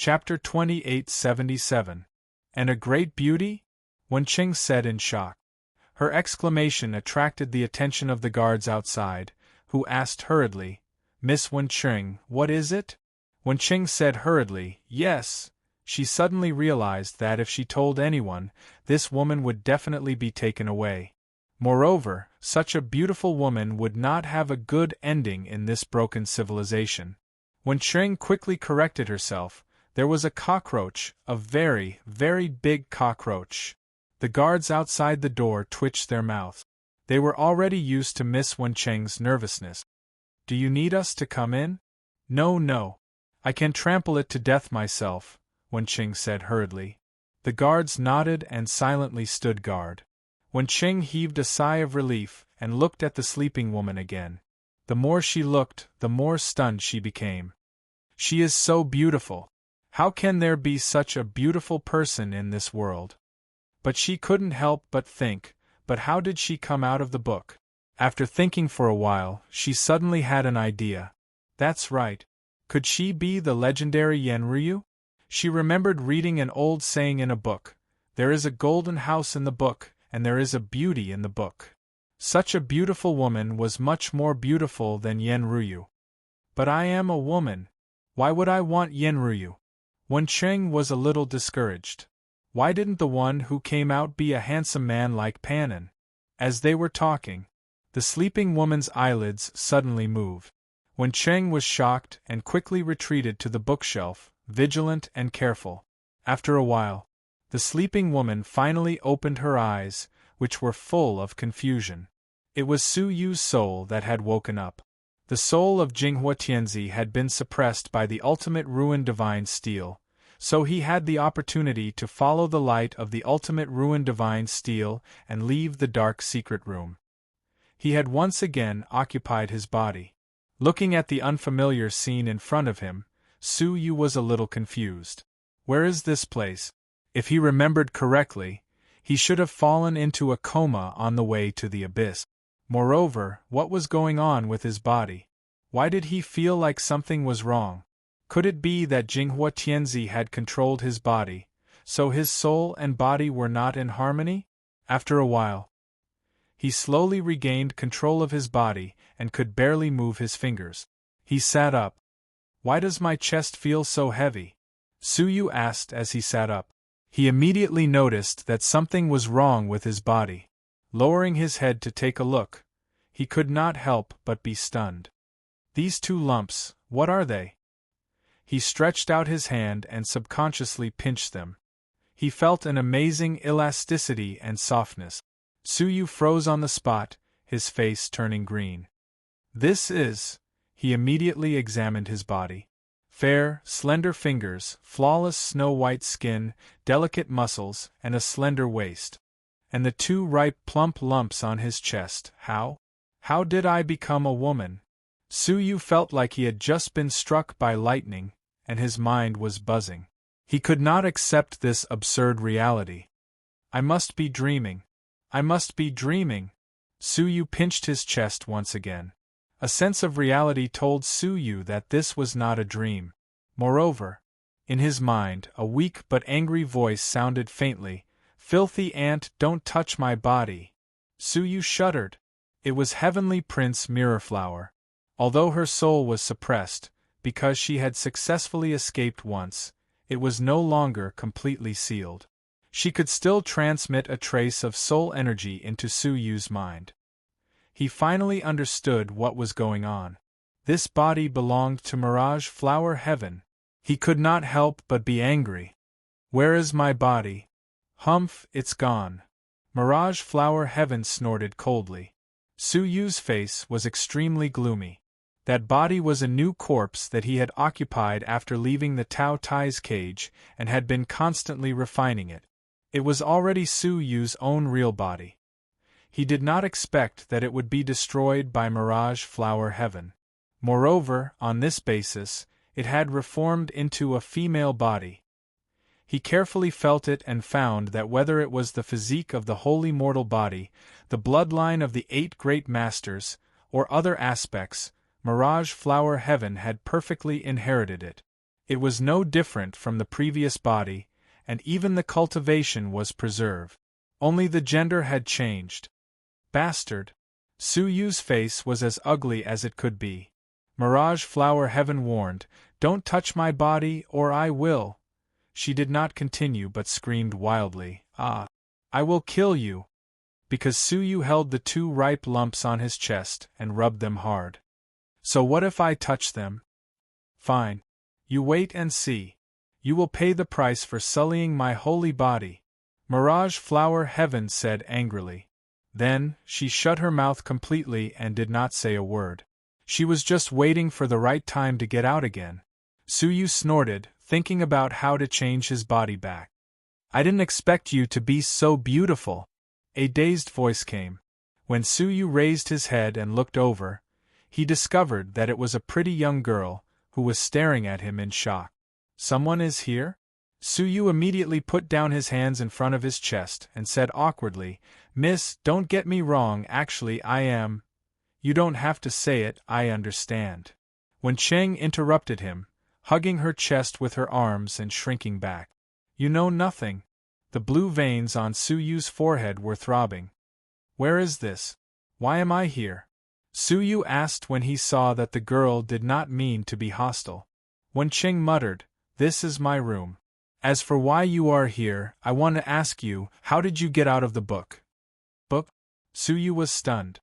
Chapter 2877. And a great beauty? Wenqing said in shock. Her exclamation attracted the attention of the guards outside, who asked hurriedly, "Miss Wenqing, what is it?" Wenqing said hurriedly, "Yes." She suddenly realized that if she told anyone, this woman would definitely be taken away. Moreover, such a beautiful woman would not have a good ending in this broken civilization. Wenqing quickly corrected herself. There was a cockroach, a very, very big cockroach. The guards outside the door twitched their mouths. They were already used to Miss Wenqing's nervousness. "Do you need us to come in?" "No, no. I can trample it to death myself," Wenqing said hurriedly. The guards nodded and silently stood guard. Wenqing heaved a sigh of relief and looked at the sleeping woman again. The more she looked, the more stunned she became. "She is so beautiful. How can there be such a beautiful person in this world?" But she couldn't help but think, but how did she come out of the book? After thinking for a while, she suddenly had an idea. That's right. Could she be the legendary Yanryu? She remembered reading an old saying in a book. There is a golden house in the book, and there is a beauty in the book. Such a beautiful woman was much more beautiful than Yanryu. But I am a woman. Why would I want Yanryu? Wenqing was a little discouraged. Why didn't the one who came out be a handsome man like Pan'an? As they were talking, the sleeping woman's eyelids suddenly moved. Wenqing was shocked and quickly retreated to the bookshelf, vigilant and careful. After a while, the sleeping woman finally opened her eyes, which were full of confusion. It was Su Yu's soul that had woken up. The soul of Jinghua Tianzi had been suppressed by the ultimate ruin divine steel, so he had the opportunity to follow the light of the ultimate ruin divine steel and leave the dark secret room. He had once again occupied his body. Looking at the unfamiliar scene in front of him, Su Yu was a little confused. Where is this place? If he remembered correctly, he should have fallen into a coma on the way to the abyss. Moreover, what was going on with his body? Why did he feel like something was wrong? Could it be that Jinghua Tianzi had controlled his body, so his soul and body were not in harmony? After a while, he slowly regained control of his body and could barely move his fingers. He sat up. "Why does my chest feel so heavy?" Su Yu asked as he sat up. He immediately noticed that something was wrong with his body. Lowering his head to take a look, he could not help but be stunned. "These two lumps, what are they?" He stretched out his hand and subconsciously pinched them. He felt an amazing elasticity and softness. Su Yu froze on the spot, his face turning green. "This is..." He immediately examined his body. Fair, slender fingers, flawless snow-white skin, delicate muscles, and a slender waist. And the two ripe plump lumps on his chest. How did I become a woman? Su Yu felt like he had just been struck by lightning, and his mind was buzzing. He could not accept this absurd reality. I must be dreaming. I must be dreaming. Su Yu pinched his chest once again. A sense of reality told Su Yu that this was not a dream. Moreover, in his mind, a weak but angry voice sounded faintly, "Filthy ant, don't touch my body." Su Yu shuddered. It was Heavenly Prince Mirrorflower. Although her soul was suppressed, because she had successfully escaped once, it was no longer completely sealed. She could still transmit a trace of soul energy into Su Yu's mind. He finally understood what was going on. This body belonged to Mirage Flower Heaven. He could not help but be angry. "Where is my body?" "Humph, it's gone." Mirage Flower Heaven snorted coldly. Su Yu's face was extremely gloomy. That body was a new corpse that he had occupied after leaving the Tao Tai's cage and had been constantly refining it. It was already Su Yu's own real body. He did not expect that it would be destroyed by Mirage Flower Heaven. Moreover, on this basis, it had reformed into a female body. He carefully felt it and found that whether it was the physique of the holy mortal body, the bloodline of the 8 great masters, or other aspects, Mirage Flower Heaven had perfectly inherited it. It was no different from the previous body, and even the cultivation was preserved. Only the gender had changed. Bastard! Su Yu's face was as ugly as it could be. Mirage Flower Heaven warned, "Don't touch my body, or I will." She did not continue but screamed wildly, "Ah! I will kill you!" Because Su Yu held the 2 ripe lumps on his chest and rubbed them hard. "So what if I touch them?" "Fine. You wait and see. You will pay the price for sullying my holy body," Mirage Flower Heaven said angrily. Then, she shut her mouth completely and did not say a word. She was just waiting for the right time to get out again. Su Yu snorted, thinking about how to change his body back. "I didn't expect you to be so beautiful," a dazed voice came. When Su Yu raised his head and looked over, he discovered that it was a pretty young girl, who was staring at him in shock. "Someone is here?" Su Yu immediately put down his hands in front of his chest and said awkwardly, "Miss, don't get me wrong, actually I am—" "You don't have to say it, I understand." When Cheng interrupted him, hugging her chest with her arms and shrinking back. "You know nothing." The blue veins on Su Yu's forehead were throbbing. "Where is this? Why am I here?" Su Yu asked when he saw that the girl did not mean to be hostile. When Cheng muttered, "This is my room. As for why you are here, I want to ask you, how did you get out of the book?" "Book?" Su Yu was stunned.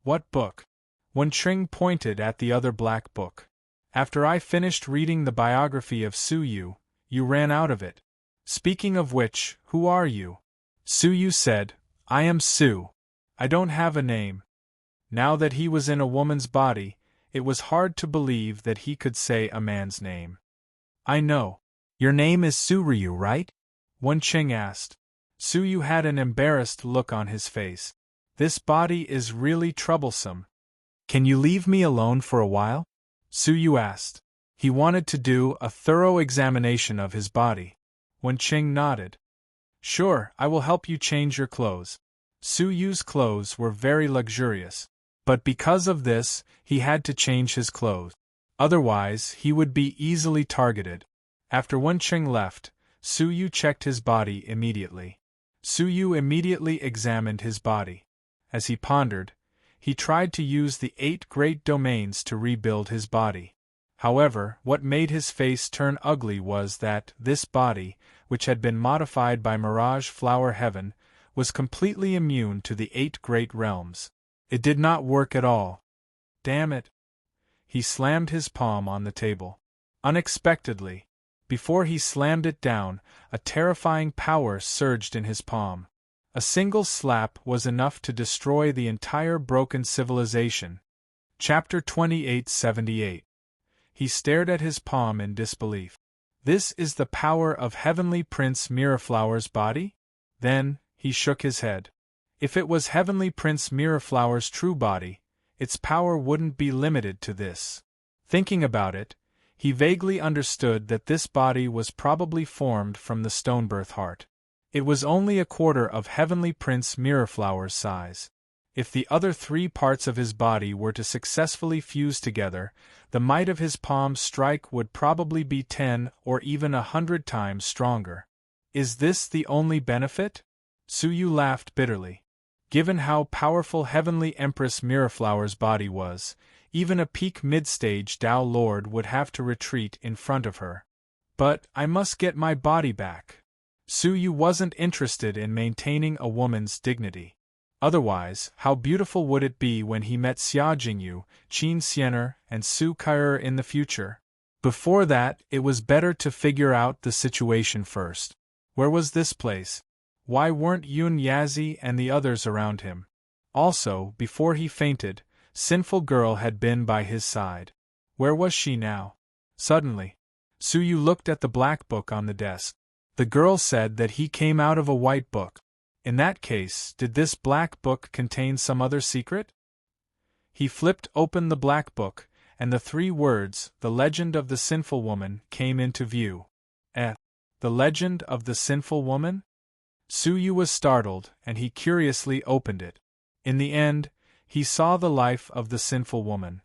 "What book?" When Cheng pointed at the other black book. "After I finished reading the biography of Su Yu, you ran out of it. Speaking of which, who are you?" Su Yu said, "I am Su. I don't have a name." Now that he was in a woman's body, it was hard to believe that he could say a man's name. "I know. Your name is Su Ryu, right?" Wen Qing asked. Su Yu had an embarrassed look on his face. "This body is really troublesome. Can you leave me alone for a while?" Su Yu asked. He wanted to do a thorough examination of his body. Wen Qing nodded. "Sure, I will help you change your clothes." Su Yu's clothes were very luxurious. But because of this, he had to change his clothes. Otherwise, he would be easily targeted. After Wen Qing left, Su Yu checked his body immediately. Su Yu immediately examined his body. As he pondered, he tried to use the 8 great domains to rebuild his body. However, what made his face turn ugly was that this body, which had been modified by Mirage Flower Heaven, was completely immune to the 8 great realms. It did not work at all. Damn it! He slammed his palm on the table. Unexpectedly, before he slammed it down, a terrifying power surged in his palm. A single slap was enough to destroy the entire broken civilization. Chapter 2878. He stared at his palm in disbelief. This is the power of Heavenly Prince Miraflower's body? Then, he shook his head. If it was Heavenly Prince Miraflower's true body, its power wouldn't be limited to this. Thinking about it, he vaguely understood that this body was probably formed from the Stonebirth heart. It was only a quarter of Heavenly Prince Miraflower's size. If the other 3 parts of his body were to successfully fuse together, the might of his palm strike would probably be 10 or even 100 times stronger. Is this the only benefit? Su Yu laughed bitterly. Given how powerful Heavenly Empress Miraflower's body was, even a peak mid-stage Tao Lord would have to retreat in front of her. But I must get my body back. Su Yu wasn't interested in maintaining a woman's dignity. Otherwise, how beautiful would it be when he met Xia Jingyu, Qin Xiener, and Su Kai'er in the future? Before that, it was better to figure out the situation first. Where was this place? Why weren't Yun Yazi and the others around him? Also, before he fainted, Sinful Girl had been by his side. Where was she now? Suddenly, Su Yu looked at the black book on the desk. The girl said that he came out of a white book. In that case, did this black book contain some other secret? He flipped open the black book, and the 3 words, "The Legend of the Sinful Woman," came into view. The Legend of the Sinful Woman? Su Yu was startled, and he curiously opened it. In the end, he saw the life of the sinful woman.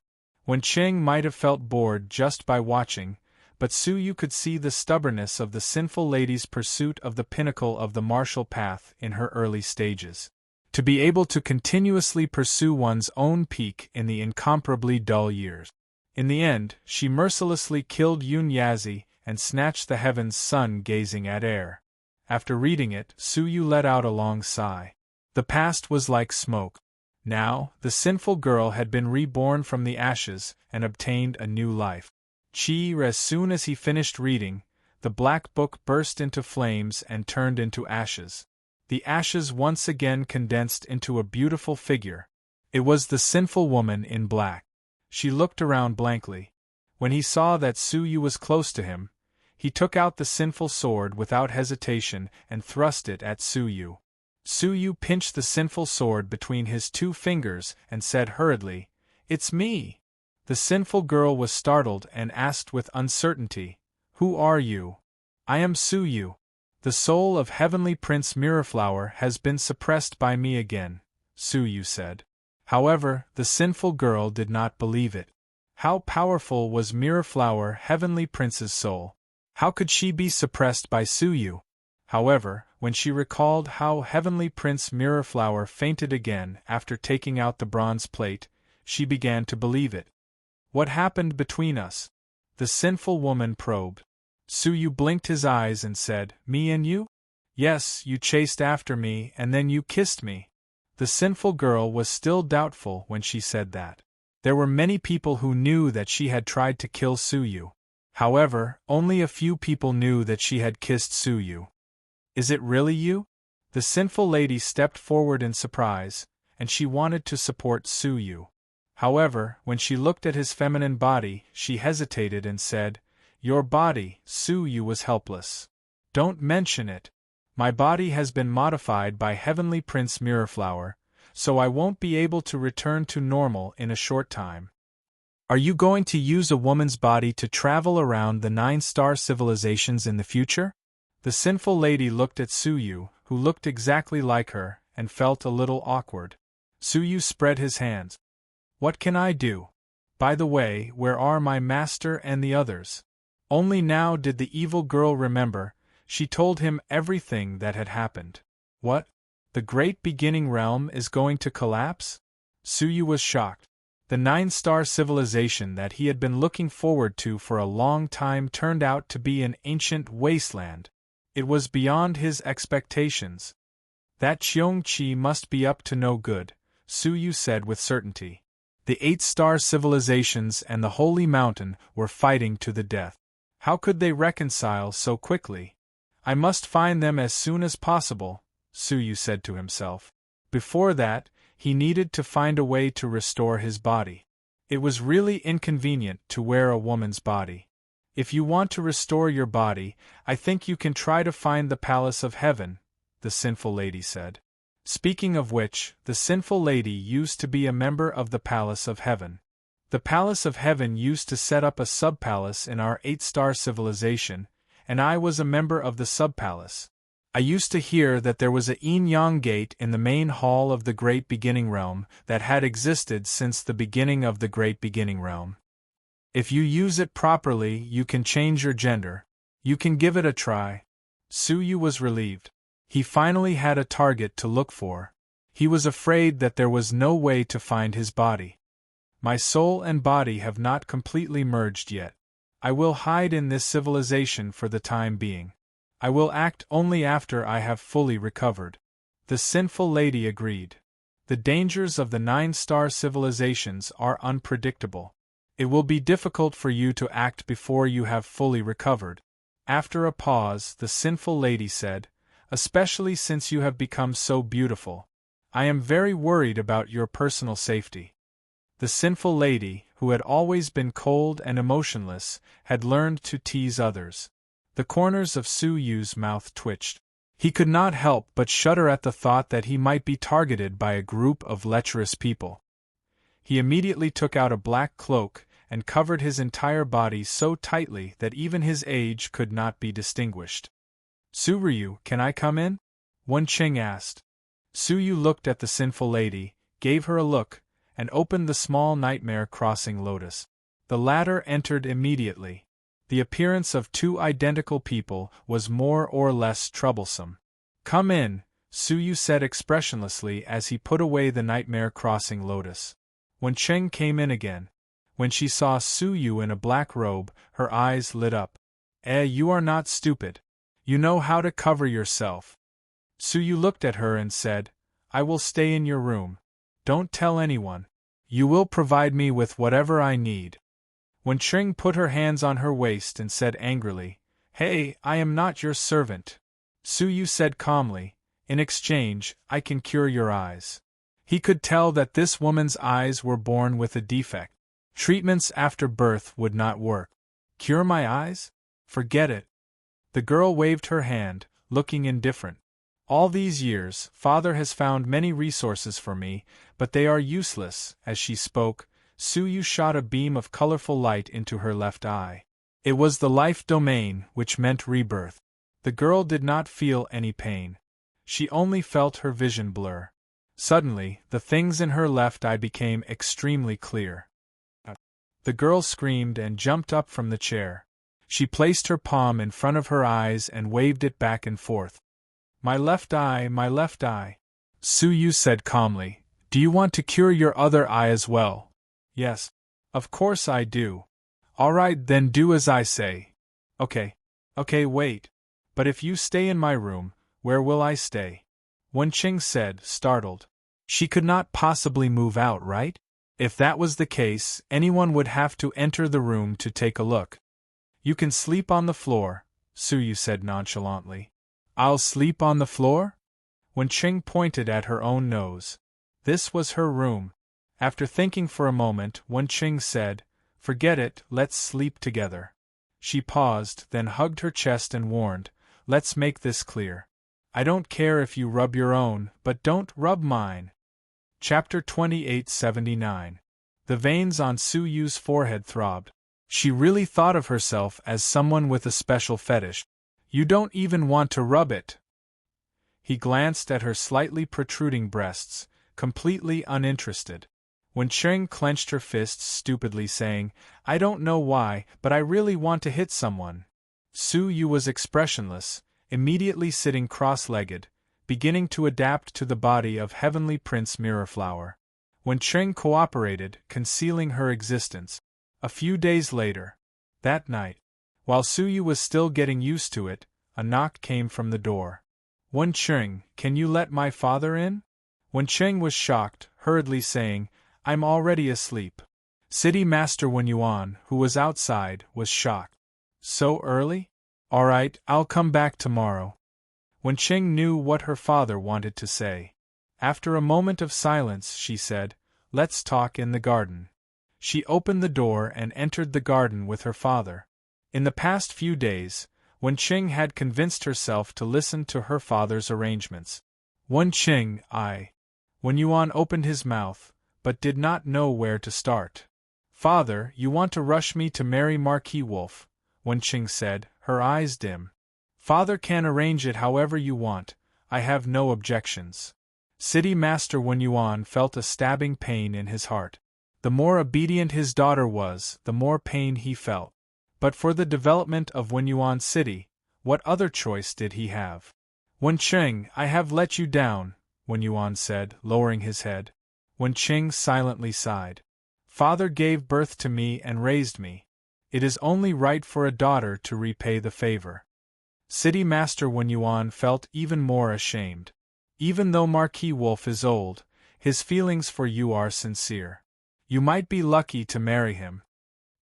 Wen Qing might have felt bored just by watching, but Suyu could see the stubbornness of the sinful lady's pursuit of the pinnacle of the martial path in her early stages. To be able to continuously pursue one's own peak in the incomparably dull years. In the end, she mercilessly killed Yun Yazi and snatched the heaven's sun gazing at air. After reading it, Suyu let out a long sigh. The past was like smoke. Now, the sinful girl had been reborn from the ashes and obtained a new life. As soon as he finished reading, the black book burst into flames and turned into ashes. The ashes once again condensed into a beautiful figure. It was the sinful woman in black. She looked around blankly. When he saw that Suyu was close to him, he took out the sinful sword without hesitation and thrust it at Suyu. Suyu pinched the sinful sword between his 2 fingers and said hurriedly, "It's me." The sinful girl was startled and asked with uncertainty, "Who are you?" "I am Suyu. The soul of Heavenly Prince Mirrorflower has been suppressed by me again," Suyu said. However, the sinful girl did not believe it. How powerful was Mirrorflower, Heavenly Prince's soul? How could she be suppressed by Suyu? However, when she recalled how Heavenly Prince Mirrorflower fainted again after taking out the bronze plate, she began to believe it. "What happened between us?" the sinful woman probed. Suyu blinked his eyes and said, "Me and you?" "Yes, you chased after me and then you kissed me." The sinful girl was still doubtful when she said that. There were many people who knew that she had tried to kill Suyu. However, only a few people knew that she had kissed Suyu. "Is it really you?" The sinful lady stepped forward in surprise, and she wanted to support Suyu. However, when she looked at his feminine body, she hesitated and said, "Your body," Suyu was helpless. "Don't mention it. My body has been modified by Heavenly Prince Mirrorflower, so I won't be able to return to normal in a short time." "Are you going to use a woman's body to travel around the 9-star civilizations in the future?" The sinful lady looked at Suyu, who looked exactly like her, and felt a little awkward. Suyu spread his hands. "What can I do? By the way, where are my master and the others?" Only now did the evil girl remember. She told him everything that had happened. "What? The great beginning realm is going to collapse?" Suyu was shocked. The 9-star civilization that he had been looking forward to for a long time turned out to be an ancient wasteland. It was beyond his expectations. "That Cheongchi must be up to no good," Suyu said with certainty. The 8-star civilizations and the Holy Mountain were fighting to the death. How could they reconcile so quickly? "I must find them as soon as possible," Suyu said to himself. Before that, he needed to find a way to restore his body. It was really inconvenient to wear a woman's body. "If you want to restore your body, I think you can try to find the Palace of Heaven," the sinful lady said. Speaking of which, the sinful lady used to be a member of the Palace of Heaven. The Palace of Heaven used to set up a sub-palace in our 8-star civilization, and I was a member of the sub-palace. I used to hear that there was a yin-yang gate in the main hall of the Great Beginning Realm that had existed since the beginning of the Great Beginning Realm. If you use it properly, you can change your gender. You can give it a try. Suyu was relieved. He finally had a target to look for. He was afraid that there was no way to find his body. "My soul and body have not completely merged yet. I will hide in this civilization for the time being. I will act only after I have fully recovered." The sinful lady agreed. The dangers of the 9-star civilizations are unpredictable. It will be difficult for you to act before you have fully recovered. After a pause, the sinful lady said, "Especially since you have become so beautiful. I am very worried about your personal safety." The sinful lady, who had always been cold and emotionless, had learned to tease others. The corners of Suyu's mouth twitched. He could not help but shudder at the thought that he might be targeted by a group of lecherous people. He immediately took out a black cloak and covered his entire body so tightly that even his age could not be distinguished. "Suryu, can I come in?" Wen Qing asked. Suyu looked at the sinful lady, gave her a look, and opened the small nightmare crossing lotus. The latter entered immediately. The appearance of two identical people was more or less troublesome. "Come in," Suyu said expressionlessly as he put away the nightmare-crossing lotus. When Cheng came in again, when she saw Suyu in a black robe, her eyes lit up. You are not stupid. You know how to cover yourself." Suyu looked at her and said, "I will stay in your room. Don't tell anyone. You will provide me with whatever I need." When Cheng put her hands on her waist and said angrily, "Hey, I am not your servant," Suyu said calmly, "In exchange, I can cure your eyes." He could tell that this woman's eyes were born with a defect. Treatments after birth would not work. "Cure my eyes? Forget it." The girl waved her hand, looking indifferent. "All these years, father has found many resources for me, but they are useless." As she spoke, Suyu shot a beam of colorful light into her left eye. It was the life domain, which meant rebirth. The girl did not feel any pain. She only felt her vision blur. Suddenly, the things in her left eye became extremely clear. The girl screamed and jumped up from the chair. She placed her palm in front of her eyes and waved it back and forth. My left eye," Suyu said calmly. "Do you want to cure your other eye as well?" "Yes. Of course I do." "All right, then do as I say." Okay, wait. But if you stay in my room, where will I stay?" Wen Qing said, startled. She could not possibly move out, right? If that was the case, anyone would have to enter the room to take a look. "You can sleep on the floor," Suyu said nonchalantly. "I'll sleep on the floor?" Wen Qing pointed at her own nose. This was her room. After thinking for a moment, Wen Qing said, "Forget it, let's sleep together." She paused, then hugged her chest and warned, "Let's make this clear. I don't care if you rub your own, but don't rub mine." Chapter 2879. The veins on Suyu's forehead throbbed. She really thought of herself as someone with a special fetish. "You don't even want to rub it." He glanced at her slightly protruding breasts, completely uninterested. When Cheng clenched her fists stupidly saying, "I don't know why, but I really want to hit someone." Suyu was expressionless, immediately sitting cross-legged, beginning to adapt to the body of Heavenly Prince Mirrorflower. When Cheng cooperated, concealing her existence. A few days later. That night. While Suyu was still getting used to it, a knock came from the door. "Wen Cheng, can you let my father in?" Wen Cheng was shocked, hurriedly saying, "I'm already asleep." City Master Wen Yuan, who was outside, was shocked. "So early? All right, I'll come back tomorrow." Wen Cheng knew what her father wanted to say. After a moment of silence, she said, "Let's talk in the garden." She opened the door and entered the garden with her father. In the past few days, Wen Qing had convinced herself to listen to her father's arrangements. "Wen Qing, Wen Yuan opened his mouth, but did not know where to start. "Father, you want to rush me to marry Marquis Wolf," Wen Qing said, her eyes dim. "Father can arrange it however you want, I have no objections." City Master Wen Yuan felt a stabbing pain in his heart. The more obedient his daughter was, the more pain he felt. But for the development of Wen Yuan City, what other choice did he have? "Wen Qing, I have let you down," Wen Yuan said, lowering his head. Wen Qing silently sighed. "Father gave birth to me and raised me. It is only right for a daughter to repay the favor." City Master Wen Yuan felt even more ashamed. "Even though Marquis Wolf is old, his feelings for you are sincere. You might be lucky to marry him."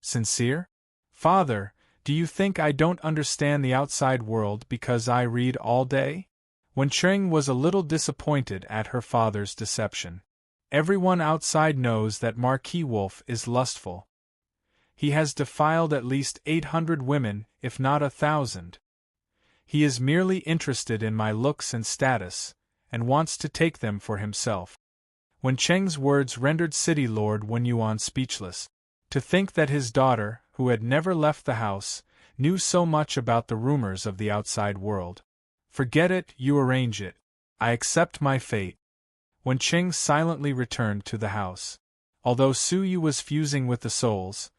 "Sincere? Father, do you think I don't understand the outside world because I read all day?" Wen Qing was a little disappointed at her father's deception. "Everyone outside knows that Marquis Wolf is lustful. He has defiled at least 800 women, if not 1,000. He is merely interested in my looks and status, and wants to take them for himself." Wen Cheng's words rendered City Lord Wen Yuan speechless. To think that his daughter, who had never left the house, knew so much about the rumors of the outside world. "Forget it, you arrange it. I accept my fate." Wen Qing silently returned to the house. Although Suyu was fusing with the souls,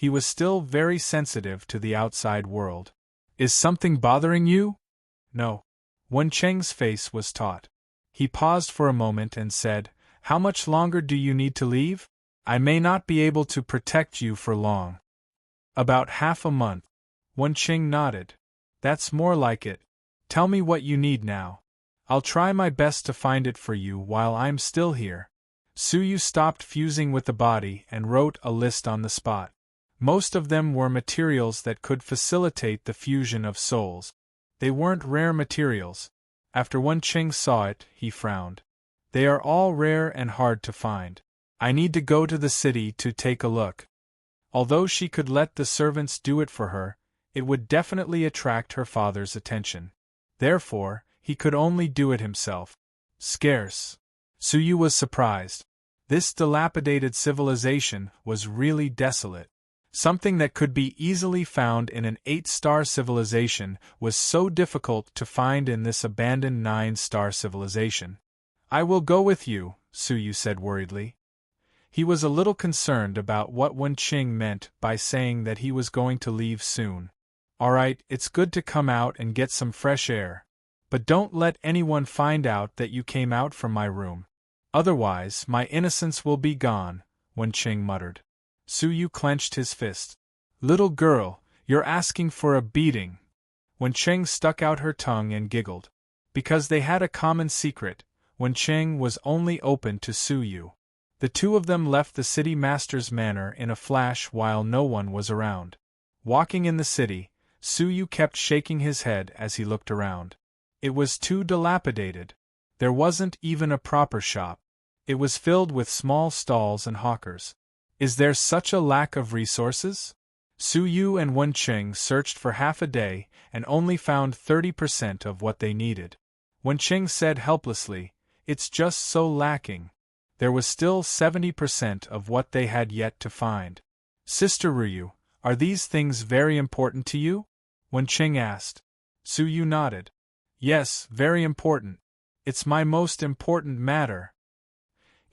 He was still very sensitive to the outside world. Is something bothering you? No. Wencheng's face was taut. He paused for a moment and said, How much longer do you need to leave? I may not be able to protect you for long. About half a month. Wencheng nodded. That's more like it. Tell me what you need now. I'll try my best to find it for you while I'm still here. Suyu stopped fusing with the body and wrote a list on the spot. Most of them were materials that could facilitate the fusion of souls. They weren't rare materials. After Wencheng saw it, he frowned. They are all rare and hard to find. I need to go to the city to take a look. Although she could let the servants do it for her, it would definitely attract her father's attention. Therefore, he could only do it himself. Scarce. Suyu was surprised. This dilapidated civilization was really desolate. Something that could be easily found in an 8-star civilization was so difficult to find in this abandoned 9-star civilization. I will go with you, Suyu said worriedly. He was a little concerned about what Wencheng meant by saying that he was going to leave soon. Alright, it's good to come out and get some fresh air. But don't let anyone find out that you came out from my room. Otherwise, my innocence will be gone, Wencheng muttered. Suyu clenched his fist. Little girl, you're asking for a beating. Wencheng stuck out her tongue and giggled. Because they had a common secret, Wencheng was only open to Suyu. The two of them left the city master's manor in a flash while no one was around. Walking in the city, Suyu kept shaking his head as he looked around. It was too dilapidated. There wasn't even a proper shop. It was filled with small stalls and hawkers. Is there such a lack of resources? Suyu and Wencheng searched for half a day and only found 30% of what they needed. Wencheng said helplessly, It's just so lacking. There was still 70% of what they had yet to find. Sister Ryu, are these things very important to you? Wencheng asked. Suyu nodded. Yes, very important. It's my most important matter.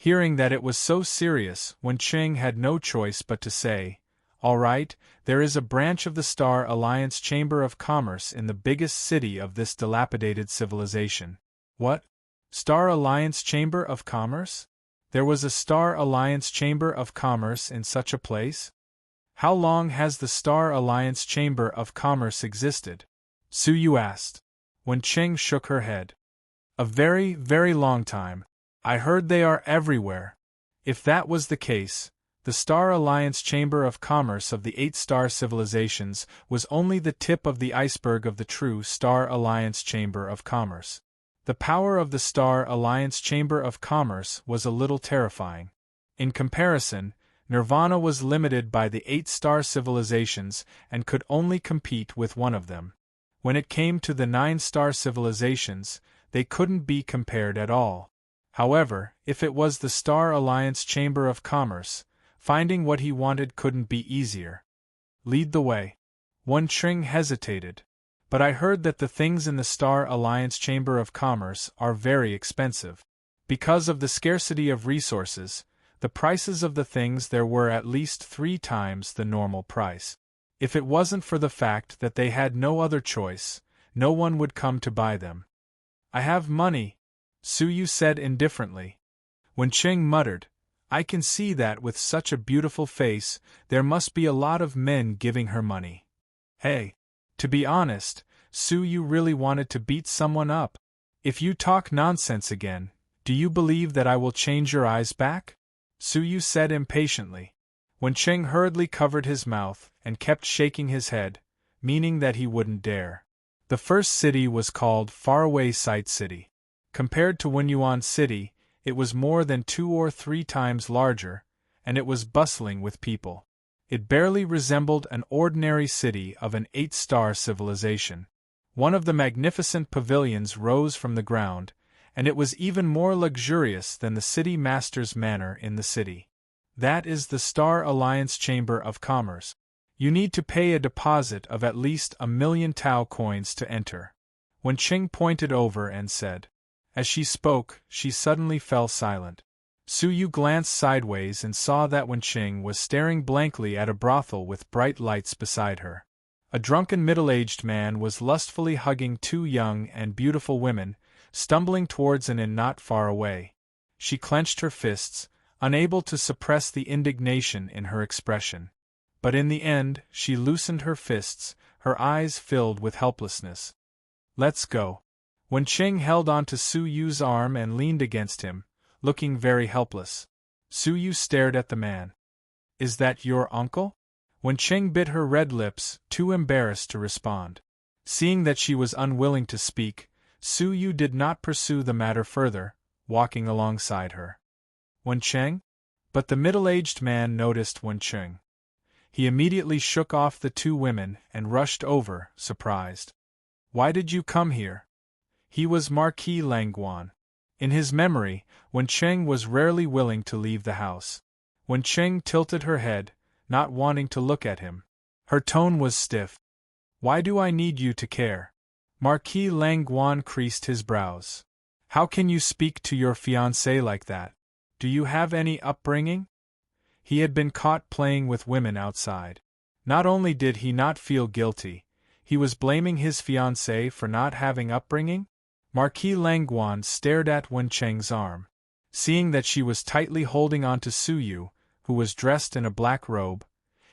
Hearing that it was so serious, Wencheng had no choice but to say, All right, there is a branch of the Star Alliance Chamber of Commerce in the biggest city of this dilapidated civilization. What? Star Alliance Chamber of Commerce? There was a Star Alliance Chamber of Commerce in such a place? How long has the Star Alliance Chamber of Commerce existed? Suyu asked. Wencheng shook her head. A very, very long time. I heard they are everywhere. If that was the case, the Star Alliance Chamber of Commerce of the 8-star civilizations was only the tip of the iceberg of the true Star Alliance Chamber of Commerce. The power of the Star Alliance Chamber of Commerce was a little terrifying. In comparison, Nirvana was limited by the 8-star civilizations and could only compete with one of them. When it came to the 9-star civilizations, they couldn't be compared at all. However, if it was the Star Alliance Chamber of Commerce, finding what he wanted couldn't be easier. Lead the way. Wencheng hesitated. But I heard that the things in the Star Alliance Chamber of Commerce are very expensive. Because of the scarcity of resources, the prices of the things there were at least 3 times the normal price. If it wasn't for the fact that they had no other choice, no one would come to buy them. I have money, Suyu said indifferently. Wencheng muttered, I can see that with such a beautiful face, there must be a lot of men giving her money. Hey. To be honest, Suyu really wanted to beat someone up. If you talk nonsense again, do you believe that I will change your eyes back? Suyu said impatiently. Wencheng hurriedly covered his mouth and kept shaking his head, meaning that he wouldn't dare. The first city was called Faraway Sight City. Compared to Wenyuan City, it was more than 2 or 3 times larger, and it was bustling with people. It barely resembled an ordinary city of an 8-star civilization. One of the magnificent pavilions rose from the ground, and it was even more luxurious than the city master's manor in the city. That is the Star Alliance Chamber of Commerce. You need to pay a deposit of at least 1,000,000 Tao coins to enter. Wencheng pointed over and said. As she spoke, she suddenly fell silent. Su Yu glanced sideways and saw that Wenqing was staring blankly at a brothel with bright lights beside her. A drunken middle-aged man was lustfully hugging two young and beautiful women, stumbling towards an inn not far away. She clenched her fists, unable to suppress the indignation in her expression. But in the end, she loosened her fists, her eyes filled with helplessness. "Let's go." Wenqing held on to Su Yu's arm and leaned against him, looking very helpless. Su Yu stared at the man. "Is that your uncle?" Wenqing bit her red lips, too embarrassed to respond. Seeing that she was unwilling to speak, Su Yu did not pursue the matter further, walking alongside her. "Wenqing?" But the middle-aged man noticed Wenqing. He immediately shook off the two women and rushed over, surprised. "Why did you come here?" He was Marquis Langguan. In his memory, Wenqing was rarely willing to leave the house. Wenqing tilted her head, not wanting to look at him. Her tone was stiff. "Why do I need you to care?" Marquis Langguan creased his brows. "How can you speak to your fiancée like that? Do you have any upbringing?" He had been caught playing with women outside. Not only did he not feel guilty, he was blaming his fiancée for not having upbringing? Marquis Langguan stared at Wenqing's arm. Seeing that she was tightly holding on to Su Yu, who was dressed in a black robe,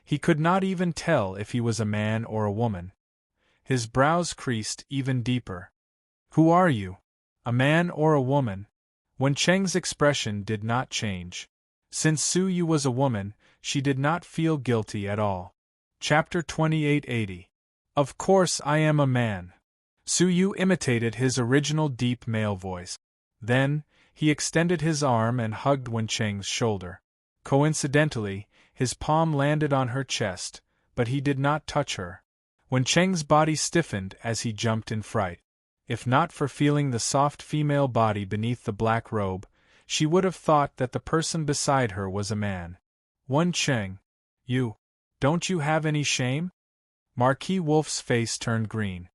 he could not even tell if he was a man or a woman. His brows creased even deeper. "Who are you? A man or a woman?" Wenqing's expression did not change. Since Su Yu was a woman, she did not feel guilty at all. Chapter 2880. "Of course I am a man." Su Yu imitated his original deep male voice. Then, he extended his arm and hugged Wenqing's shoulder. Coincidentally, his palm landed on her chest, but he did not touch her. Wenqing's body stiffened as he jumped in fright. If not for feeling the soft female body beneath the black robe, she would have thought that the person beside her was a man. "Wenqing, don't you have any shame?" Marquis Wolf's face turned green.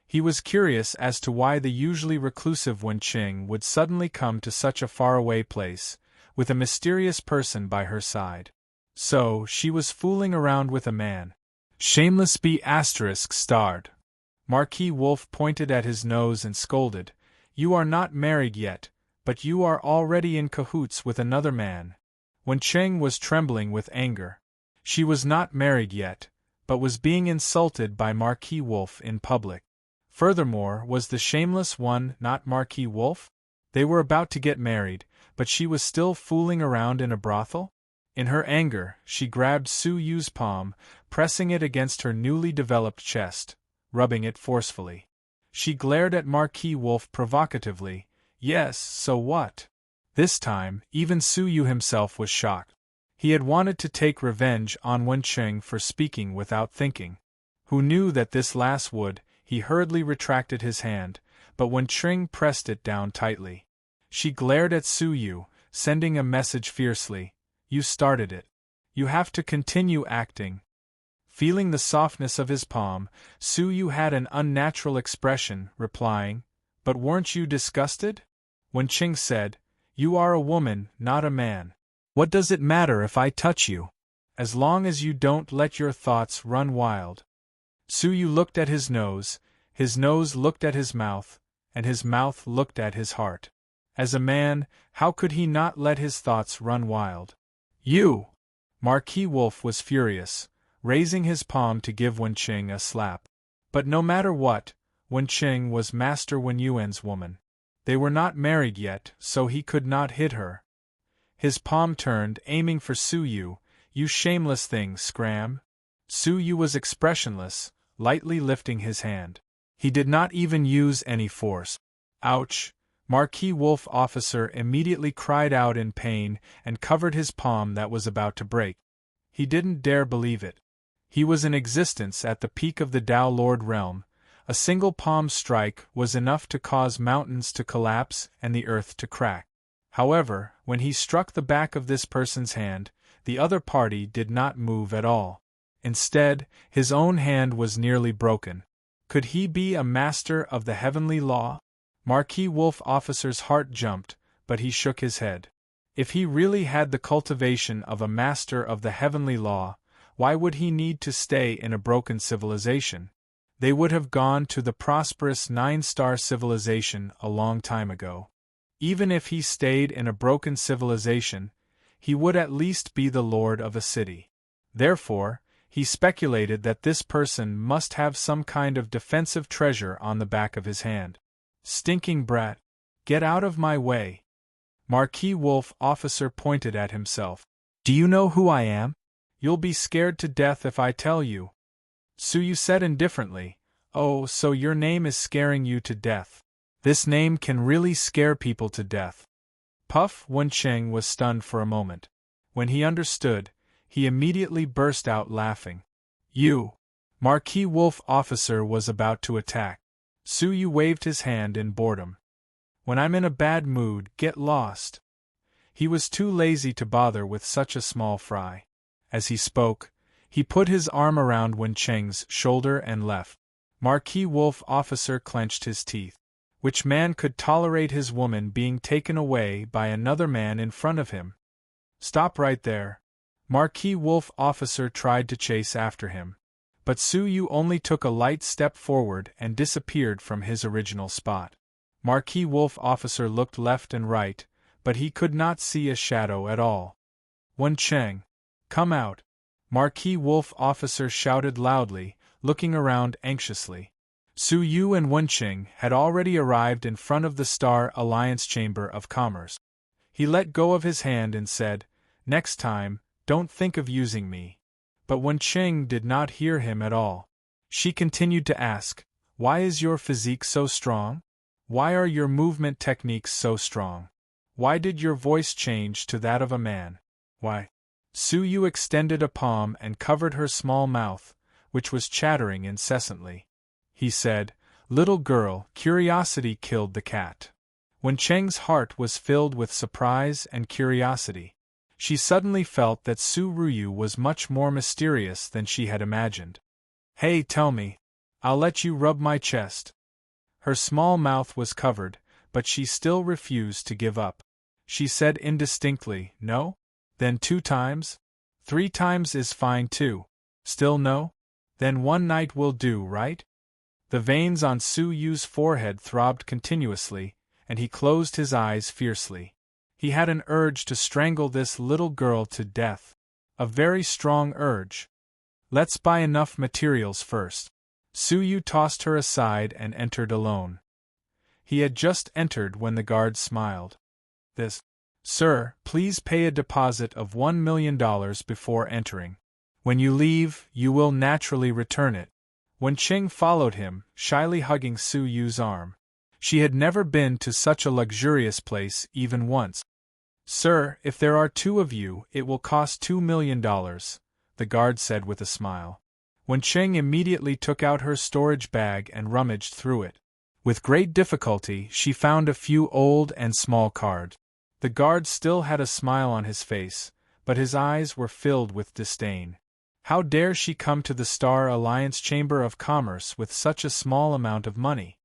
He was curious as to why the usually reclusive Wenqing would suddenly come to such a faraway place, with a mysterious person by her side. So, she was fooling around with a man. Shameless B*****. Marquis Wolf pointed at his nose and scolded, "You are not married yet, but you are already in cahoots with another man." Wenqing was trembling with anger. She was not married yet, but was being insulted by Marquis Wolf in public. Furthermore, was the shameless one not Marquis Wolf? They were about to get married, but she was still fooling around in a brothel? In her anger, she grabbed Su Yu's palm, pressing it against her newly developed chest, rubbing it forcefully. She glared at Marquis Wolf provocatively. Yes, so what? This time, even Su Yu himself was shocked. He had wanted to take revenge on Wenqing for speaking without thinking. Who knew that this last would? He hurriedly retracted his hand, but Wenqing pressed it down tightly. She glared at Su Yu, sending a message fiercely. "You started it. You have to continue acting." Feeling the softness of his palm, Su Yu had an unnatural expression, replying, "But weren't you disgusted?" Wenqing said, "You are a woman, not a man. What does it matter if I touch you? As long as you don't let your thoughts run wild." Su Yu looked at his nose looked at his mouth, and his mouth looked at his heart. As a man, how could he not let his thoughts run wild? "You!" Marquis Wolf was furious, raising his palm to give Wenqing a slap. But no matter what, Wenqing was Master Wenyuan's woman. They were not married yet, so he could not hit her. His palm turned, aiming for Su Yu. "You shameless thing, scram!" Su Yu was expressionless, lightly lifting his hand. He did not even use any force. "Ouch!" Marquis Wolf officer immediately cried out in pain and covered his palm that was about to break. He didn't dare believe it. He was in existence at the peak of the Tao Lord realm. A single palm strike was enough to cause mountains to collapse and the earth to crack. However, when he struck the back of this person's hand, the other party did not move at all. Instead, his own hand was nearly broken. Could he be a master of the heavenly law? Marquis Wolf officer's heart jumped, but he shook his head. If he really had the cultivation of a master of the heavenly law, why would he need to stay in a broken civilization? They would have gone to the prosperous 9-star civilization a long time ago. Even if he stayed in a broken civilization, he would at least be the lord of a city. Therefore, he speculated that this person must have some kind of defensive treasure on the back of his hand. Stinking brat! Get out of my way! Marquis Wolf Officer pointed at himself. Do you know who I am? You'll be scared to death if I tell you. Suyu said indifferently, Oh, so your name is scaring you to death. This name can really scare people to death. Puff Wencheng was stunned for a moment. When he understood, he immediately burst out laughing. You! Marquis Wolf Officer was about to attack. Suyu waved his hand in boredom. When I'm in a bad mood, get lost. He was too lazy to bother with such a small fry. As he spoke, he put his arm around Wencheng's shoulder and left. Marquis Wolf Officer clenched his teeth. Which man could tolerate his woman being taken away by another man in front of him? Stop right there. Marquis Wolf Officer tried to chase after him. But Suyu only took a light step forward and disappeared from his original spot. Marquis Wolf Officer looked left and right, but he could not see a shadow at all. Wencheng, come out! Marquis Wolf Officer shouted loudly, looking around anxiously. Suyu and Wencheng had already arrived in front of the Star Alliance Chamber of Commerce. He let go of his hand and said, Next time, don't think of using me. But Wencheng did not hear him at all. She continued to ask, Why is your physique so strong? Why are your movement techniques so strong? Why did your voice change to that of a man? Why? Suyu extended a palm and covered her small mouth, which was chattering incessantly. He said, Little girl, curiosity killed the cat. Wencheng's heart was filled with surprise and curiosity. She suddenly felt that Su Ruyu was much more mysterious than she had imagined. Hey, tell me. I'll let you rub my chest. Her small mouth was covered, but she still refused to give up. She said indistinctly, No? Then 2 times? 3 times is fine too. Still no? Then 1 night will do, right? The veins on Suyu's forehead throbbed continuously, and he closed his eyes fiercely. He had an urge to strangle this little girl to death. A very strong urge. Let's buy enough materials first. Suyu tossed her aside and entered alone. He had just entered when the guard smiled. Sir, please pay a deposit of $1 million before entering. When you leave, you will naturally return it. Wencheng followed him, shyly hugging Suyu's arm. She had never been to such a luxurious place even once. Sir, if there are 2 of you, it will cost $2 million, the guard said with a smile. Wencheng immediately took out her storage bag and rummaged through it. With great difficulty, she found a few old and small cards. The guard still had a smile on his face, but his eyes were filled with disdain. How dare she come to the Star Alliance Chamber of Commerce with such a small amount of money?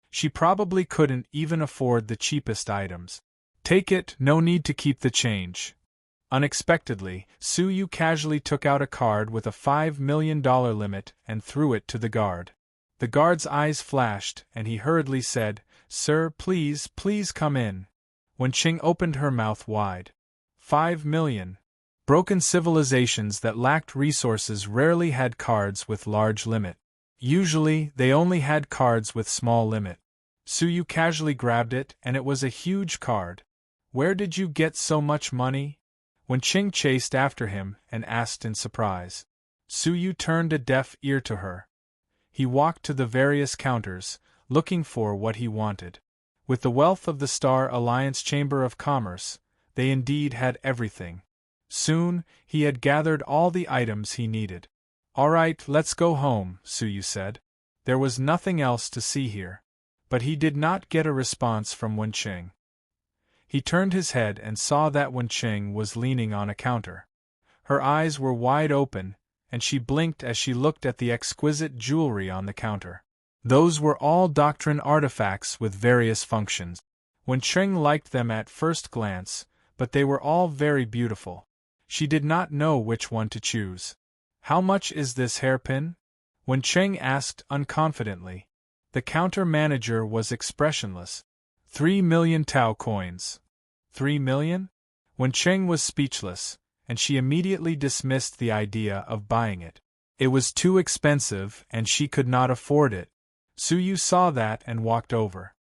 She probably couldn't even afford the cheapest items. Take it, no need to keep the change. Unexpectedly, Suyu casually took out a card with a $5 million limit and threw it to the guard. The guard's eyes flashed, and he hurriedly said, Sir, please come in. Wencheng opened her mouth wide. 5 million. Broken civilizations that lacked resources rarely had cards with large limit. Usually, they only had cards with small limit. Suyu casually grabbed it, and it was a huge card. Where did you get so much money? Wencheng chased after him and asked in surprise. Suyu turned a deaf ear to her. He walked to the various counters, looking for what he wanted. With the wealth of the Star Alliance Chamber of Commerce, they indeed had everything. Soon, he had gathered all the items he needed. All right, let's go home, Suyu said. There was nothing else to see here. But he did not get a response from Wencheng. He turned his head and saw that Wencheng was leaning on a counter. Her eyes were wide open, and she blinked as she looked at the exquisite jewelry on the counter. Those were all doctrine artifacts with various functions. Wencheng liked them at first glance, but they were all very beautiful. She did not know which one to choose. "How much is this hairpin?" Wen Cheng asked unconfidently. The counter manager was expressionless. 3,000,000 Tao coins. 3,000,000? Wen Cheng was speechless, and she immediately dismissed the idea of buying it. It was too expensive, and she could not afford it. Su Yu saw that and walked over.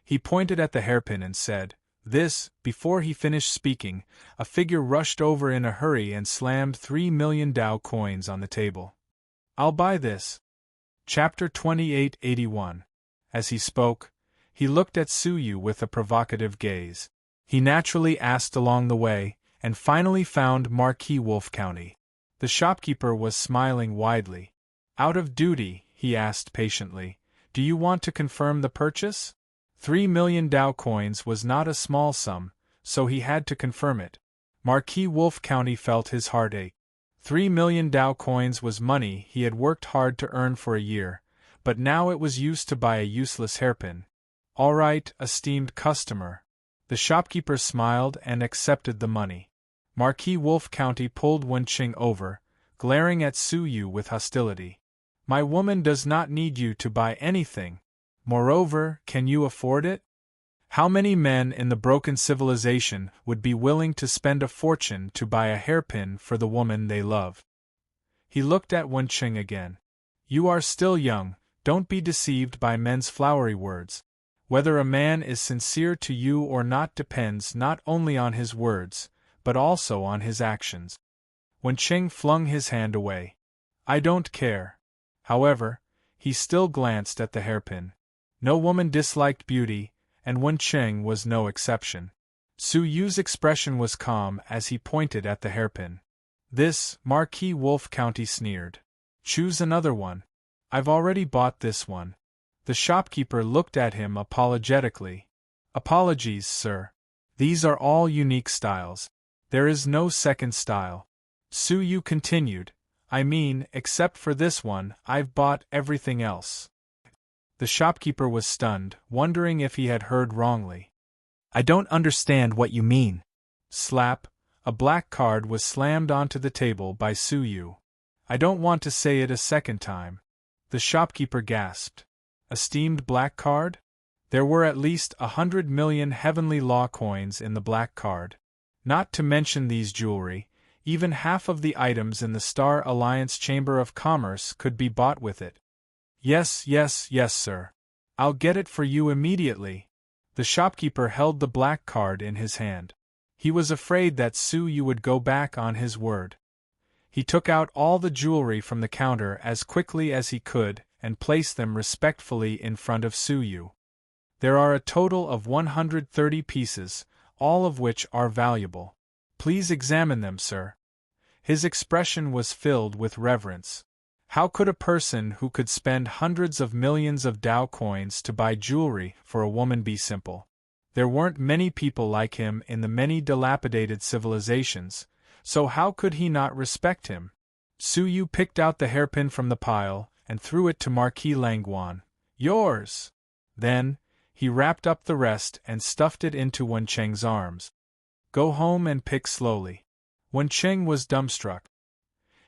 He pointed at the hairpin and said, "This." Before he finished speaking, a figure rushed over in a hurry and slammed 3,000,000 Tao coins on the table. "I'll buy this." Chapter 2881. As he spoke, he looked at Su Yu with a provocative gaze. He naturally asked along the way, and finally found Marquis Wolf County. The shopkeeper was smiling widely. "Out of duty," he asked patiently, "do you want to confirm the purchase?" 3,000,000 Tao coins was not a small sum, so he had to confirm it. Marquis Wolf County felt his heart ache. 3,000,000 Tao coins was money he had worked hard to earn for a year, but now it was used to buy a useless hairpin. "All right, esteemed customer." The shopkeeper smiled and accepted the money. Marquis Wolf County pulled Wen Qing over, glaring at Su Yu with hostility. "My woman does not need you to buy anything. Moreover, can you afford it? How many men in the broken civilization would be willing to spend a fortune to buy a hairpin for the woman they love?" He looked at Wen Qing again. "You are still young, don't be deceived by men's flowery words. Whether a man is sincere to you or not depends not only on his words, but also on his actions." Wen Qing flung his hand away. "I don't care." However, he still glanced at the hairpin. No woman disliked beauty, and Wen Qing was no exception. Su Yu's expression was calm as he pointed at the hairpin. "This," Marquis Wolf County sneered. "Choose another one. I've already bought this one." The shopkeeper looked at him apologetically. "Apologies, sir. These are all unique styles. There is no second style." Su Yu continued, "I mean, except for this one, I've bought everything else." The shopkeeper was stunned, wondering if he had heard wrongly. "I don't understand what you mean." Slap! A black card was slammed onto the table by Su Yu. "I don't want to say it a second time." The shopkeeper gasped. A steamed black card? There were at least 100,000,000 heavenly law coins in the black card. Not to mention these jewelry, even half of the items in the Star Alliance Chamber of Commerce could be bought with it. Yes, sir. I'll get it for you immediately." The shopkeeper held the black card in his hand. He was afraid that Su Yu would go back on his word. He took out all the jewelry from the counter as quickly as he could and placed them respectfully in front of Su Yu. "There are a total of 130 pieces, all of which are valuable. Please examine them, sir." His expression was filled with reverence. How could a person who could spend hundreds of millions of Tao coins to buy jewelry for a woman be simple? There weren't many people like him in the many dilapidated civilizations, so how could he not respect him? Su Yu picked out the hairpin from the pile and threw it to Marquis Langguan. "Yours!" Then, he wrapped up the rest and stuffed it into Wen Cheng's arms. "Go home and pick slowly." Wen Cheng was dumbstruck.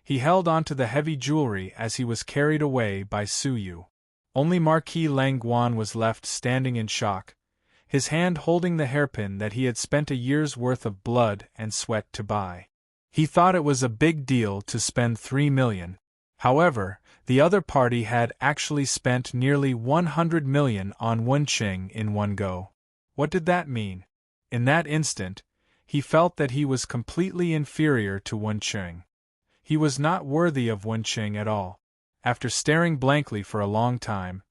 He held onto the heavy jewelry as he was carried away by Su Yu. Only Marquis Langguan was left standing in shock, his hand holding the hairpin that he had spent a year's worth of blood and sweat to buy. He thought it was a big deal to spend 3,000,000. However, the other party had actually spent nearly 100,000,000 on Wen Qing in one go. What did that mean? In that instant, he felt that he was completely inferior to Wen Qing. He was not worthy of Wen Qing at all. After staring blankly for a long time,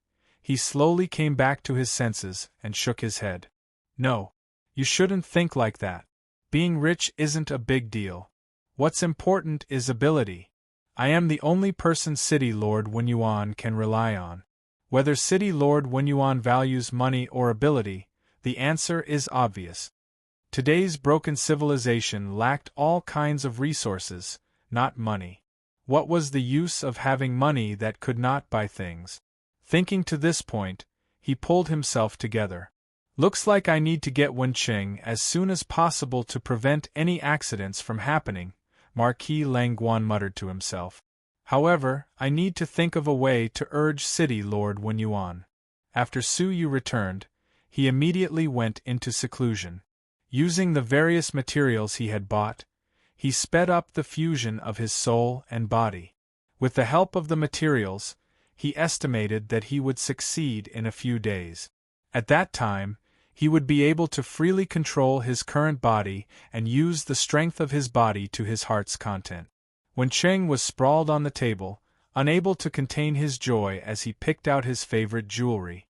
he slowly came back to his senses and shook his head. "No, you shouldn't think like that. Being rich isn't a big deal. What's important is ability. I am the only person City Lord Wenyuan can rely on." Whether City Lord Wenyuan values money or ability, the answer is obvious. Today's broken civilization lacked all kinds of resources, not money. What was the use of having money that could not buy things? Thinking to this point, he pulled himself together. Looks like I need to get Wenqing as soon as possible to prevent any accidents from happening, Marquis Langguan muttered to himself. However, I need to think of a way to urge City Lord Wenyuan. After Su Yu returned, he immediately went into seclusion. Using the various materials he had bought, he sped up the fusion of his soul and body. With the help of the materials, he estimated that he would succeed in a few days. At that time, he would be able to freely control his current body and use the strength of his body to his heart's content. Wenqing was sprawled on the table, unable to contain his joy as he picked out his favorite jewelry.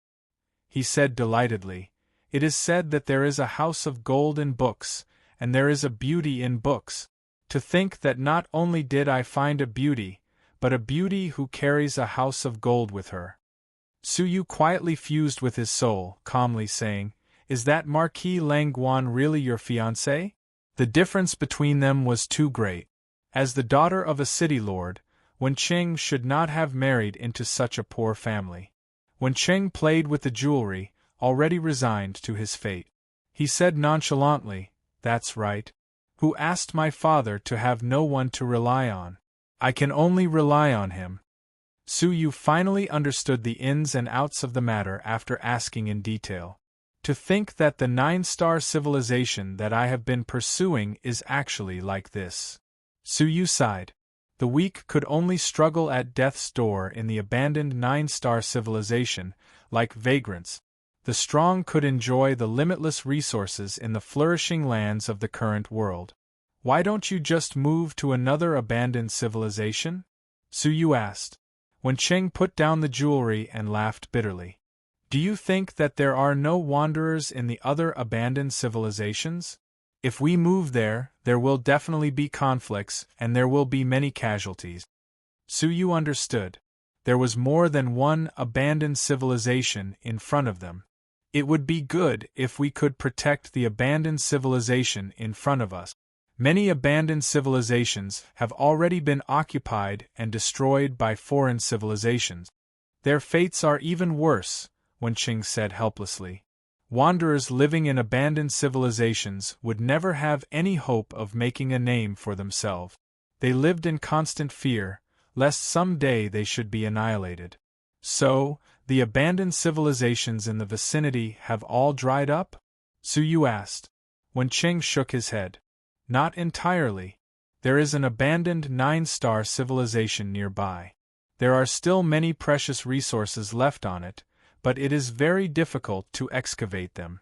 He said delightedly, "It is said that there is a house of gold in books, and there is a beauty in books. To think that not only did I find a beauty, but a beauty who carries a house of gold with her." Su Yu quietly fused with his soul, calmly saying, "Is that Marquis Langguan really your fiancé?" The difference between them was too great. As the daughter of a city lord, Wenqing should not have married into such a poor family. Wenqing played with the jewelry, already resigned to his fate. He said nonchalantly, "That's right. Who asked my father to have no one to rely on? I can only rely on him." Su Yu finally understood the ins and outs of the matter after asking in detail. "To think that the 9-star civilization that I have been pursuing is actually like this." Su Yu sighed. The weak could only struggle at death's door in the abandoned 9-star civilization, like vagrants. The strong could enjoy the limitless resources in the flourishing lands of the current world. "Why don't you just move to another abandoned civilization?" Su Yu asked. Wenqing put down the jewelry and laughed bitterly. "Do you think that there are no wanderers in the other abandoned civilizations? If we move there, there will definitely be conflicts and there will be many casualties." Su Yu understood. There was more than one abandoned civilization in front of them. It would be good if we could protect the abandoned civilization in front of us. Many abandoned civilizations have already been occupied and destroyed by foreign civilizations. Their fates are even worse, Wenqing said helplessly. Wanderers living in abandoned civilizations would never have any hope of making a name for themselves. They lived in constant fear, lest someday they should be annihilated. "So, the abandoned civilizations in the vicinity have all dried up?" Su Yu asked. Wenqing shook his head. "Not entirely. There is an abandoned 9-star civilization nearby. There are still many precious resources left on it, but it is very difficult to excavate them.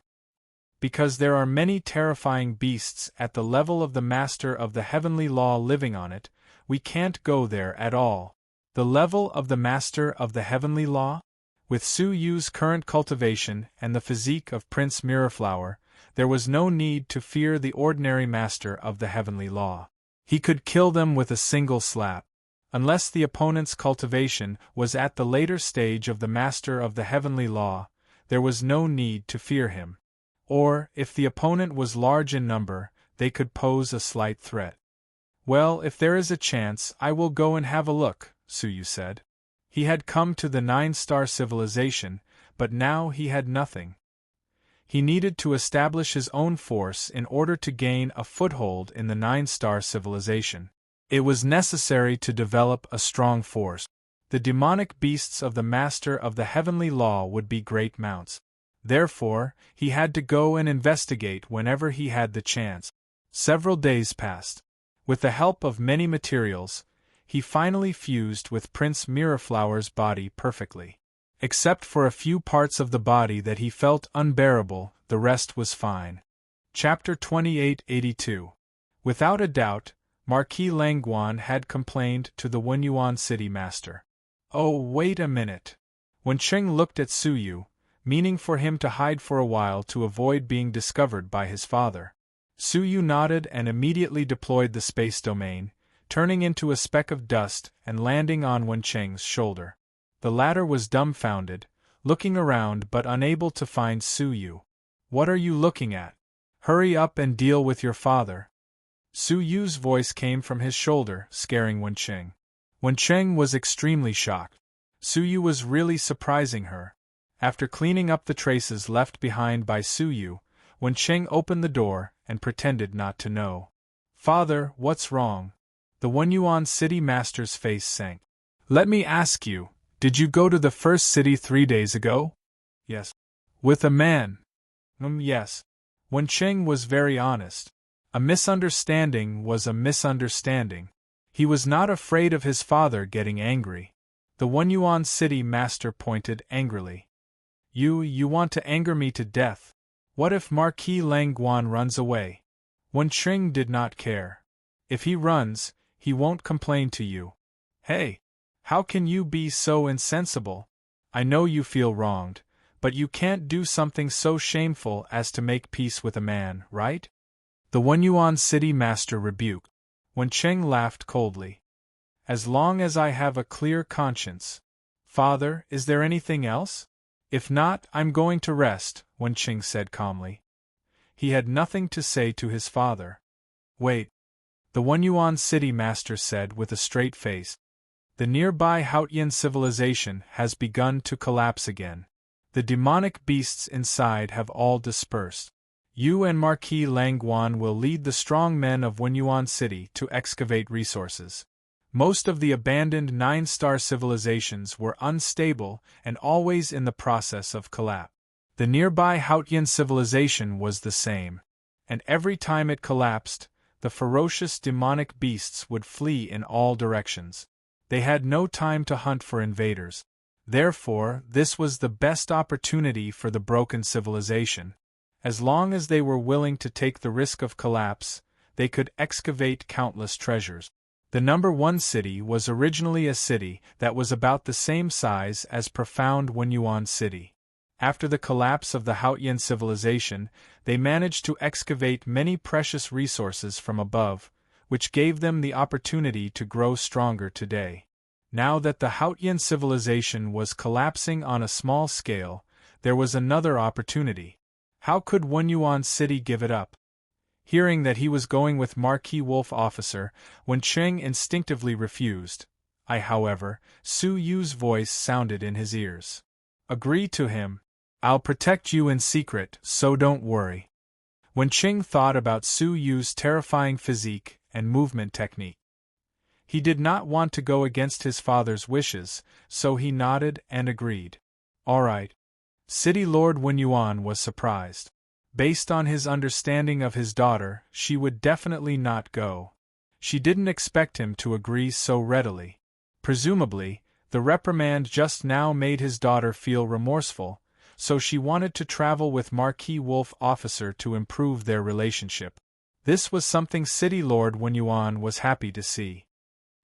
Because there are many terrifying beasts at the level of the Master of the Heavenly Law living on it, we can't go there at all." The level of the Master of the Heavenly Law? With Su Yu's current cultivation and the physique of Prince Mirrorflower, there was no need to fear the ordinary Master of the Heavenly Law. He could kill them with a single slap. Unless the opponent's cultivation was at the later stage of the Master of the Heavenly Law, there was no need to fear him. Or, if the opponent was large in number, they could pose a slight threat. "Well, if there is a chance, I will go and have a look," Su Yu said. He had come to the 9-star civilization, but now he had nothing. He needed to establish his own force in order to gain a foothold in the 9-star civilization. It was necessary to develop a strong force. The demonic beasts of the Master of the Heavenly Law would be great mounts. Therefore, he had to go and investigate whenever he had the chance. Several days passed. With the help of many materials, he finally fused with Prince Mirrorflower's body perfectly. Except for a few parts of the body that he felt unbearable, the rest was fine. Chapter 2882. Without a doubt, Marquis Langguan had complained to the Wenyuan city master. "Oh, wait a minute." Wenqing looked at Su Yu, meaning for him to hide for a while to avoid being discovered by his father. Su Yu nodded and immediately deployed the space domain, turning into a speck of dust and landing on Wenqing's shoulder. The latter was dumbfounded, looking around but unable to find Su Yu. "What are you looking at? Hurry up and deal with your father." Su Yu's voice came from his shoulder, scaring Wenqing. Wenqing was extremely shocked. Su Yu was really surprising her. After cleaning up the traces left behind by Su Yu, Wen Qing opened the door and pretended not to know. Father, what's wrong? The Wenyuan city master's face sank. Let me ask you, did you go to the first city 3 days ago? Yes. With a man? Yes. Wen Qing was very honest. A misunderstanding was a misunderstanding. He was not afraid of his father getting angry. The Wenyuan city master pointed angrily. You want to anger me to death. What if Marquis Langguan runs away? Wen Qing did not care. If he runs, he won't complain to you. Hey! How can you be so insensible? I know you feel wronged, but you can't do something so shameful as to make peace with a man, right? The Wenyuan city master rebuked. Wen Qing laughed coldly. As long as I have a clear conscience. Father, is there anything else? If not, I'm going to rest, Wen Qing said calmly. He had nothing to say to his father. Wait. The Wenyuan city master said with a straight face. The nearby Haotian civilization has begun to collapse again. The demonic beasts inside have all dispersed. You and Marquis Langguan will lead the strong men of Wenyuan City to excavate resources. Most of the abandoned 9-star civilizations were unstable and always in the process of collapse. The nearby Haotian civilization was the same, and every time it collapsed, the ferocious demonic beasts would flee in all directions. They had no time to hunt for invaders. Therefore, this was the best opportunity for the broken civilization. As long as they were willing to take the risk of collapse, they could excavate countless treasures. The number 1 city was originally a city that was about the same size as profound Wenyuan City. After the collapse of the Haotian civilization, they managed to excavate many precious resources from above, which gave them the opportunity to grow stronger today. Now that the Haotian civilization was collapsing on a small scale, there was another opportunity. How could Wenyuan City give it up? Hearing that he was going with Marquis Wolf Officer, Wen Qing instinctively refused. However, Su Yu's voice sounded in his ears. Agree to him. I'll protect you in secret, so don't worry. Wen Qing thought about Su Yu's terrifying physique and movement technique. He did not want to go against his father's wishes, so he nodded and agreed. All right. City Lord Wenyuan was surprised. Based on his understanding of his daughter, she would definitely not go. She didn't expect him to agree so readily. Presumably, the reprimand just now made his daughter feel remorseful, so she wanted to travel with Marquis Wolf Officer to improve their relationship. This was something City Lord Wenyuan was happy to see.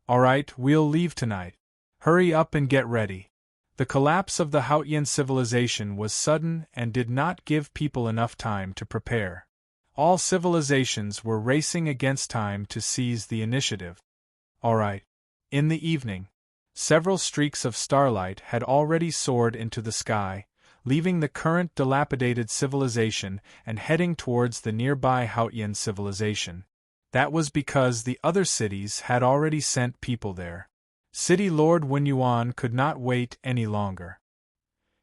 All right, we'll leave tonight. Hurry up and get ready. The collapse of the Haotian civilization was sudden and did not give people enough time to prepare. All civilizations were racing against time to seize the initiative. All right. In the evening, several streaks of starlight had already soared into the sky, leaving the current dilapidated civilization and heading towards the nearby Haotian civilization. That was because the other cities had already sent people there. City Lord Wenyuan could not wait any longer.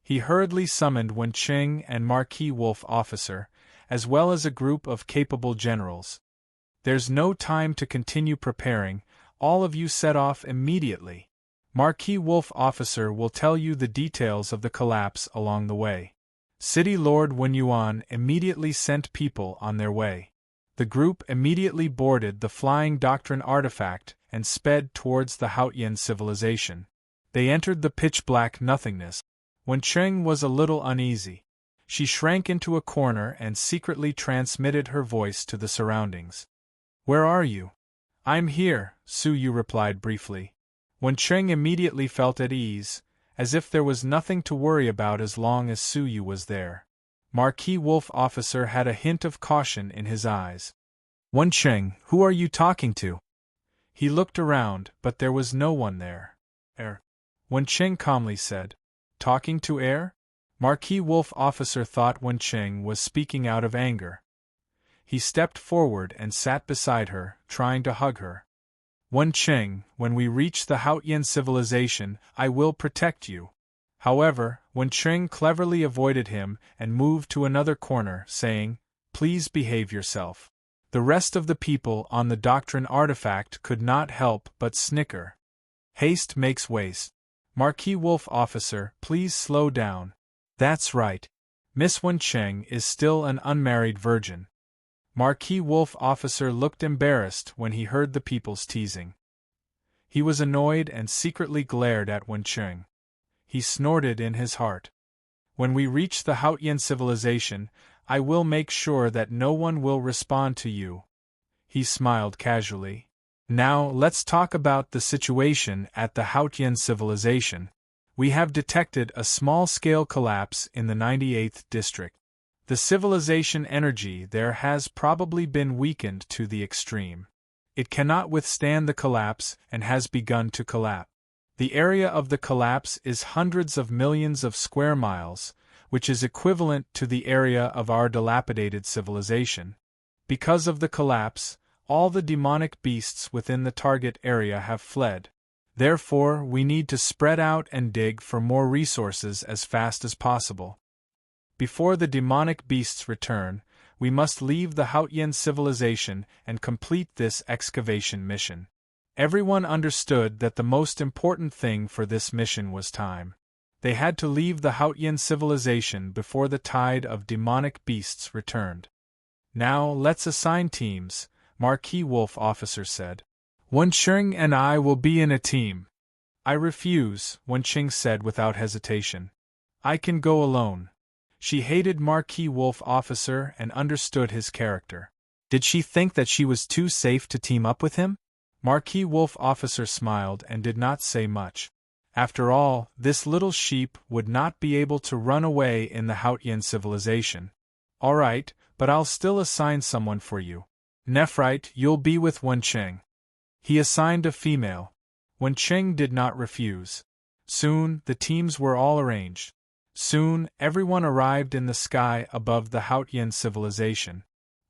He hurriedly summoned Wen Qing and Marquis Wolf Officer, as well as a group of capable generals. There's no time to continue preparing, all of you set off immediately. Marquis Wolf Officer will tell you the details of the collapse along the way. City Lord Wenyuan immediately sent people on their way. The group immediately boarded the Flying Doctrine artifact and sped towards the Haotian civilization. They entered the pitch-black nothingness. Wen Qing was a little uneasy. She shrank into a corner and secretly transmitted her voice to the surroundings. Where are you? I'm here, Su Yu replied briefly. Wen Qing immediately felt at ease, as if there was nothing to worry about as long as Su Yu was there. Marquis Wolf Officer had a hint of caution in his eyes. Wen Qing, who are you talking to? He looked around, but there was no one there. Wen Qing calmly said. Talking to air? Marquis Wolf Officer thought Wen Qing was speaking out of anger. He stepped forward and sat beside her, trying to hug her. Wen Qing, when we reach the Haotian civilization, I will protect you. However, Wen Qing cleverly avoided him and moved to another corner, saying, "Please behave yourself." The rest of the people on the doctrine artifact could not help but snicker. Haste makes waste. Marquis Wolf Officer, please slow down. That's right. Miss Wen Qing is still an unmarried virgin. Marquis Wolf Officer looked embarrassed when he heard the people's teasing. He was annoyed and secretly glared at Wen Qing. He snorted in his heart. When we reach the Haotian civilization, I will make sure that no one will respond to you. He smiled casually. Now let's talk about the situation at the Haotian civilization. We have detected a small-scale collapse in the 98th district. The civilization energy there has probably been weakened to the extreme. It cannot withstand the collapse and has begun to collapse. The area of the collapse is hundreds of millions of square miles, which is equivalent to the area of our dilapidated civilization. Because of the collapse, all the demonic beasts within the target area have fled. Therefore, we need to spread out and dig for more resources as fast as possible. Before the demonic beasts return, we must leave the Haotian civilization and complete this excavation mission. Everyone understood that the most important thing for this mission was time. They had to leave the Haotian civilization before the tide of demonic beasts returned. Now let's assign teams, Marquis Wolf Officer said. Wen Qing and I will be in a team. I refuse, Wen Qing said without hesitation. I can go alone. She hated Marquis Wolf Officer and understood his character. Did she think that she was too safe to team up with him? Marquis Wolf Officer smiled and did not say much. After all, this little sheep would not be able to run away in the Haotian civilization. All right, but I'll still assign someone for you. Nephrite, you'll be with Wen Qing. He assigned a female. Wen Qing did not refuse. Soon, the teams were all arranged. Soon, everyone arrived in the sky above the Haotian civilization.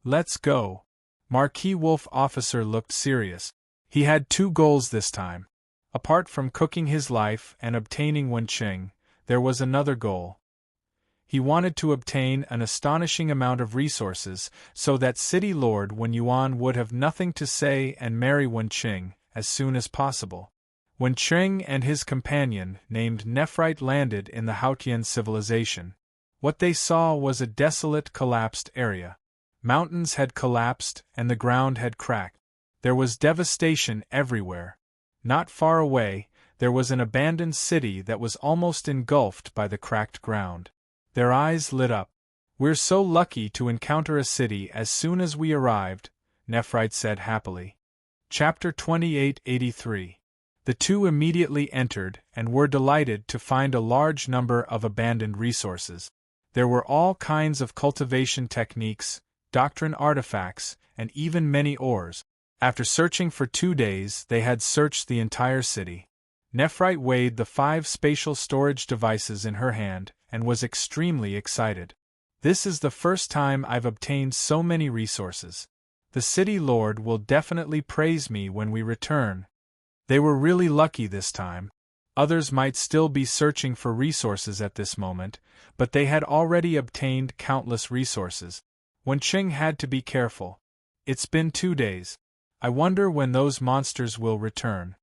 Let's go. Marquis Wolf Officer looked serious. He had two goals this time. Apart from cooking his life and obtaining Wen Qing, there was another goal. He wanted to obtain an astonishing amount of resources so that City Lord Wen Yuan would have nothing to say and marry Wen Qing as soon as possible. Wen Qing and his companion, named Nephrite, landed in the Haotian civilization. What they saw was a desolate, collapsed area. Mountains had collapsed and the ground had cracked. There was devastation everywhere. Not far away, there was an abandoned city that was almost engulfed by the cracked ground. Their eyes lit up. "We're so lucky to encounter a city as soon as we arrived," Nephrite said happily. Chapter 2883. The two immediately entered and were delighted to find a large number of abandoned resources. There were all kinds of cultivation techniques, doctrine artifacts, and even many ores. After searching for 2 days, they had searched the entire city. Nephrite weighed the 5 spatial storage devices in her hand and was extremely excited. "This is the first time I've obtained so many resources. The City Lord will definitely praise me when we return." They were really lucky this time. Others might still be searching for resources at this moment, but they had already obtained countless resources. Wen Qing had to be careful. "It's been 2 days. I wonder when those monsters will return."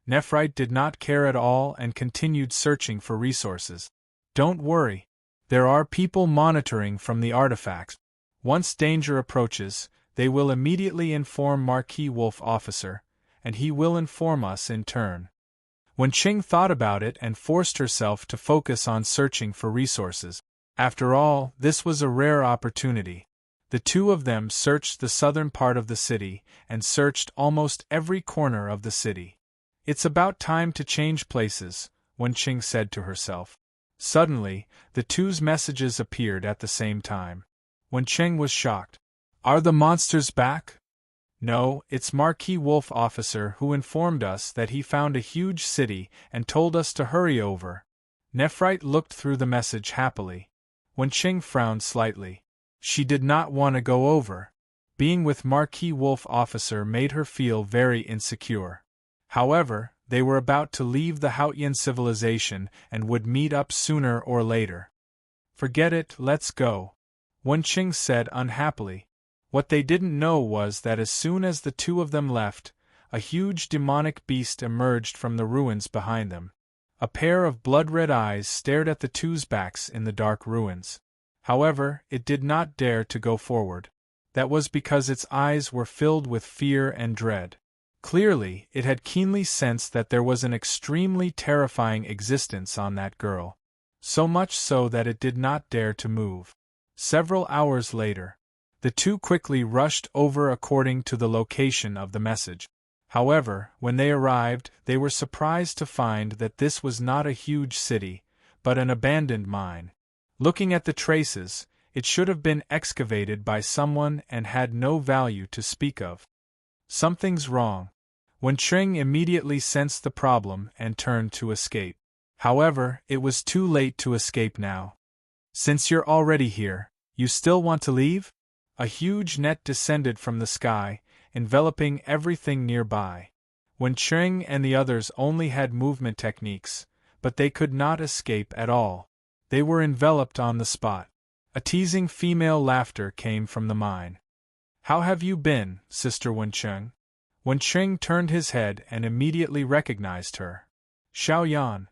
Nephrite did not care at all and continued searching for resources. "Don't worry. There are people monitoring from the artifacts. Once danger approaches, they will immediately inform Marquis Wolf Officer, and he will inform us in turn." Wen Qing thought about it and forced herself to focus on searching for resources. After all, this was a rare opportunity. The two of them searched the southern part of the city and searched almost every corner of the city. "It's about time to change places," Wen Qing said to herself. Suddenly, the two's messages appeared at the same time. Wen Qing was shocked. "Are the monsters back?" "No, it's Marquis Wolf Officer who informed us that he found a huge city and told us to hurry over." Nephrite looked through the message happily. Wen Qing frowned slightly. She did not want to go over. Being with Marquis Wolf Officer made her feel very insecure. However, they were about to leave the Hautian civilization and would meet up sooner or later. Forget it, let's go, Wenqing said unhappily. What they didn't know was that as soon as the two of them left, a huge demonic beast emerged from the ruins behind them. A pair of blood-red eyes stared at the two's backs in the dark ruins. However, it did not dare to go forward. That was because its eyes were filled with fear and dread. Clearly, it had keenly sensed that there was an extremely terrifying existence on that girl. So much so that it did not dare to move. Several hours later, the two quickly rushed over according to the location of the message. However, when they arrived, they were surprised to find that this was not a huge city, but an abandoned mine. Looking at the traces, it should have been excavated by someone and had no value to speak of. Something's wrong. Wenqing immediately sensed the problem and turned to escape. However, it was too late to escape now. Since you're already here, you still want to leave? A huge net descended from the sky, enveloping everything nearby. Wenqing and the others only had movement techniques, but they could not escape at all. They were enveloped on the spot. A teasing female laughter came from the mine. How have you been, Sister Wenqing? Wenqing turned his head and immediately recognized her. Xiao Yan.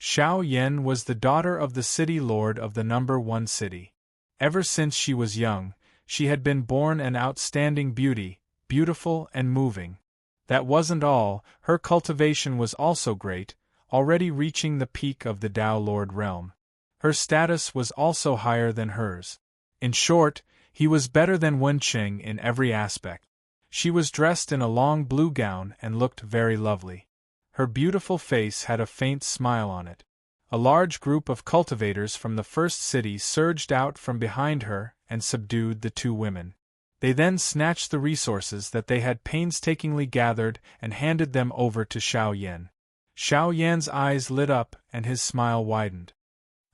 Xiao Yan was the daughter of the city lord of the number 1 city. Ever since she was young, she had been born an outstanding beauty, beautiful and moving. That wasn't all, her cultivation was also great, already reaching the peak of the Tao Lord realm. Her status was also higher than hers. In short, he was better than Wenqing in every aspect. She was dressed in a long blue gown and looked very lovely. Her beautiful face had a faint smile on it. A large group of cultivators from the first city surged out from behind her and subdued the two women. They then snatched the resources that they had painstakingly gathered and handed them over to Xiao Yan. Xiao Yan's eyes lit up and his smile widened.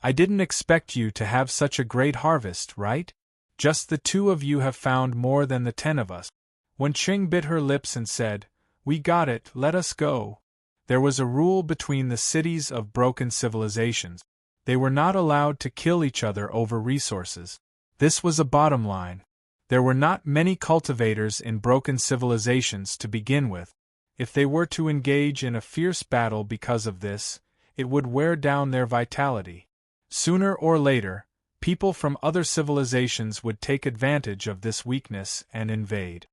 I didn't expect you to have such a great harvest, right? Just the two of you have found more than the 10 of us. Wenqing bit her lips and said, We got it, let us go. There was a rule between the cities of broken civilizations. They were not allowed to kill each other over resources. This was a bottom line. There were not many cultivators in broken civilizations to begin with. If they were to engage in a fierce battle because of this, it would wear down their vitality. Sooner or later, people from other civilizations would take advantage of this weakness and invade.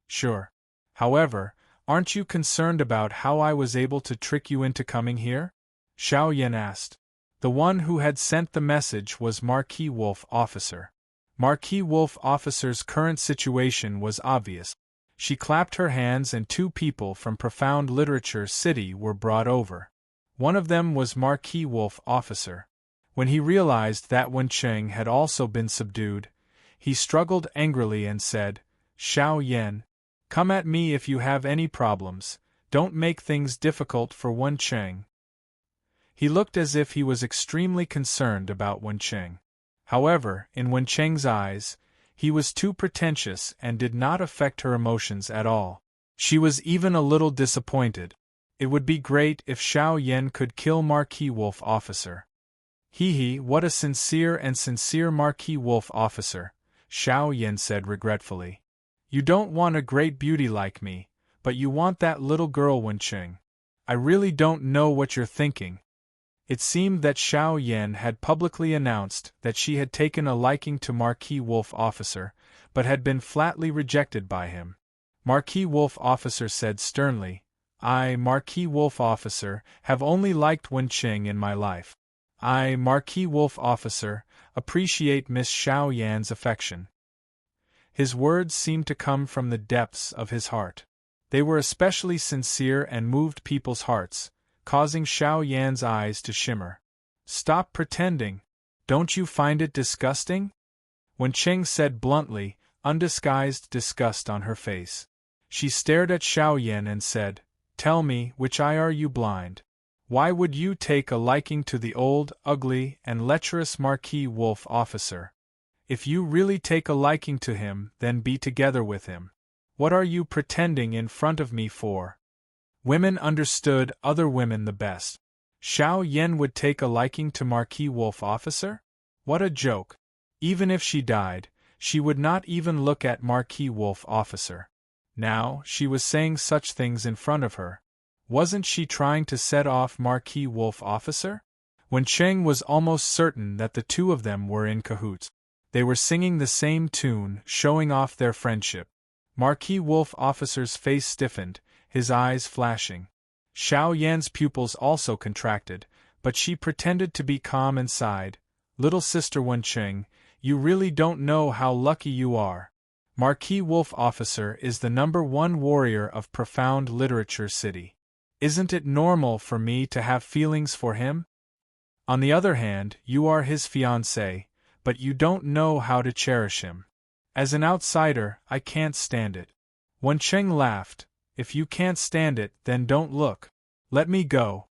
Sure. However, aren't you concerned about how I was able to trick you into coming here? Xiao Yan asked. The one who had sent the message was Marquis Wolf Officer. Marquis Wolf Officer's current situation was obvious. She clapped her hands and two people from Profound Literature City were brought over. One of them was Marquis Wolf Officer. When he realized that Wenqing had also been subdued, he struggled angrily and said, Xiao Yan, come at me if you have any problems, don't make things difficult for Wenqing. He looked as if he was extremely concerned about Wenqing. However, in Wenqing's eyes, he was too pretentious and did not affect her emotions at all. She was even a little disappointed. It would be great if Xiao Yan could kill Marquis Wolf Officer. Hee, what a sincere Marquis Wolf Officer, Xiao Yan said regretfully. You don't want a great beauty like me, but you want that little girl Wenqing. I really don't know what you're thinking. It seemed that Xiao Yan had publicly announced that she had taken a liking to Marquis Wolf Officer, but had been flatly rejected by him. Marquis Wolf Officer said sternly, I, Marquis Wolf Officer, have only liked Wenqing in my life. I, Marquis Wolf Officer, appreciate Miss Xiao Yan's affection. His words seemed to come from the depths of his heart. They were especially sincere and moved people's hearts, causing Xiao Yan's eyes to shimmer. Stop pretending. Don't you find it disgusting? Wenqing said bluntly, undisguised disgust on her face. She stared at Xiao Yan and said, Tell me, which eye are you blind? Why would you take a liking to the old, ugly, and lecherous Marquis Wolf Officer? If you really take a liking to him, then be together with him. What are you pretending in front of me for? Women understood other women the best. Xiao Yan would take a liking to Marquis Wolf Officer? What a joke! Even if she died, she would not even look at Marquis Wolf Officer. Now, she was saying such things in front of her. Wasn't she trying to set off Marquis Wolf Officer? Wen Cheng was almost certain that the two of them were in cahoots. They were singing the same tune, showing off their friendship. Marquis Wolf Officer's face stiffened, his eyes flashing. Xiao Yan's pupils also contracted, but she pretended to be calm and sighed. Little sister Wen Cheng, you really don't know how lucky you are. Marquis Wolf Officer is the #1 warrior of profound literature city. Isn't it normal for me to have feelings for him? On the other hand, you are his fiancée, but you don't know how to cherish him. As an outsider, I can't stand it. Wen Cheng laughed. If you can't stand it, then don't look. Let me go.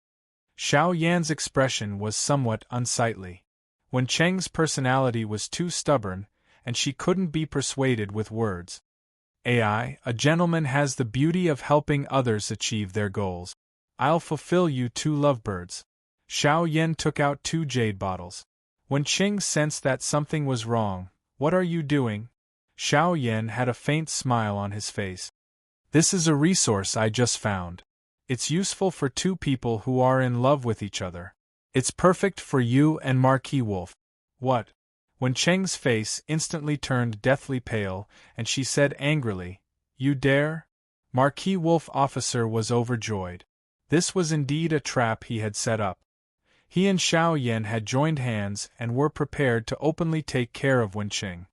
Xiao Yan's expression was somewhat unsightly. Wen Cheng's personality was too stubborn, and she couldn't be persuaded with words. A gentleman has the beauty of helping others achieve their goals. I'll fulfill you 2 lovebirds. Xiao Yan took out 2 jade bottles. Wen Cheng sensed that something was wrong. What are you doing? Xiao Yan had a faint smile on his face. This is a resource I just found. It's useful for 2 people who are in love with each other. It's perfect for you and Marquis Wolf. What? Wen Cheng's face instantly turned deathly pale, and she said angrily, You dare? Marquis Wolf Officer was overjoyed. This was indeed a trap he had set up. He and Xiao Yan had joined hands and were prepared to openly take care of Wen Cheng.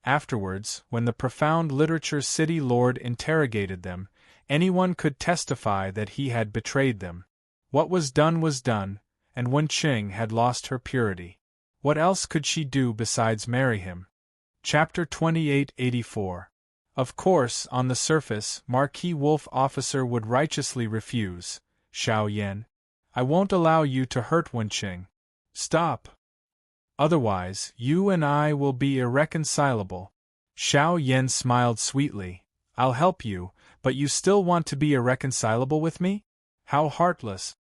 Afterwards, when the profound literature city lord interrogated them, anyone could testify that he had betrayed them. What was done, and Wen Cheng had lost her purity. What else could she do besides marry him? Chapter 2884. Of course, on the surface, Marquis Wolf Officer would righteously refuse. Xiao Yan, I won't allow you to hurt Wen Cheng. Stop. Otherwise, you and I will be irreconcilable. Xiao Yan smiled sweetly. I'll help you, but you still want to be irreconcilable with me? How heartless.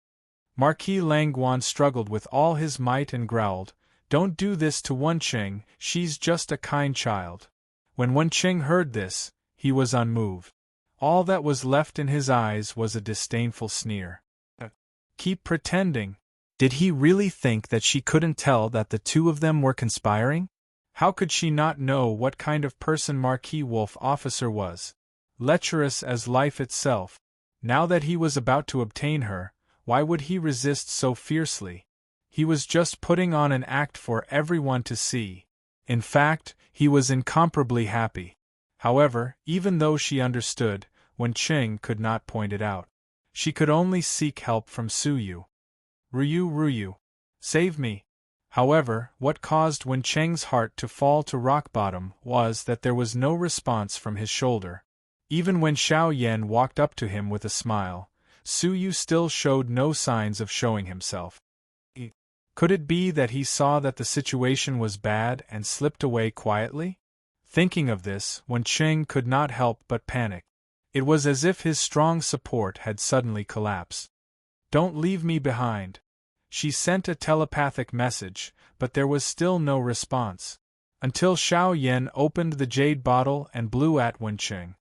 Marquis Langguan struggled with all his might and growled, Don't do this to Wen Cheng, she's just a kind child. When Wen Cheng heard this, he was unmoved. All that was left in his eyes was a disdainful sneer. Keep pretending. Did he really think that she couldn't tell that the 2 of them were conspiring? How could she not know what kind of person Marquis Wolf Officer was? Lecherous as life itself. Now that he was about to obtain her, why would he resist so fiercely? He was just putting on an act for everyone to see. In fact, he was incomparably happy. However, even though she understood, Wen Cheng could not point it out. She could only seek help from Suyu. Ryu, save me. However, what caused Wen Cheng's heart to fall to rock bottom was that there was no response from his shoulder. Even when Xiao Yan walked up to him with a smile, Suyu still showed no signs of showing himself. Could it be that he saw that the situation was bad and slipped away quietly? Thinking of this, Wen Cheng could not help but panic. It was as if his strong support had suddenly collapsed. Don't leave me behind. She sent a telepathic message, but there was still no response. Until Xiao Yan opened the jade bottle and blew at Wen Cheng.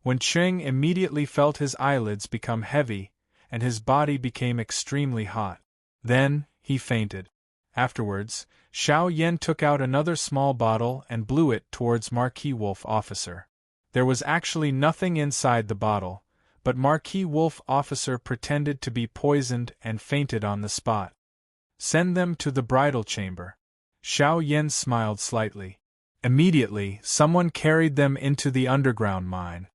Wen Cheng immediately felt his eyelids become heavy, and his body became extremely hot. Then, he fainted. Afterwards, Xiao Yan took out another small bottle and blew it towards Marquis Wolf Officer. There was actually nothing inside the bottle, but Marquis Wolf Officer pretended to be poisoned and fainted on the spot. Send them to the bridal chamber. Xiao Yan smiled slightly. Immediately, someone carried them into the underground mine.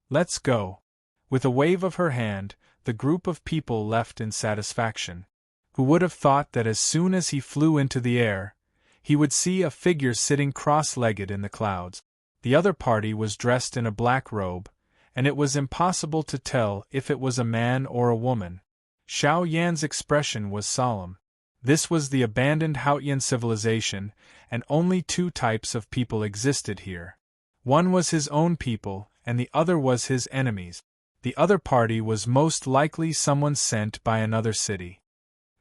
Let's go. With a wave of her hand, the group of people left in satisfaction. Who would have thought that as soon as he flew into the air, he would see a figure sitting cross-legged in the clouds. The other party was dressed in a black robe, and it was impossible to tell if it was a man or a woman. Xiao Yan's expression was solemn. This was the abandoned Haotian civilization, and only 2 types of people existed here. One was his own people, and the other was his enemies. The other party was most likely someone sent by another city.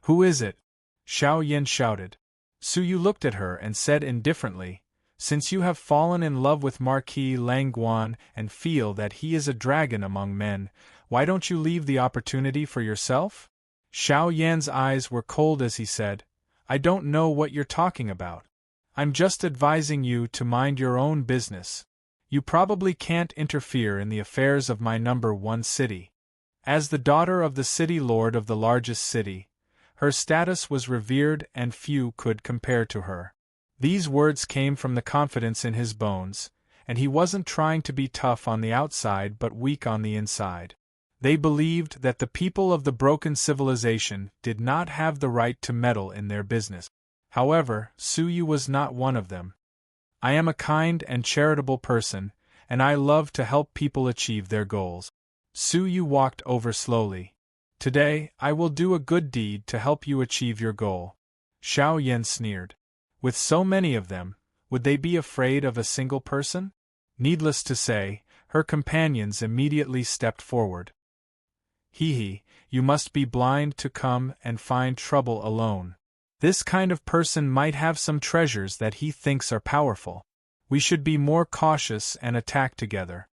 "Who is it?" Xiao Yan shouted. Su Yu looked at her and said indifferently, "Since you have fallen in love with Marquis Langguan and feel that he is a dragon among men, why don't you leave the opportunity for yourself?" Xiao Yan's eyes were cold as he said, "I don't know what you're talking about. I'm just advising you to mind your own business. You probably can't interfere in the affairs of my number 1 city." As the daughter of the city lord of the largest city, her status was revered and few could compare to her. These words came from the confidence in his bones, and he wasn't trying to be tough on the outside but weak on the inside. They believed that the people of the broken civilization did not have the right to meddle in their business. However, Su Yu was not one of them. "I am a kind and charitable person, and I love to help people achieve their goals." Su Yu walked over slowly. "Today, I will do a good deed to help you achieve your goal." Xiao Yan sneered. With so many of them, would they be afraid of a single person? Needless to say, her companions immediately stepped forward. "Hee, you must be blind to come and find trouble alone. This kind of person might have some treasures that he thinks are powerful. We should be more cautious and attack together."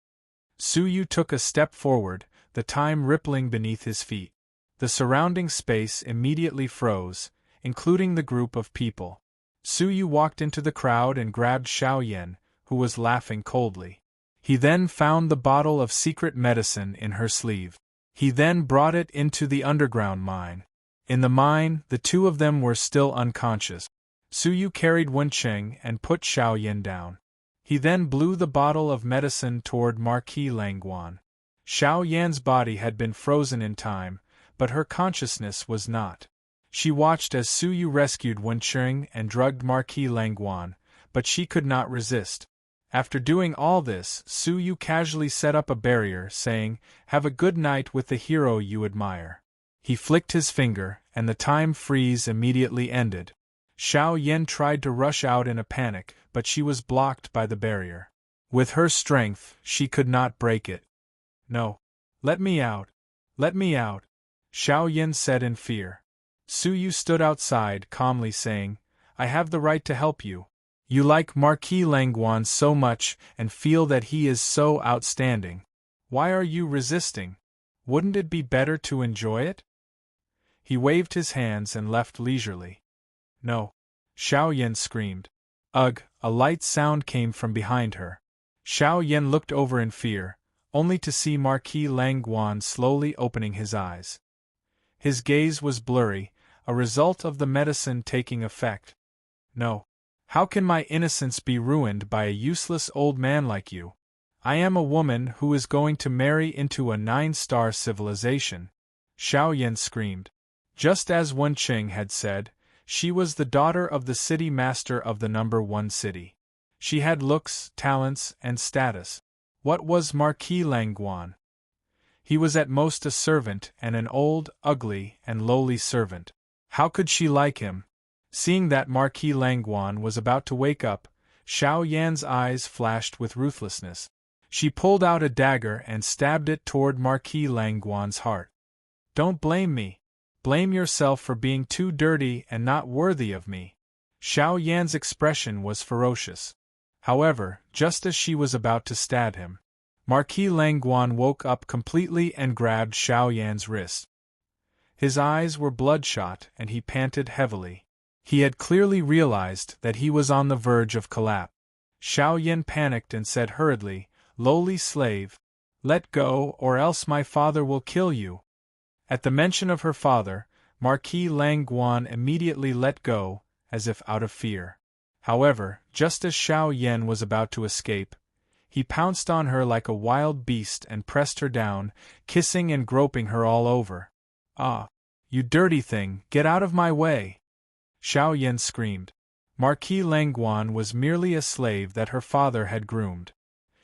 Su Yu took a step forward, the time rippling beneath his feet. The surrounding space immediately froze, including the group of people. Su Yu walked into the crowd and grabbed Xiao Yan, who was laughing coldly. He then found the bottle of secret medicine in her sleeve. He then brought it into the underground mine. In the mine, the two of them were still unconscious. Su Yu carried Wencheng and put Xiao Yan down. He then blew the bottle of medicine toward Marquis Langguan. Xiao Yan's body had been frozen in time, but her consciousness was not. She watched as Su Yu rescued Wencheng and drugged Marquis Langguan, but she could not resist. After doing all this, Su Yu casually set up a barrier, saying, "Have a good night with the hero you admire." He flicked his finger, and the time freeze immediately ended. Xiao Yan tried to rush out in a panic, but she was blocked by the barrier. With her strength, she could not break it. "No. Let me out. Let me out," Xiao Yan said in fear. Su Yu stood outside, calmly saying, "I have the right to help you. You like Marquis Langguan so much and feel that he is so outstanding. Why are you resisting? Wouldn't it be better to enjoy it?" He waved his hands and left leisurely. "No!" Xiao Yan screamed. Ugh! A light sound came from behind her. Xiao Yan looked over in fear, only to see Marquis Langguan slowly opening his eyes. His gaze was blurry, a result of the medicine taking effect. "No. How can my innocence be ruined by a useless old man like you? I am a woman who is going to marry into a 9-star civilization," Xiao Yan screamed. Just as Wencheng had said, she was the daughter of the city master of the number 1 city. She had looks, talents, and status. What was Marquis Langguan? He was at most a servant, and an old, ugly, and lowly servant. How could she like him? Seeing that Marquis Langguan was about to wake up, Xiao Yan's eyes flashed with ruthlessness. She pulled out a dagger and stabbed it toward Marquis Langguan's heart. "Don't blame me. Blame yourself for being too dirty and not worthy of me." Xiao Yan's expression was ferocious. However, just as she was about to stab him, Marquis Langguan woke up completely and grabbed Xiao Yan's wrist. His eyes were bloodshot and he panted heavily. He had clearly realized that he was on the verge of collapse. Xiao Yan panicked and said hurriedly, "Lowly slave, let go or else my father will kill you." At the mention of her father, Marquis Langguan immediately let go, as if out of fear. However, just as Xiao Yan was about to escape, he pounced on her like a wild beast and pressed her down, kissing and groping her all over. "Ah! You dirty thing, get out of my way!" Xiao Yan screamed. Marquis Langguan was merely a slave that her father had groomed.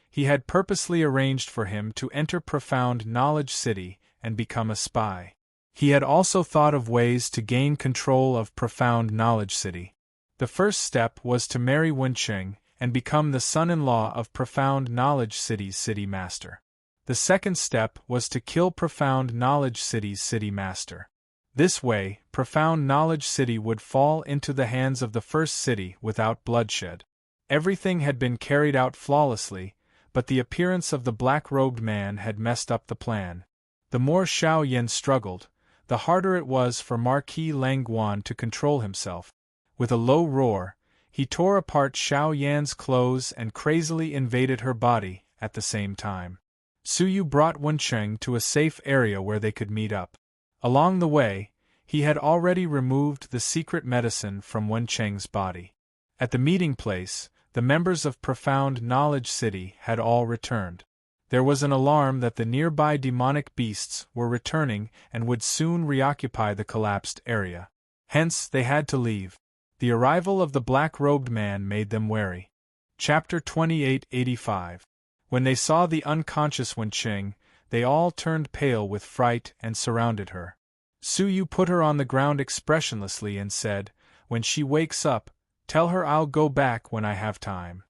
He had purposely arranged for him to enter Profound Knowledge City and become a spy. He had also thought of ways to gain control of Profound Knowledge City. The first step was to marry Wencheng and become the son-in-law of Profound Knowledge City's city master. The second step was to kill Profound Knowledge City's city master. This way, Profound Knowledge City would fall into the hands of the first city without bloodshed. Everything had been carried out flawlessly, but the appearance of the black-robed man had messed up the plan. The more Xiao Yan struggled, the harder it was for Marquis Langguan to control himself. With a low roar, he tore apart Xiao Yan's clothes and crazily invaded her body at the same time. Su Yu brought Wencheng to a safe area where they could meet up. Along the way, he had already removed the secret medicine from Wencheng's body. At the meeting place, the members of Profound Knowledge City had all returned. There was an alarm that the nearby demonic beasts were returning and would soon reoccupy the collapsed area. Hence, they had to leave. The arrival of the black-robed man made them wary. Chapter 2885. When they saw the unconscious Wencheng, they all turned pale with fright and surrounded her. Su Yu put her on the ground expressionlessly and said, "When she wakes up, tell her I'll go back when I have time."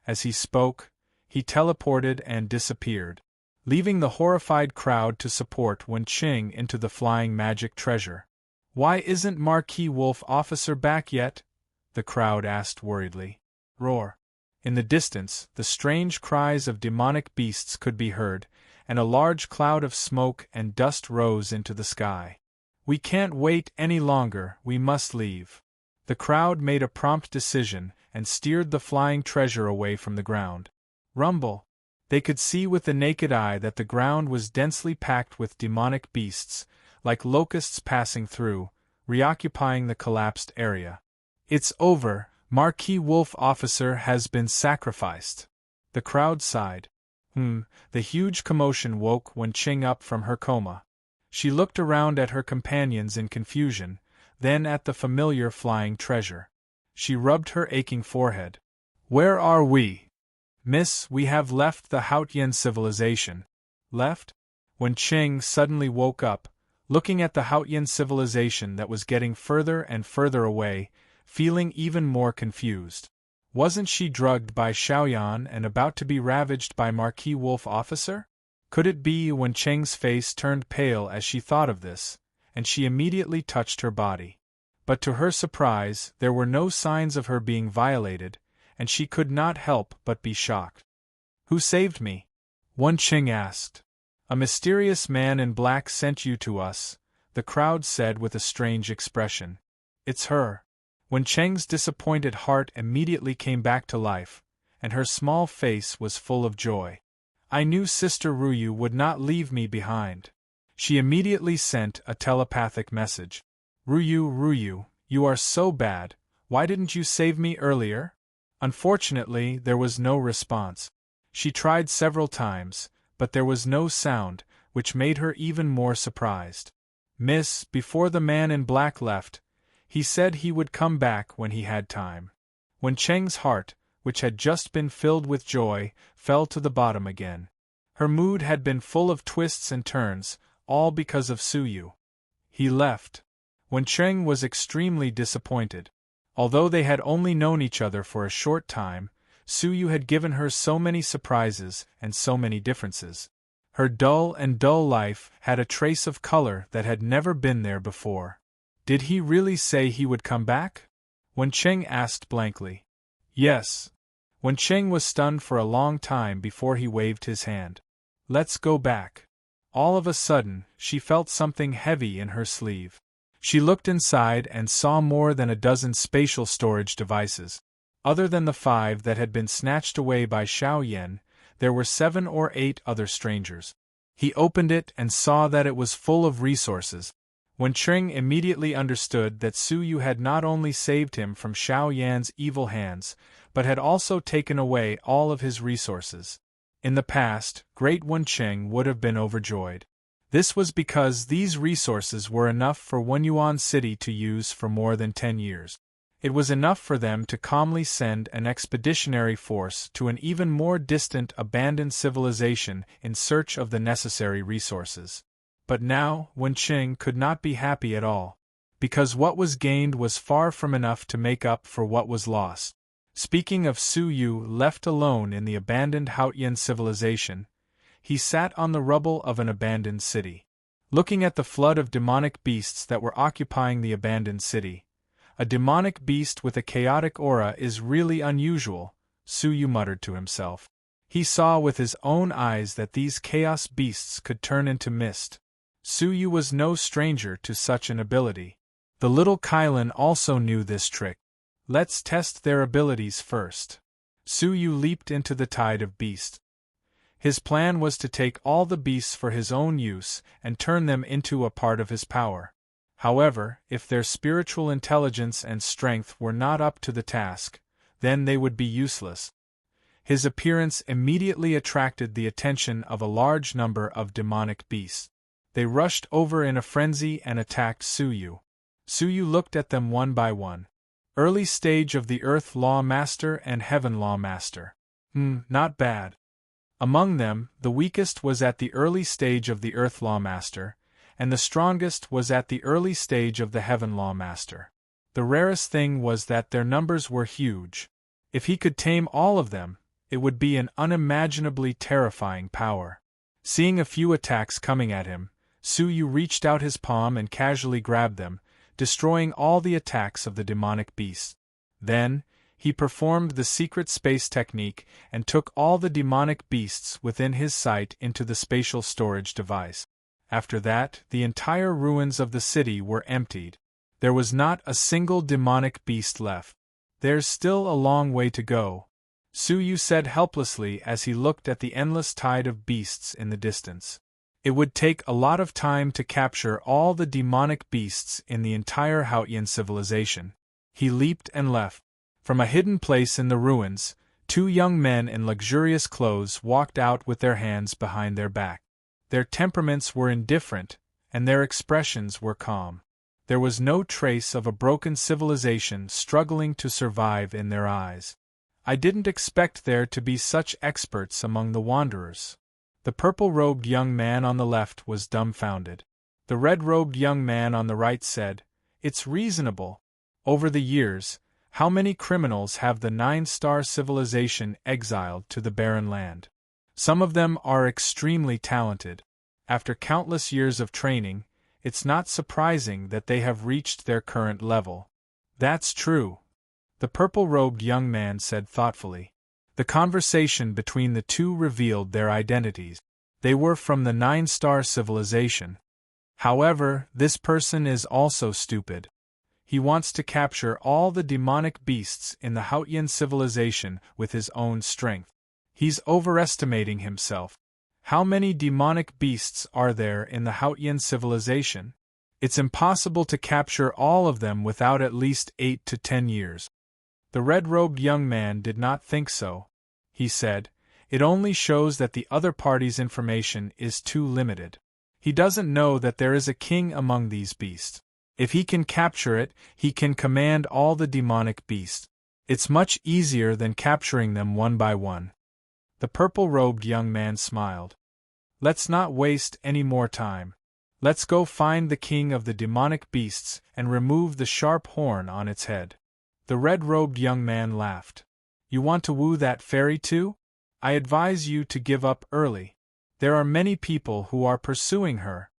As he spoke, he teleported and disappeared, leaving the horrified crowd to support Wencheng into the flying magic treasure. "Why isn't Marquis Wolf Officer back yet?" the crowd asked worriedly. Roar. In the distance, the strange cries of demonic beasts could be heard, and a large cloud of smoke and dust rose into the sky. "We can't wait any longer, we must leave." The crowd made a prompt decision and steered the flying treasure away from the ground. Rumble. They could see with the naked eye that the ground was densely packed with demonic beasts, like locusts passing through, reoccupying the collapsed area. "It's over, Marquis Wolf Officer has been sacrificed." The crowd sighed. The huge commotion woke Wencheng up from her coma. She looked around at her companions in confusion, then at the familiar flying treasure. She rubbed her aching forehead. "Where are we?" "Miss, we have left the Haotian civilization." "Left?" Wencheng suddenly woke up, looking at the Haotian civilization that was getting further and further away, feeling even more confused. Wasn't she drugged by Xiaoyan and about to be ravaged by Marquis Wolf Officer? Could it be? Wencheng's face turned pale as she thought of this, and she immediately touched her body. But to her surprise, there were no signs of her being violated, and she could not help but be shocked. "Who saved me?" Wencheng asked. "A mysterious man in black sent you to us," the crowd said with a strange expression. "It's her." Wencheng's disappointed heart immediately came back to life, and her small face was full of joy. "I knew Sister Ruyu would not leave me behind." She immediately sent a telepathic message. Ruyu, you are so bad, why didn't you save me earlier?" Unfortunately, there was no response. She tried several times, but there was no sound, which made her even more surprised. "Miss, before the man in black left, he said he would come back when he had time." Wencheng's heart, which had just been filled with joy, fell to the bottom again. Her mood had been full of twists and turns, all because of Su Yu. He left. Wencheng was extremely disappointed. Although they had only known each other for a short time, Su Yu had given her so many surprises and so many differences. Her dull life had a trace of color that had never been there before. Did he really say he would come back? Wencheng asked blankly. Yes. Wencheng was stunned for a long time before he waved his hand. Let's go back. All of a sudden, she felt something heavy in her sleeve. She looked inside and saw more than a dozen spatial storage devices. Other than the 5 that had been snatched away by Xiao Yan, there were 7 or 8 other strangers. He opened it and saw that it was full of resources. Wencheng immediately understood that Su Yu had not only saved him from Xiao Yan's evil hands, but had also taken away all of his resources. In the past, great Wencheng would have been overjoyed. This was because these resources were enough for Wenyuan City to use for more than 10 years. It was enough for them to calmly send an expeditionary force to an even more distant abandoned civilization in search of the necessary resources. But now, Wencheng could not be happy at all, because what was gained was far from enough to make up for what was lost. Speaking of Su Yu left alone in the abandoned Haotian civilization, he sat on the rubble of an abandoned city. Looking at the flood of demonic beasts that were occupying the abandoned city, a demonic beast with a chaotic aura is really unusual, Suyu muttered to himself. He saw with his own eyes that these chaos beasts could turn into mist. Suyu was no stranger to such an ability. The little Kylan also knew this trick. Let's test their abilities first. Suyu leaped into the tide of beasts. His plan was to take all the beasts for his own use and turn them into a part of his power. However, if their spiritual intelligence and strength were not up to the task, then they would be useless. His appearance immediately attracted the attention of a large number of demonic beasts. They rushed over in a frenzy and attacked Suyu. Suyu looked at them one by one. Early stage of the Earth Law Master and Heaven Law Master. Not bad. Among them, the weakest was at the early stage of the Earth Law Master, and the strongest was at the early stage of the Heaven Law Master. The rarest thing was that their numbers were huge. If he could tame all of them, it would be an unimaginably terrifying power. Seeing a few attacks coming at him, Suyu reached out his palm and casually grabbed them, destroying all the attacks of the demonic beasts. Then, he performed the secret space technique and took all the demonic beasts within his sight into the spatial storage device. After that, the entire ruins of the city were emptied. There was not a single demonic beast left. There's still a long way to go, Suyu said helplessly as he looked at the endless tide of beasts in the distance. It would take a lot of time to capture all the demonic beasts in the entire Haotian civilization. He leaped and left. From a hidden place in the ruins, two young men in luxurious clothes walked out with their hands behind their back. Their temperaments were indifferent, and their expressions were calm. There was no trace of a broken civilization struggling to survive in their eyes. I didn't expect there to be such experts among the wanderers. The purple-robed young man on the left was dumbfounded. The red-robed young man on the right said, "It's reasonable. Over the years, how many criminals have the 9-star civilization exiled to the barren land? Some of them are extremely talented. After countless years of training, it's not surprising that they have reached their current level." "That's true," the purple-robed young man said thoughtfully. The conversation between the two revealed their identities. They were from the 9-star civilization. However, this person is also stupid. He wants to capture all the demonic beasts in the Haotian civilization with his own strength. He's overestimating himself. How many demonic beasts are there in the Haotian civilization? It's impossible to capture all of them without at least 8 to 10 years. The red-robed young man did not think so. He said, "It only shows that the other party's information is too limited. He doesn't know that there is a king among these beasts. If he can capture it, he can command all the demonic beasts. It's much easier than capturing them one by one." The purple-robed young man smiled. "Let's not waste any more time. Let's go find the king of the demonic beasts and remove the sharp horn on its head." The red-robed young man laughed. "You want to woo that fairy too? I advise you to give up early. There are many people who are pursuing her.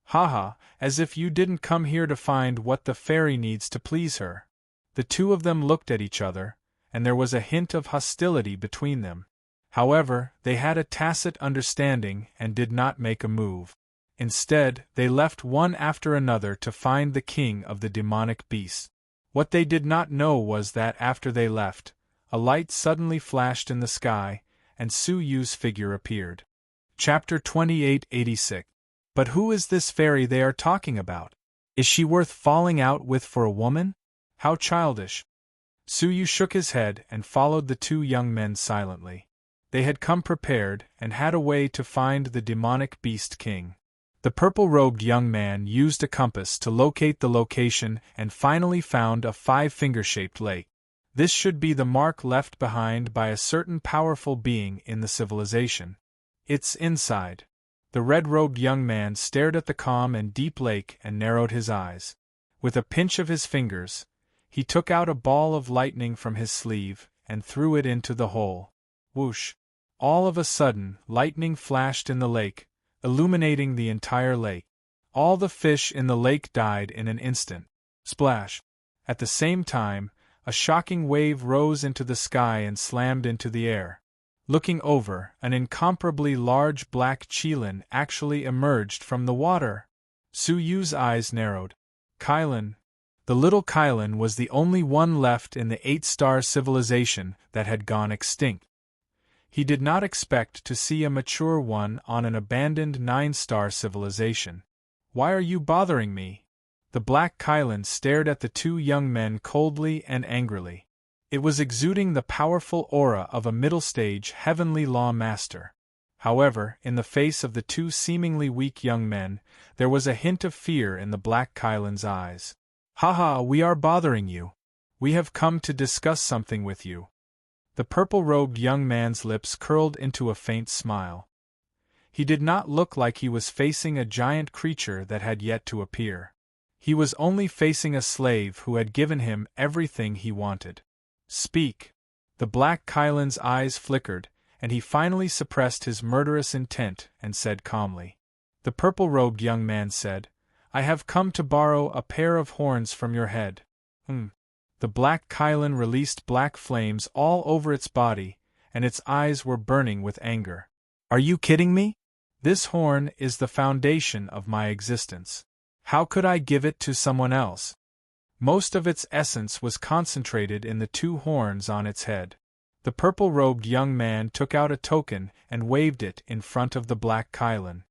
Haha, as if you didn't come here to find what the fairy needs to please her." The two of them looked at each other, and there was a hint of hostility between them. However, they had a tacit understanding and did not make a move. Instead, they left one after another to find the king of the demonic beasts. What they did not know was that after they left, a light suddenly flashed in the sky, and Suyu's figure appeared. Chapter 2886. But who is this fairy they are talking about? Is she worth falling out with for a woman? How childish. Suyu shook his head and followed the two young men silently. They had come prepared and had a way to find the demonic beast king. The purple-robed young man used a compass to locate the location and finally found a 5-finger-shaped lake. This should be the mark left behind by a certain powerful being in the civilization. It's inside. The red-robed young man stared at the calm and deep lake and narrowed his eyes. With a pinch of his fingers, he took out a ball of lightning from his sleeve and threw it into the hole. Whoosh! All of a sudden, lightning flashed in the lake, illuminating the entire lake. All the fish in the lake died in an instant. Splash! At the same time, a shocking wave rose into the sky and slammed into the air. Looking over, an incomparably large black qilin actually emerged from the water. Su Yu's eyes narrowed. Qilin. The little qilin was the only one left in the 8-star civilization that had gone extinct. He did not expect to see a mature one on an abandoned 9-star civilization. Why are you bothering me? The black qilin stared at the two young men coldly and angrily. It was exuding the powerful aura of a middle-stage heavenly law master. However, in the face of the two seemingly weak young men, there was a hint of fear in the black qilin's eyes. Haha, we are bothering you. We have come to discuss something with you. The purple-robed young man's lips curled into a faint smile. He did not look like he was facing a giant creature that had yet to appear. He was only facing a slave who had given him everything he wanted. Speak. The black qilin's eyes flickered, and he finally suppressed his murderous intent and said calmly. The purple-robed young man said, I have come to borrow a pair of horns from your head. The black qilin released black flames all over its body, and its eyes were burning with anger. Are you kidding me? This horn is the foundation of my existence. How could I give it to someone else? Most of its essence was concentrated in the two horns on its head. The purple-robed young man took out a token and waved it in front of the black qilin.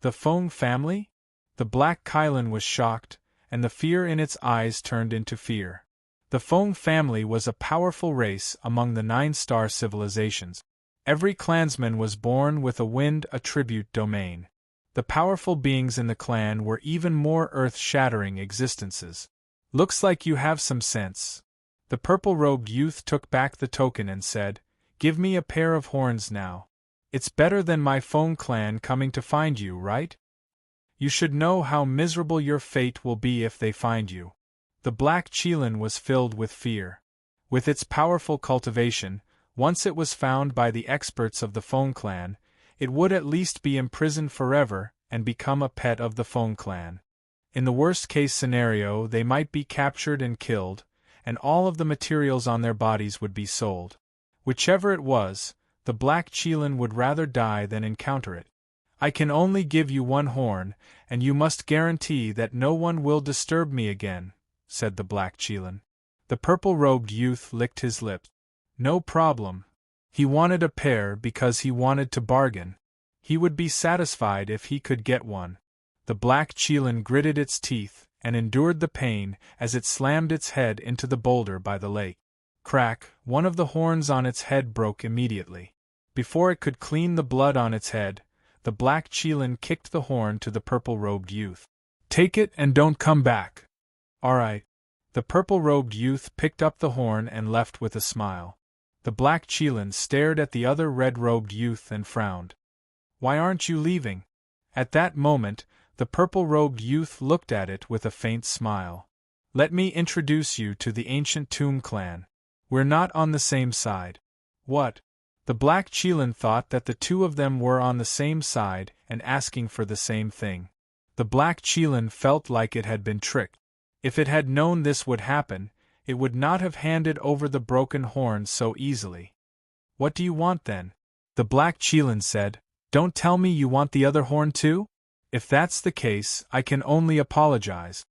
The Feng family? The black qilin was shocked, and the fear in its eyes turned into fear. The Feng family was a powerful race among the 9-star civilizations. Every clansman was born with a wind attribute domain. The powerful beings in the clan were even more earth-shattering existences. Looks like you have some sense. The purple-robed youth took back the token and said, Give me a pair of horns now. It's better than my Feng clan coming to find you, right? You should know how miserable your fate will be if they find you. The black qilin was filled with fear. With its powerful cultivation, once it was found by the experts of the Feng clan, it would at least be imprisoned forever and become a pet of the Feng clan. In the worst-case scenario, they might be captured and killed, and all of the materials on their bodies would be sold. Whichever it was, the black qilin would rather die than encounter it. I can only give you one horn, and you must guarantee that no one will disturb me again, said the black qilin. The purple-robed youth licked his lips. No problem. He wanted a pair because he wanted to bargain. He would be satisfied if he could get one. The black qilin gritted its teeth and endured the pain as it slammed its head into the boulder by the lake. Crack! One of the horns on its head broke immediately. Before it could clean the blood on its head, the black qilin kicked the horn to the purple-robed youth. Take it and don't come back. All right. The purple-robed youth picked up the horn and left with a smile. The black qilin stared at the other red-robed youth and frowned. Why aren't you leaving? At that moment, the purple-robed youth looked at it with a faint smile. Let me introduce you to the ancient Tomb clan. We're not on the same side. What? The black qilin thought that the two of them were on the same side and asking for the same thing. The black qilin felt like it had been tricked. If it had known this would happen, it would not have handed over the broken horn so easily. What do you want then? The black qilin said. Don't tell me you want the other horn too? If that's the case, I can only apologize.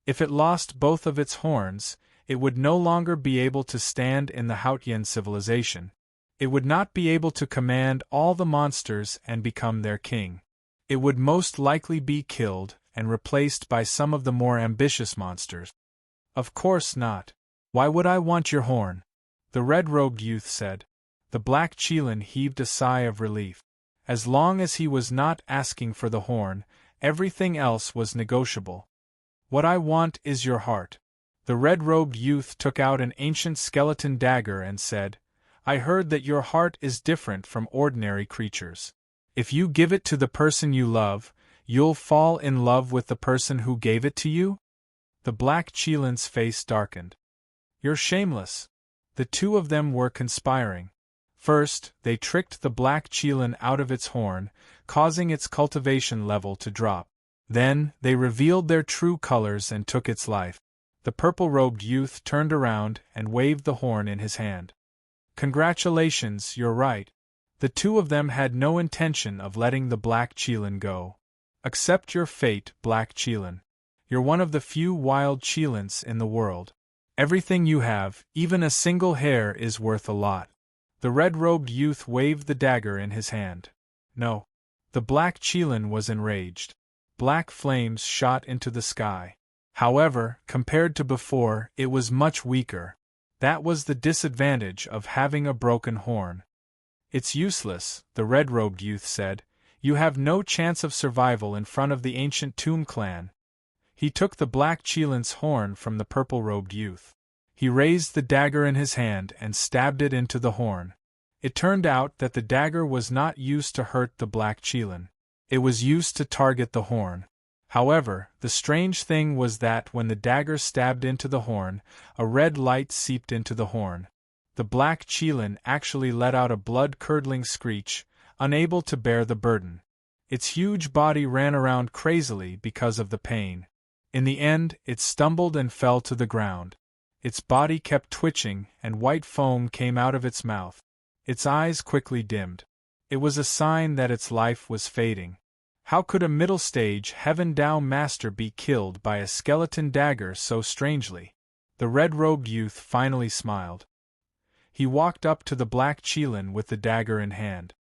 If it lost both of its horns, it would no longer be able to stand in the Hautian civilization. It would not be able to command all the monsters and become their king. It would most likely be killed and replaced by some of the more ambitious monsters. Of course not. Why would I want your horn? The red-robed youth said. The black qilin heaved a sigh of relief. As long as he was not asking for the horn, everything else was negotiable. What I want is your heart. The red-robed youth took out an ancient skeleton dagger and said, I heard that your heart is different from ordinary creatures. If you give it to the person you love, you'll fall in love with the person who gave it to you? The black qilin's face darkened. You're shameless. The two of them were conspiring. First, they tricked the black Qilin out of its horn, causing its cultivation level to drop. Then, they revealed their true colors and took its life. The purple-robed youth turned around and waved the horn in his hand. Congratulations, you're right. The two of them had no intention of letting the black Qilin go. Accept your fate, black Qilin. You're one of the few wild Qilins in the world. Everything you have, even a single hair, is worth a lot. The red-robed youth waved the dagger in his hand. No. The black Qilin was enraged. Black flames shot into the sky. However, compared to before, it was much weaker. That was the disadvantage of having a broken horn. It's useless, the red-robed youth said. You have no chance of survival in front of the ancient Tomb clan. He took the black Qilin's horn from the purple-robed youth. He raised the dagger in his hand and stabbed it into the horn. It turned out that the dagger was not used to hurt the black Qilin. It was used to target the horn. However, the strange thing was that when the dagger stabbed into the horn, a red light seeped into the horn. The black Qilin actually let out a blood-curdling screech, unable to bear the burden. Its huge body ran around crazily because of the pain. In the end, it stumbled and fell to the ground. Its body kept twitching, and white foam came out of its mouth. Its eyes quickly dimmed. It was a sign that its life was fading. How could a middle-stage Heaven Dao master be killed by a skeleton dagger so strangely? The red-robed youth finally smiled. He walked up to the black Qilin with the dagger in hand.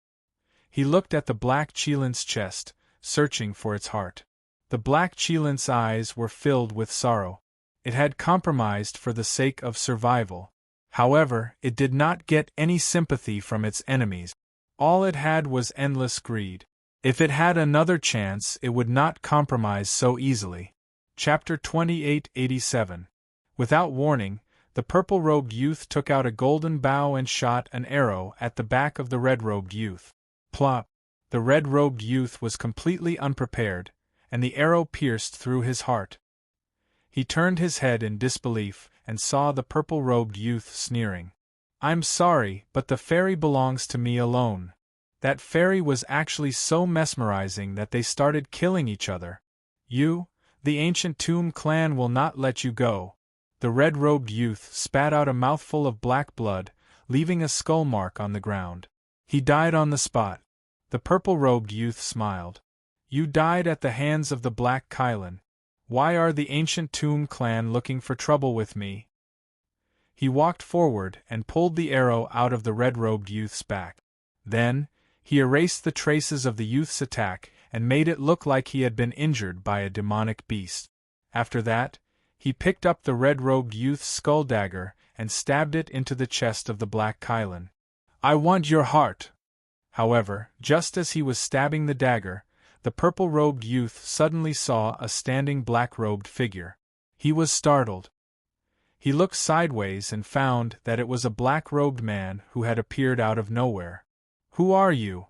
He looked at the black Qilin's chest, searching for its heart. The black Qilin's eyes were filled with sorrow. It had compromised for the sake of survival. However, it did not get any sympathy from its enemies. All it had was endless greed. If it had another chance, it would not compromise so easily. Chapter 2887. Without warning, the purple-robed youth took out a golden bow and shot an arrow at the back of the red-robed youth. Plop! The red-robed youth was completely unprepared, and the arrow pierced through his heart. He turned his head in disbelief and saw the purple-robed youth sneering. I'm sorry, but the fairy belongs to me alone. That fairy was actually so mesmerizing that they started killing each other. You, the ancient Tomb clan will not let you go. The red-robed youth spat out a mouthful of black blood, leaving a skull mark on the ground. He died on the spot. The purple-robed youth smiled. You died at the hands of the black Qilin. Why are the ancient Tomb clan looking for trouble with me? He walked forward and pulled the arrow out of the red-robed youth's back. Then, he erased the traces of the youth's attack and made it look like he had been injured by a demonic beast. After that, he picked up the red-robed youth's skull dagger and stabbed it into the chest of the black Qilin. I want your heart! However, just as he was stabbing the dagger, the purple-robed youth suddenly saw a standing black-robed figure. He was startled. He looked sideways and found that it was a black-robed man who had appeared out of nowhere. Who are you?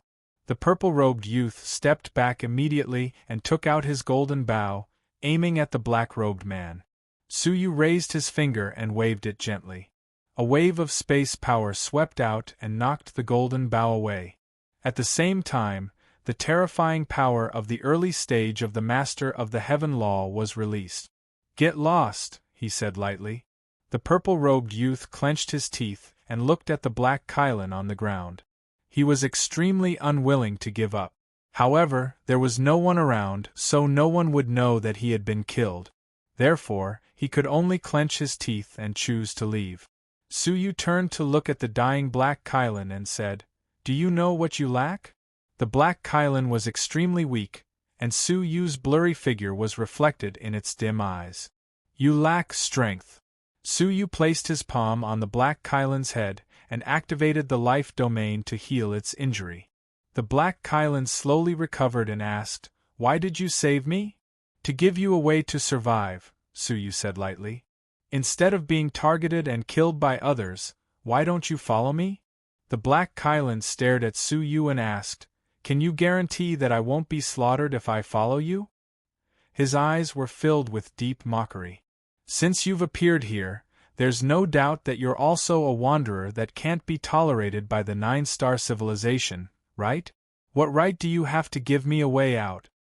The purple-robed youth stepped back immediately and took out his golden bow, aiming at the black-robed man. Suyu raised his finger and waved it gently. A wave of space power swept out and knocked the golden bow away. At the same time, the terrifying power of the early stage of the Master of the Heaven Law was released. Get lost, he said lightly. The purple-robed youth clenched his teeth and looked at the black Qilin on the ground. He was extremely unwilling to give up. However, there was no one around, so no one would know that he had been killed. Therefore, he could only clench his teeth and choose to leave. Suyu turned to look at the dying black Qilin and said, Do you know what you lack? The black Qilin was extremely weak, and Suyu's blurry figure was reflected in its dim eyes. You lack strength. Suyu placed his palm on the black Qilin's head and activated the life domain to heal its injury. The black Qilin slowly recovered and asked, Why did you save me? To give you a way to survive, Suyu said lightly. Instead of being targeted and killed by others, why don't you follow me? The black Qilin stared at Suyu and asked, Can you guarantee that I won't be slaughtered if I follow you? His eyes were filled with deep mockery. Since you've appeared here, There's no doubt that you're also a wanderer that can't be tolerated by the 9-star civilization, right? What right do you have to give me a way out?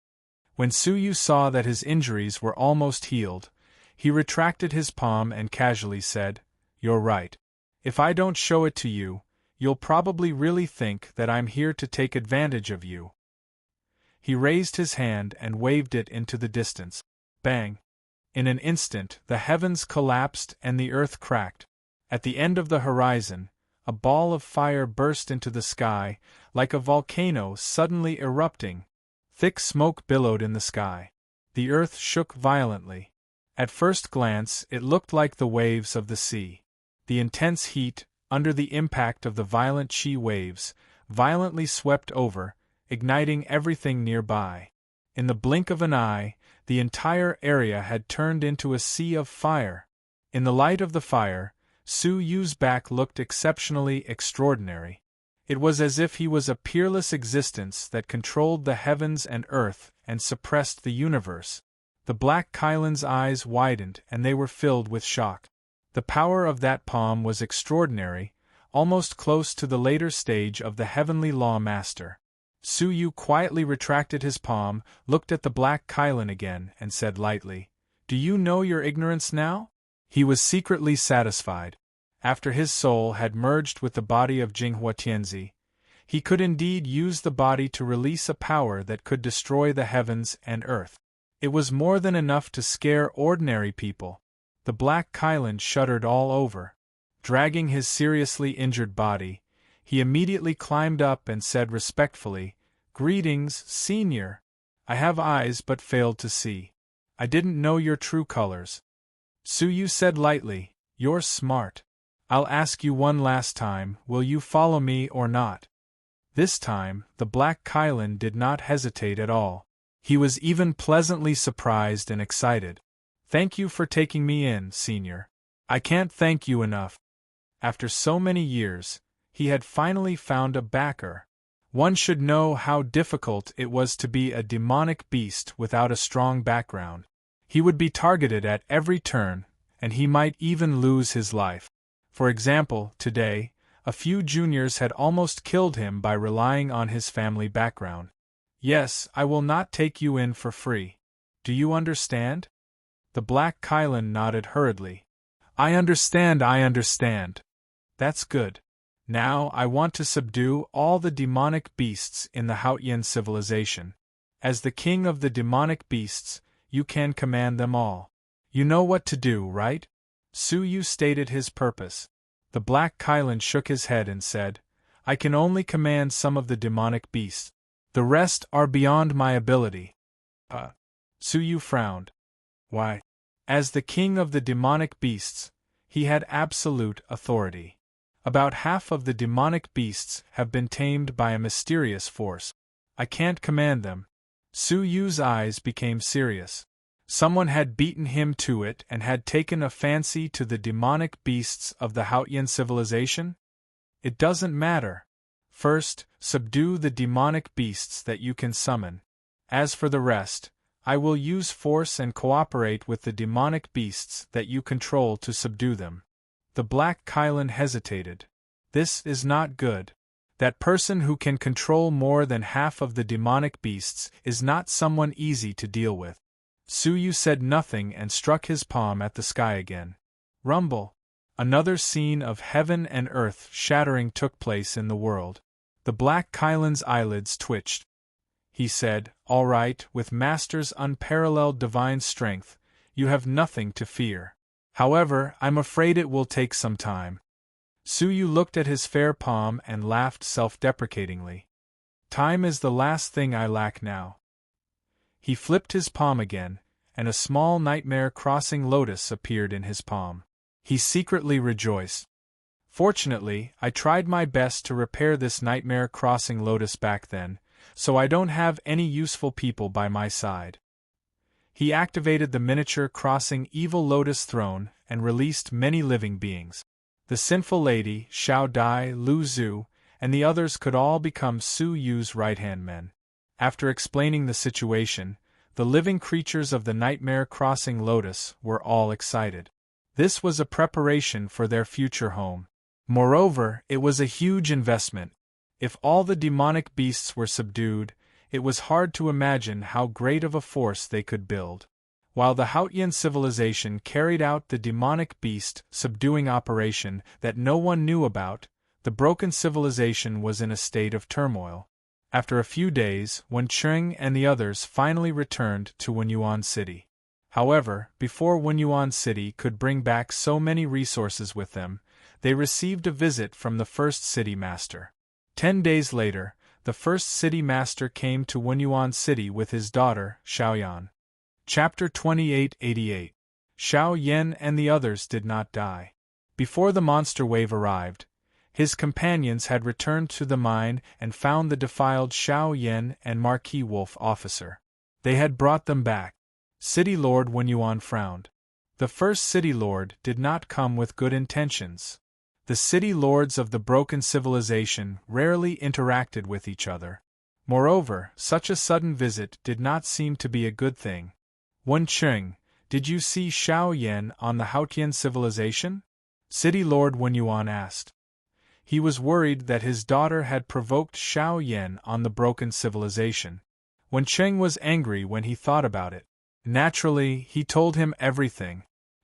When Suyu saw that his injuries were almost healed, he retracted his palm and casually said, "You're right. If I don't show it to you, you'll probably really think that I'm here to take advantage of you." He raised his hand and waved it into the distance. Bang! In an instant, the heavens collapsed and the earth cracked. At the end of the horizon, a ball of fire burst into the sky, like a volcano suddenly erupting. Thick smoke billowed in the sky. The earth shook violently. At first glance, it looked like the waves of the sea. The intense heat, under the impact of the violent chi waves, violently swept over, igniting everything nearby. In the blink of an eye, the entire area had turned into a sea of fire. In the light of the fire, Su-Yu's back looked exceptionally extraordinary. It was as if he was a peerless existence that controlled the heavens and earth and suppressed the universe. The Black Kylan's eyes widened and they were filled with shock. The power of that palm was extraordinary, almost close to the later stage of the heavenly law master. Su-Yu quietly retracted his palm, looked at the Black Kylan again, and said lightly, "Do you know your ignorance now?" He was secretly satisfied. After his soul had merged with the body of Jinghua Tianzi, he could indeed use the body to release a power that could destroy the heavens and earth. It was more than enough to scare ordinary people. The Black Kylan shuddered all over. Dragging his seriously injured body, he immediately climbed up and said respectfully, "Greetings, Senior. I have eyes but failed to see. I didn't know your true colors." Su-Yu said lightly, "You're smart. I'll ask you one last time, will you follow me or not?" This time, the Black Kylan did not hesitate at all. He was even pleasantly surprised and excited. "Thank you for taking me in, Senior. I can't thank you enough." After so many years, he had finally found a backer. One should know how difficult it was to be a demonic beast without a strong background. He would be targeted at every turn, and he might even lose his life. For example, today, a few juniors had almost killed him by relying on his family background. "Yes, I will not take you in for free. Do you understand?" The Black Kylan nodded hurriedly. I understand. That's good. Now I want to subdue all the demonic beasts in the Haotian civilization. As the king of the demonic beasts, you can command them all. You know what to do, right?" Su-Yu stated his purpose. The Black Kylan shook his head and said, "I can only command some of the demonic beasts. The rest are beyond my ability." Su-Yu frowned. "Why?" As the king of the demonic beasts, he had absolute authority. About half of the demonic beasts have been tamed by a mysterious force. I can't command them. Su-Yu's eyes became serious. Someone had beaten him to it and had taken a fancy to the demonic beasts of the Haotian civilization? It doesn't matter. First, subdue the demonic beasts that you can summon. As for the rest, I will use force and cooperate with the demonic beasts that you control to subdue them. The Black Kylan hesitated. This is not good. That person who can control more than half of the demonic beasts is not someone easy to deal with. Su-Yu said nothing and struck his palm at the sky again. Rumble. Another scene of heaven and earth shattering took place in the world. The Black Kylan's eyelids twitched. He said, "All right, with Master's unparalleled divine strength, you have nothing to fear. However, I'm afraid it will take some time." Su-Yu looked at his fair palm and laughed self-deprecatingly. "Time is the last thing I lack now." He flipped his palm again, and a small nightmare-crossing lotus appeared in his palm. He secretly rejoiced. "Fortunately, I tried my best to repair this nightmare-crossing lotus back then, so I don't have any useful people by my side." He activated the miniature crossing evil lotus throne and released many living beings. The sinful lady, Xiao Dai, Lu Zhu, and the others could all become Su-Yu's right-hand men. After explaining the situation, the living creatures of the Nightmare Crossing Lotus were all excited. This was a preparation for their future home. Moreover, it was a huge investment. If all the demonic beasts were subdued, it was hard to imagine how great of a force they could build. While the Hautian civilization carried out the demonic beast subduing operation that no one knew about, the broken civilization was in a state of turmoil. After a few days, Wen Qing and the others finally returned to Wenyuan City. However, before Wenyuan City could bring back so many resources with them, they received a visit from the first city master. 10 days later, the first city master came to Wenyuan City with his daughter, Xiaoyan. Chapter 2888. Xiao Yan and the others did not die. Before the monster wave arrived, his companions had returned to the mine and found the defiled Xiao Yan and Marquis Wolf officer. They had brought them back. City Lord Wenyuan frowned. The first City Lord did not come with good intentions. The City Lords of the broken civilization rarely interacted with each other. Moreover, such a sudden visit did not seem to be a good thing. Wen Qing, did you see Xiao Yan on the Hautian civilization? City Lord Wenyuan asked. He was worried that his daughter had provoked Xiao Yan on the broken civilization. Wen Qing was angry when he thought about it. Naturally, he told him everything.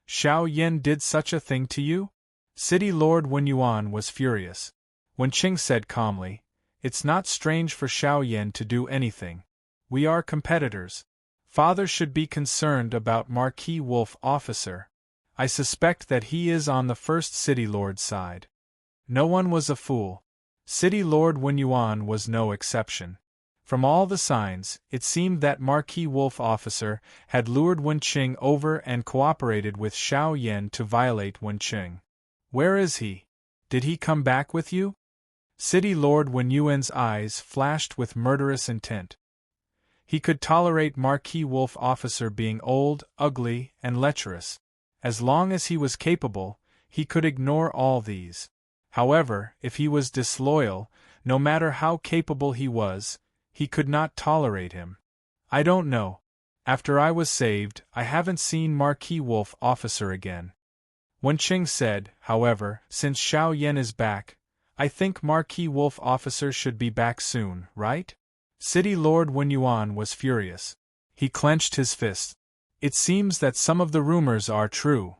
Xiao Yan did such a thing to you? City Lord Wenyuan was furious. Wen Qing said calmly, "It's not strange for Xiao Yan to do anything. We are competitors. Father should be concerned about Marquis Wolf officer. I suspect that he is on the first City Lord's side." No one was a fool. City Lord Wenyuan was no exception. From all the signs, it seemed that Marquis Wolf officer had lured Wen Qing over and cooperated with Xiao Yan to violate Wen Qing. Where is he? Did he come back with you? City Lord Wenyuan's eyes flashed with murderous intent. He could tolerate Marquis Wolf officer being old, ugly, and lecherous. As long as he was capable, he could ignore all these. However, if he was disloyal, no matter how capable he was, he could not tolerate him. I don't know. After I was saved, I haven't seen Marquis Wolf officer again. Wen Qing said, however, since Xiao Yan is back, I think Marquis Wolf officer should be back soon, right? City Lord Wenyuan was furious. He clenched his fists. It seems that some of the rumors are true.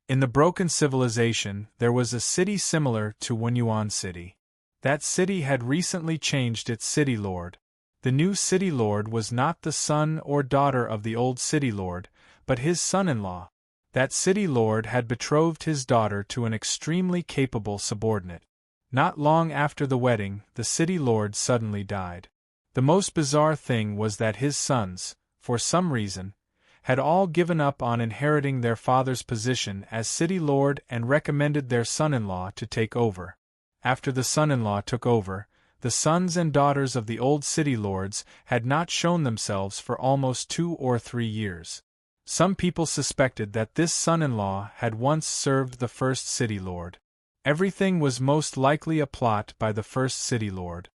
In the broken civilization, there was a city similar to Wenyuan City. That city had recently changed its City Lord. The new City Lord was not the son or daughter of the old City Lord, but his son-in-law. That City Lord had betrothed his daughter to an extremely capable subordinate. Not long after the wedding, the City Lord suddenly died. The most bizarre thing was that his sons, for some reason, had all given up on inheriting their father's position as City Lord and recommended their son-in-law to take over. After the son-in-law took over, the sons and daughters of the old City Lords had not shown themselves for almost 2 or 3 years. Some people suspected that this son-in-law had once served the first City Lord. Everything was most likely a plot by the first City Lord.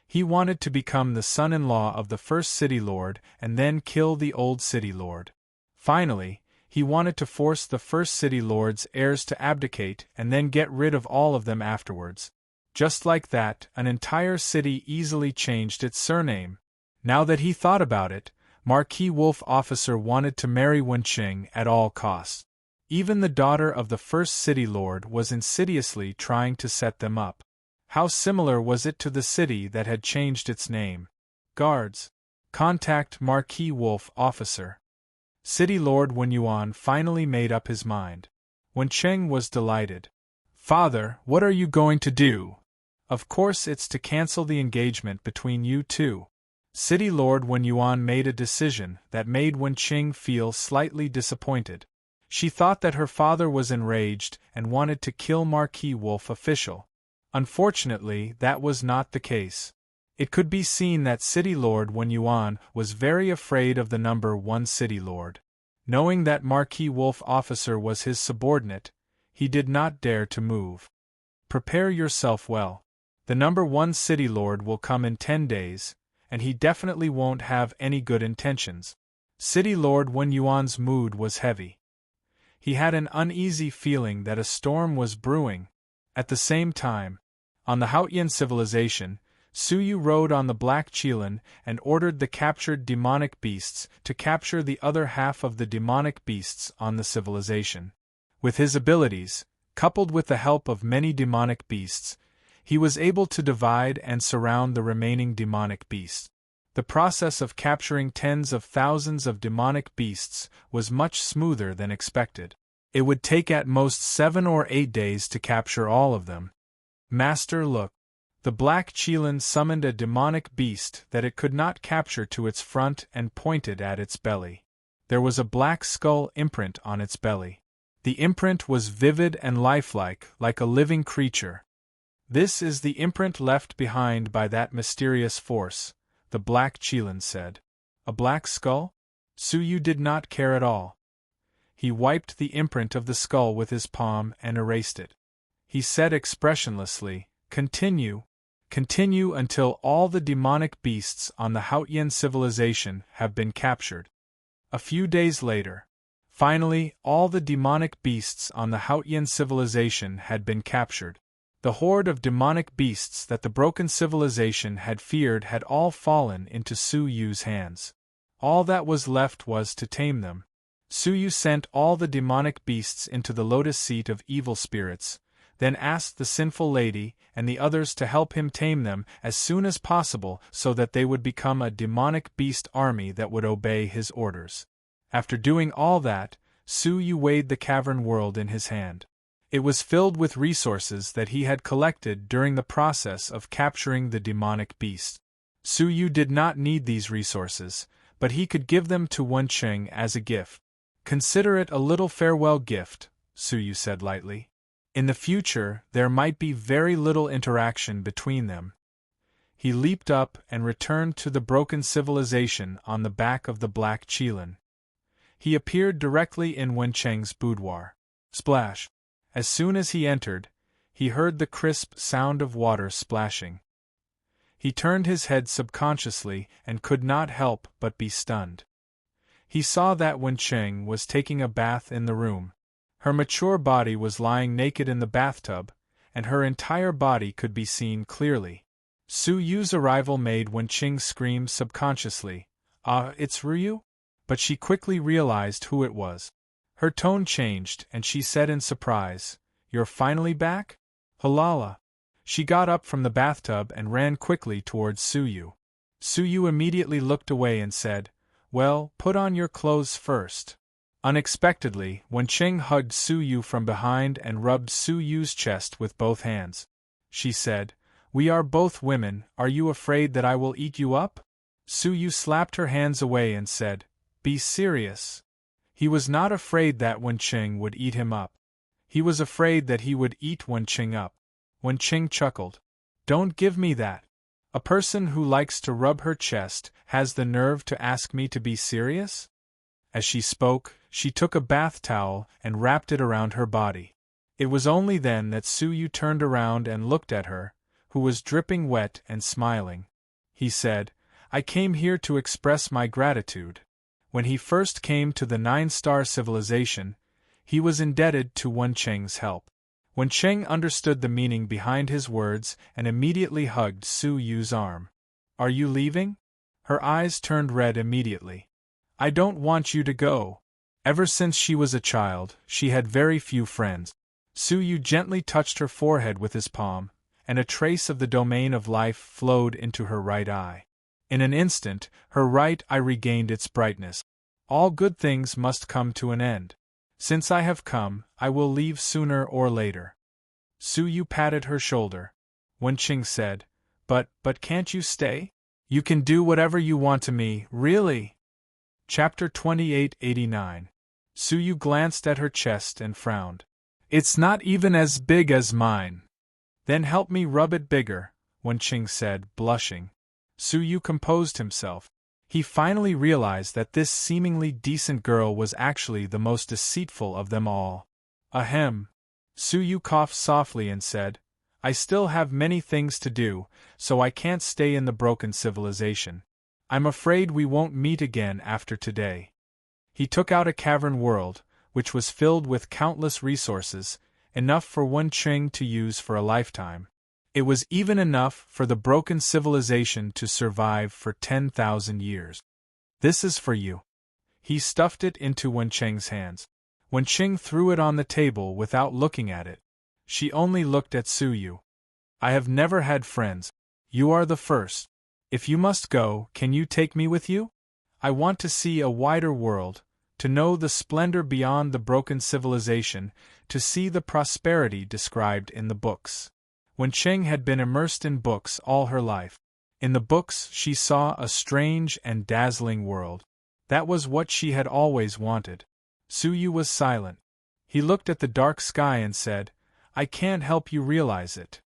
He wanted to become the son-in-law of the first City Lord and then kill the old City Lord. Finally, he wanted to force the first City Lord's heirs to abdicate and then get rid of all of them afterwards. Just like that, an entire city easily changed its surname. Now that he thought about it, Marquis Wolf officer wanted to marry Wen Qing at all costs. Even the daughter of the first City Lord was insidiously trying to set them up. How similar was it to the city that had changed its name? Guards, contact Marquis Wolf officer. City Lord Wenyuan finally made up his mind. Wen Qing was delighted. Father, what are you going to do? Of course it's to cancel the engagement between you two. City Lord Wenyuan made a decision that made Wen Qing feel slightly disappointed. She thought that her father was enraged and wanted to kill Marquis Wolf official. Unfortunately, that was not the case. It could be seen that City Lord Wenyuan was very afraid of the number 1 City Lord. Knowing that Marquis Wolf officer was his subordinate, he did not dare to move. Prepare yourself well. The number 1 City Lord will come in 10 days, and he definitely won't have any good intentions. City Lord Wenyuan's mood was heavy. He had an uneasy feeling that a storm was brewing. At the same time, on the Hautian civilization, Suyu rode on the Black Qilin and ordered the captured demonic beasts to capture the other half of the demonic beasts on the civilization. With his abilities, coupled with the help of many demonic beasts, he was able to divide and surround the remaining demonic beasts. The process of capturing tens of thousands of demonic beasts was much smoother than expected. It would take at most 7 or 8 days to capture all of them. Master, look. The Black Qilin summoned a demonic beast that it could not capture to its front and pointed at its belly. There was a black skull imprint on its belly. The imprint was vivid and lifelike, like a living creature. This is the imprint left behind by that mysterious force, the Black Qilin said. A black skull? Suyu did not care at all. He wiped the imprint of the skull with his palm and erased it. He said expressionlessly, Continue until all the demonic beasts on the Hautian civilization have been captured. A few days later, finally, all the demonic beasts on the Hautian civilization had been captured. The horde of demonic beasts that the broken civilization had feared had all fallen into Suyu's hands. All that was left was to tame them. Suyu sent all the demonic beasts into the lotus seat of evil spirits, then asked the sinful lady and the others to help him tame them as soon as possible so that they would become a demonic beast army that would obey his orders. After doing all that, Suyu weighed the cavern world in his hand. It was filled with resources that he had collected during the process of capturing the demonic beast. Suyu did not need these resources, but he could give them to Wenqing as a gift. Consider it a little farewell gift, Suyu said lightly. In the future, there might be very little interaction between them. He leaped up and returned to the broken civilization on the back of the Black Qilin. He appeared directly in Wenqing's boudoir. Splash! As soon as he entered, he heard the crisp sound of water splashing. He turned his head subconsciously and could not help but be stunned. He saw that Wenqing was taking a bath in the room. Her mature body was lying naked in the bathtub, and her entire body could be seen clearly. Suyu's arrival made Wenqing scream subconsciously, "Ah, it's Ryu?" But she quickly realized who it was. Her tone changed and she said in surprise, "You're finally back? Halala." She got up from the bathtub and ran quickly towards Suyu. Suyu immediately looked away and said, "Well, put on your clothes first." Unexpectedly, Wenqing hugged Suyu from behind and rubbed Suyu's chest with both hands. She said, "We are both women, are you afraid that I will eat you up?" Suyu slapped her hands away and said, "Be serious." He was not afraid that Wenqing would eat him up. He was afraid that he would eat Wenqing up. Wenqing chuckled. "Don't give me that. A person who likes to rub her chest has the nerve to ask me to be serious?" As she spoke, she took a bath towel and wrapped it around her body. It was only then that Suyu turned around and looked at her, who was dripping wet and smiling. He said, "I came here to express my gratitude." When he first came to the 9-star civilization, he was indebted to Wenqing's help. Wenqing understood the meaning behind his words and immediately hugged Suyu's arm. "Are you leaving?" Her eyes turned red immediately. "I don't want you to go." Ever since she was a child, she had very few friends. Suyu gently touched her forehead with his palm, and a trace of the domain of life flowed into her right eye. In an instant, her right eye regained its brightness. "All good things must come to an end. Since I have come, I will leave sooner or later." Suyu patted her shoulder. Wenqing said, But can't you stay? You can do whatever you want to me, really." Chapter 2889. Suyu glanced at her chest and frowned. "It's not even as big as mine." "Then help me rub it bigger," Wenqing said, blushing. Suyu composed himself. He finally realized that this seemingly decent girl was actually the most deceitful of them all. "Ahem." Suyu coughed softly and said, "I still have many things to do, so I can't stay in the broken civilization. I'm afraid we won't meet again after today." He took out a cavern world, which was filled with countless resources, enough for Wen Qing to use for a lifetime. It was even enough for the broken civilization to survive for 10,000 years. This is for you. He stuffed it into Wen Qing's hands. Wen Qing threw it on the table without looking at it. She only looked at Su Yu. I have never had friends. You are the first. If you must go, can you take me with you? I want to see a wider world, to know the splendor beyond the broken civilization, to see the prosperity described in the books. Wen Qing had been immersed in books all her life. In the books she saw a strange and dazzling world. That was what she had always wanted. Su Yu was silent. He looked at the dark sky and said, I can't help you realize it.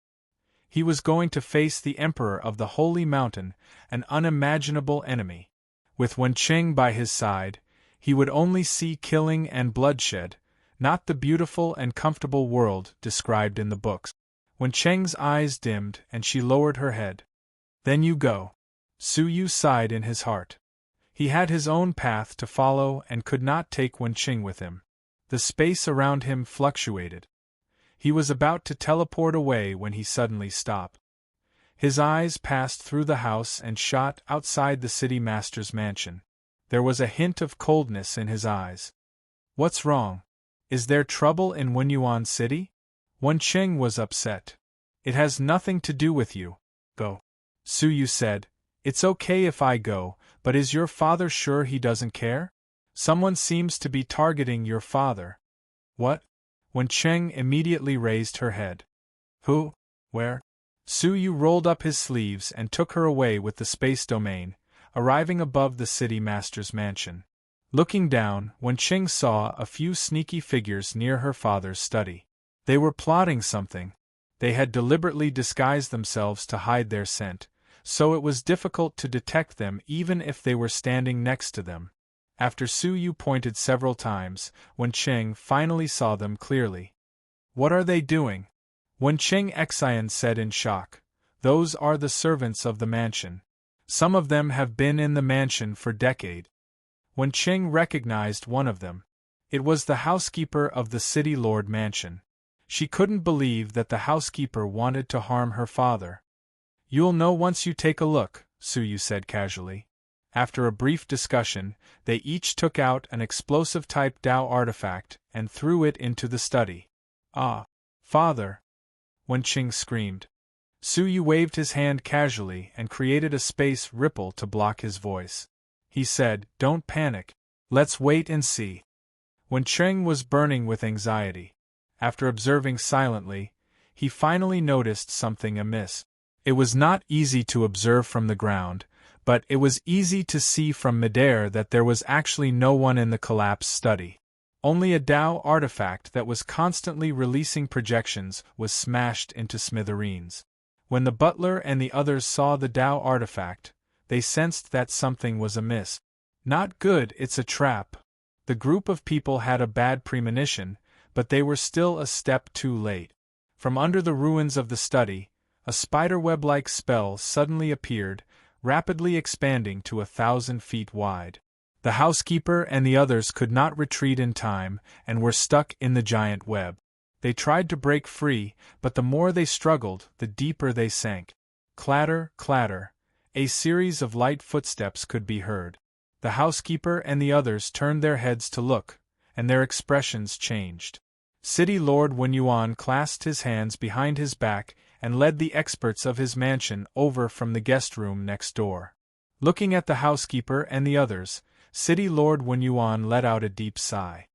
He was going to face the Emperor of the Holy Mountain, an unimaginable enemy. With Wen Qing by his side, he would only see killing and bloodshed, not the beautiful and comfortable world described in the books. Wen Qing's eyes dimmed and she lowered her head. Then you go. Su Yu sighed in his heart. He had his own path to follow and could not take Wen Qing with him. The space around him fluctuated. He was about to teleport away when he suddenly stopped. His eyes passed through the house and shot outside the city master's mansion. There was a hint of coldness in his eyes. What's wrong? Is there trouble in Wenyuan City? Wen Qing was upset. It has nothing to do with you. Go. Su Yu said, It's okay if I go, but is your father sure he doesn't care? Someone seems to be targeting your father. What? Wen Qing immediately raised her head. Who? Where? Su Yu rolled up his sleeves and took her away with the space domain, arriving above the city master's mansion. Looking down, Wen Qing saw a few sneaky figures near her father's study. They were plotting something. They had deliberately disguised themselves to hide their scent, so it was difficult to detect them even if they were standing next to them. After Su Yu pointed several times, Wen Qing finally saw them clearly. What are they doing? Wen Qing Xian said in shock. Those are the servants of the mansion. Some of them have been in the mansion for decades. Wen Qing recognized one of them. It was the housekeeper of the city lord mansion. She couldn't believe that the housekeeper wanted to harm her father. You'll know once you take a look, Su Yu said casually. After a brief discussion, they each took out an explosive-type Dao artifact and threw it into the study. Ah, father! Wen Qing screamed. Su Yu waved his hand casually and created a space ripple to block his voice. He said, Don't panic. Let's wait and see. Wen Qing was burning with anxiety. After observing silently, he finally noticed something amiss. It was not easy to observe from the ground, but it was easy to see from midair that there was actually no one in the collapsed study. Only a Dao artifact that was constantly releasing projections was smashed into smithereens. When the butler and the others saw the Dao artifact, they sensed that something was amiss. Not good, it's a trap. The group of people had a bad premonition, but they were still a step too late. From under the ruins of the study, a spiderweb-like spell suddenly appeared, rapidly expanding to 1,000 feet wide. The housekeeper and the others could not retreat in time and were stuck in the giant web. They tried to break free, but the more they struggled, the deeper they sank. Clatter, clatter. A series of light footsteps could be heard. The housekeeper and the others turned their heads to look, and their expressions changed. City Lord Wenyuan clasped his hands behind his back and led the experts of his mansion over from the guest room next door. Looking at the housekeeper and the others, City Lord Wenyuan let out a deep sigh.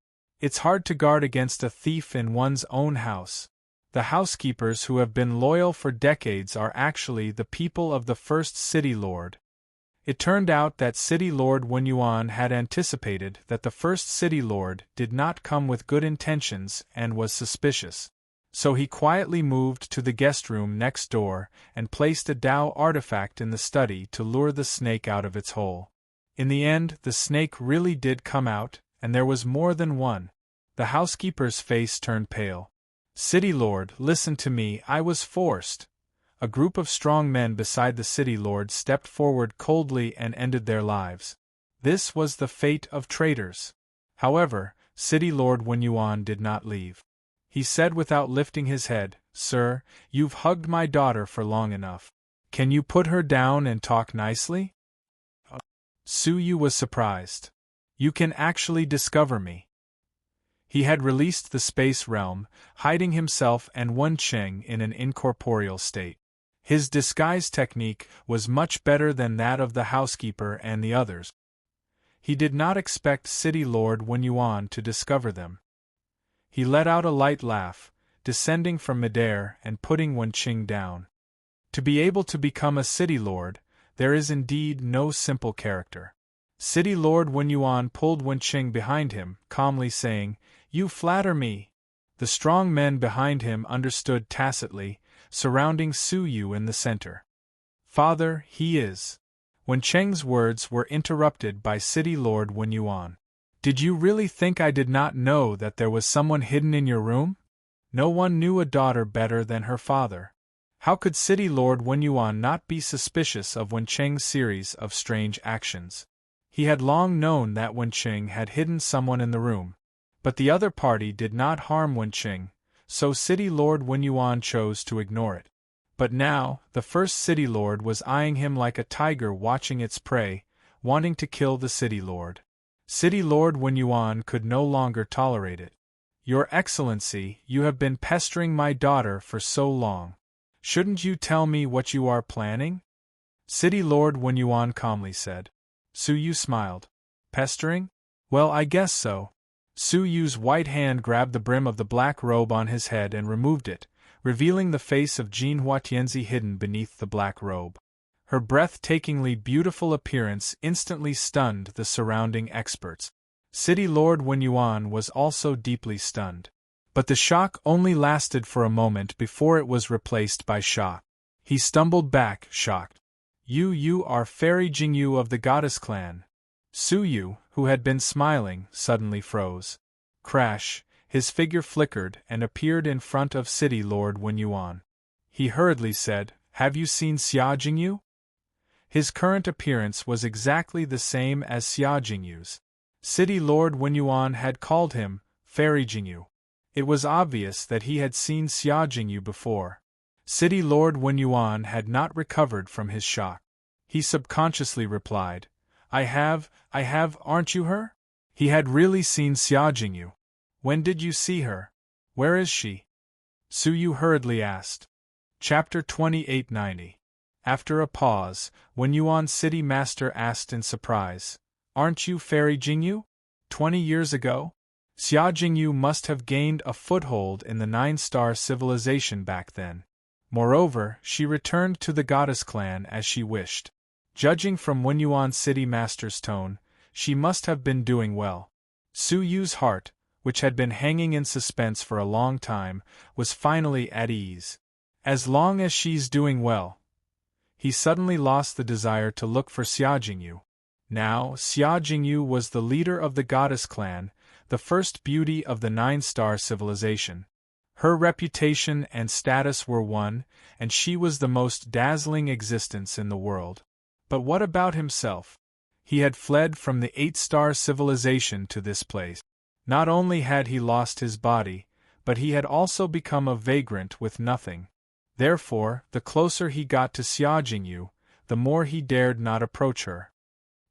It's hard to guard against a thief in one's own house. The housekeepers who have been loyal for decades are actually the people of the first City Lord. It turned out that City Lord Wenyuan had anticipated that the first City Lord did not come with good intentions and was suspicious. So he quietly moved to the guest room next door and placed a Dao artifact in the study to lure the snake out of its hole. In the end, the snake really did come out, and there was more than one. The housekeeper's face turned pale. City Lord, listen to me, I was forced. A group of strong men beside the City Lord stepped forward coldly and ended their lives. This was the fate of traitors. However, City Lord Wen Yuan did not leave. He said without lifting his head, "Sir, you've hugged my daughter for long enough. Can you put her down and talk nicely?" Su Yu was surprised. "You can actually discover me." He had released the space realm, hiding himself and Wen Qing in an incorporeal state. His disguise technique was much better than that of the housekeeper and the others. He did not expect City Lord Wen Yuan to discover them. He let out a light laugh, descending from midair and putting Wen Qing down. To be able to become a City Lord, there is indeed no simple character. City Lord Wen Yuan pulled Wen Qing behind him, calmly saying, "You flatter me." The strong men behind him understood tacitly, surrounding Su Yu in the center. "Father, he is." Wen Cheng's words were interrupted by City Lord Wen Yuan. "Did you really think I did not know that there was someone hidden in your room?" No one knew a daughter better than her father. How could City Lord Wen Yuan not be suspicious of Wen Cheng's series of strange actions? He had long known that Wen Qing had hidden someone in the room. But the other party did not harm Wen Qing, so City Lord Wen Yuan chose to ignore it. But now, the first City Lord was eyeing him like a tiger watching its prey, wanting to kill the City Lord. City Lord Wen Yuan could no longer tolerate it. "Your Excellency, you have been pestering my daughter for so long. Shouldn't you tell me what you are planning?" City Lord Wen Yuan calmly said. Su Yu smiled. "Pestering? Well, I guess so." Su Yu's white hand grabbed the brim of the black robe on his head and removed it, revealing the face of Jin Huatianzi hidden beneath the black robe. Her breathtakingly beautiful appearance instantly stunned the surrounding experts. City Lord Wen Yuan was also deeply stunned. But the shock only lasted for a moment before it was replaced by shock. He stumbled back, shocked. You are Fairy Jingyu of the Goddess Clan." Su Yu, who had been smiling, suddenly froze. Crash, his figure flickered and appeared in front of City Lord Wen Yuan. He hurriedly said, "Have you seen Xia Jingyu?" His current appearance was exactly the same as Xia Jingyu's. City Lord Wen Yuan had called him Fairy Jingyu. It was obvious that he had seen Xia Jingyu before. City Lord Wen Yuan had not recovered from his shock. He subconsciously replied, I have, aren't you her?" He had really seen Xia Jingyu. "When did you see her? Where is she?" Su Yu hurriedly asked. Chapter 2890. After a pause, Wen Yuan City Master asked in surprise, "Aren't you Fairy Jingyu? 20 years ago?" Xia Jingyu must have gained a foothold in the 9-star civilization back then. Moreover, she returned to the Goddess Clan as she wished. Judging from Wen Yuan City Master's tone, she must have been doing well. Su Yu's heart, which had been hanging in suspense for a long time, was finally at ease. As long as she's doing well. He suddenly lost the desire to look for Xia Jingyu. Now, Xia Jingyu was the leader of the Goddess Clan, the first beauty of the 9-star civilization. Her reputation and status were one, and she was the most dazzling existence in the world. But what about himself? He had fled from the 8-star civilization to this place. Not only had he lost his body, but he had also become a vagrant with nothing. Therefore, the closer he got to Xia Jingyu, the more he dared not approach her.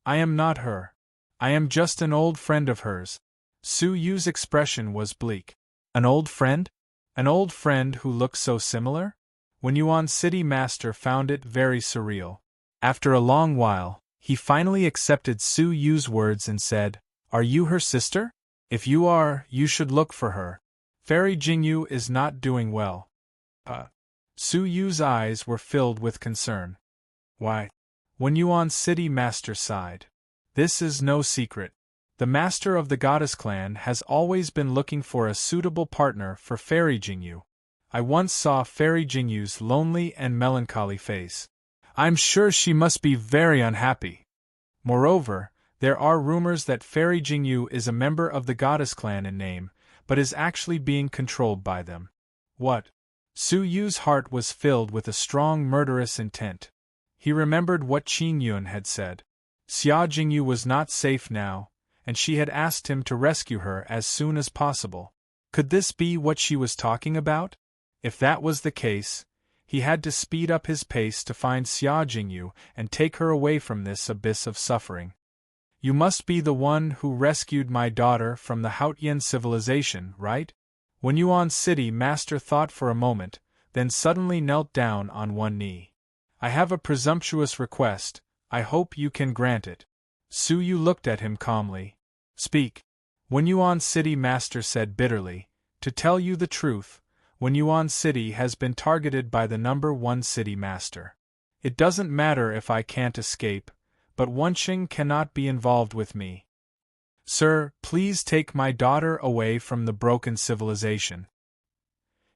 "I am not her. I am just an old friend of hers." Su Yu's expression was bleak. "An old friend? An old friend who looks so similar?" Wen Yuan City Master found it very surreal. After a long while, he finally accepted Su Yu's words and said, "Are you her sister? If you are, you should look for her. Fairy Jingyu is not doing well." Su Yu's eyes were filled with concern. "Why?" Wen Yuan City Master sighed. "This is no secret. The master of the Goddess Clan has always been looking for a suitable partner for Fairy Jingyu. I once saw Fairy Jingyu's lonely and melancholy face. I'm sure she must be very unhappy. Moreover, there are rumors that Fairy Jingyu is a member of the Goddess Clan in name, but is actually being controlled by them." "What?" Su Yu's heart was filled with a strong murderous intent. He remembered what Qin Yun had said. Xia Jingyu was not safe now, and she had asked him to rescue her as soon as possible. Could this be what she was talking about? If that was the case, he had to speed up his pace to find Xia Jingyu and take her away from this abyss of suffering. You must be the one who rescued my daughter from the Haotian civilization, right? Wen Yuan's city master thought for a moment, then suddenly knelt down on one knee. I have a presumptuous request, I hope you can grant it. Su Yu looked at him calmly. Speak. Wen Yuan's city master said bitterly, to tell you the truth, Wen Yuan's city has been targeted by the #1 city master. It doesn't matter if I can't escape, but Wenqing cannot be involved with me. Sir, please take my daughter away from the broken civilization.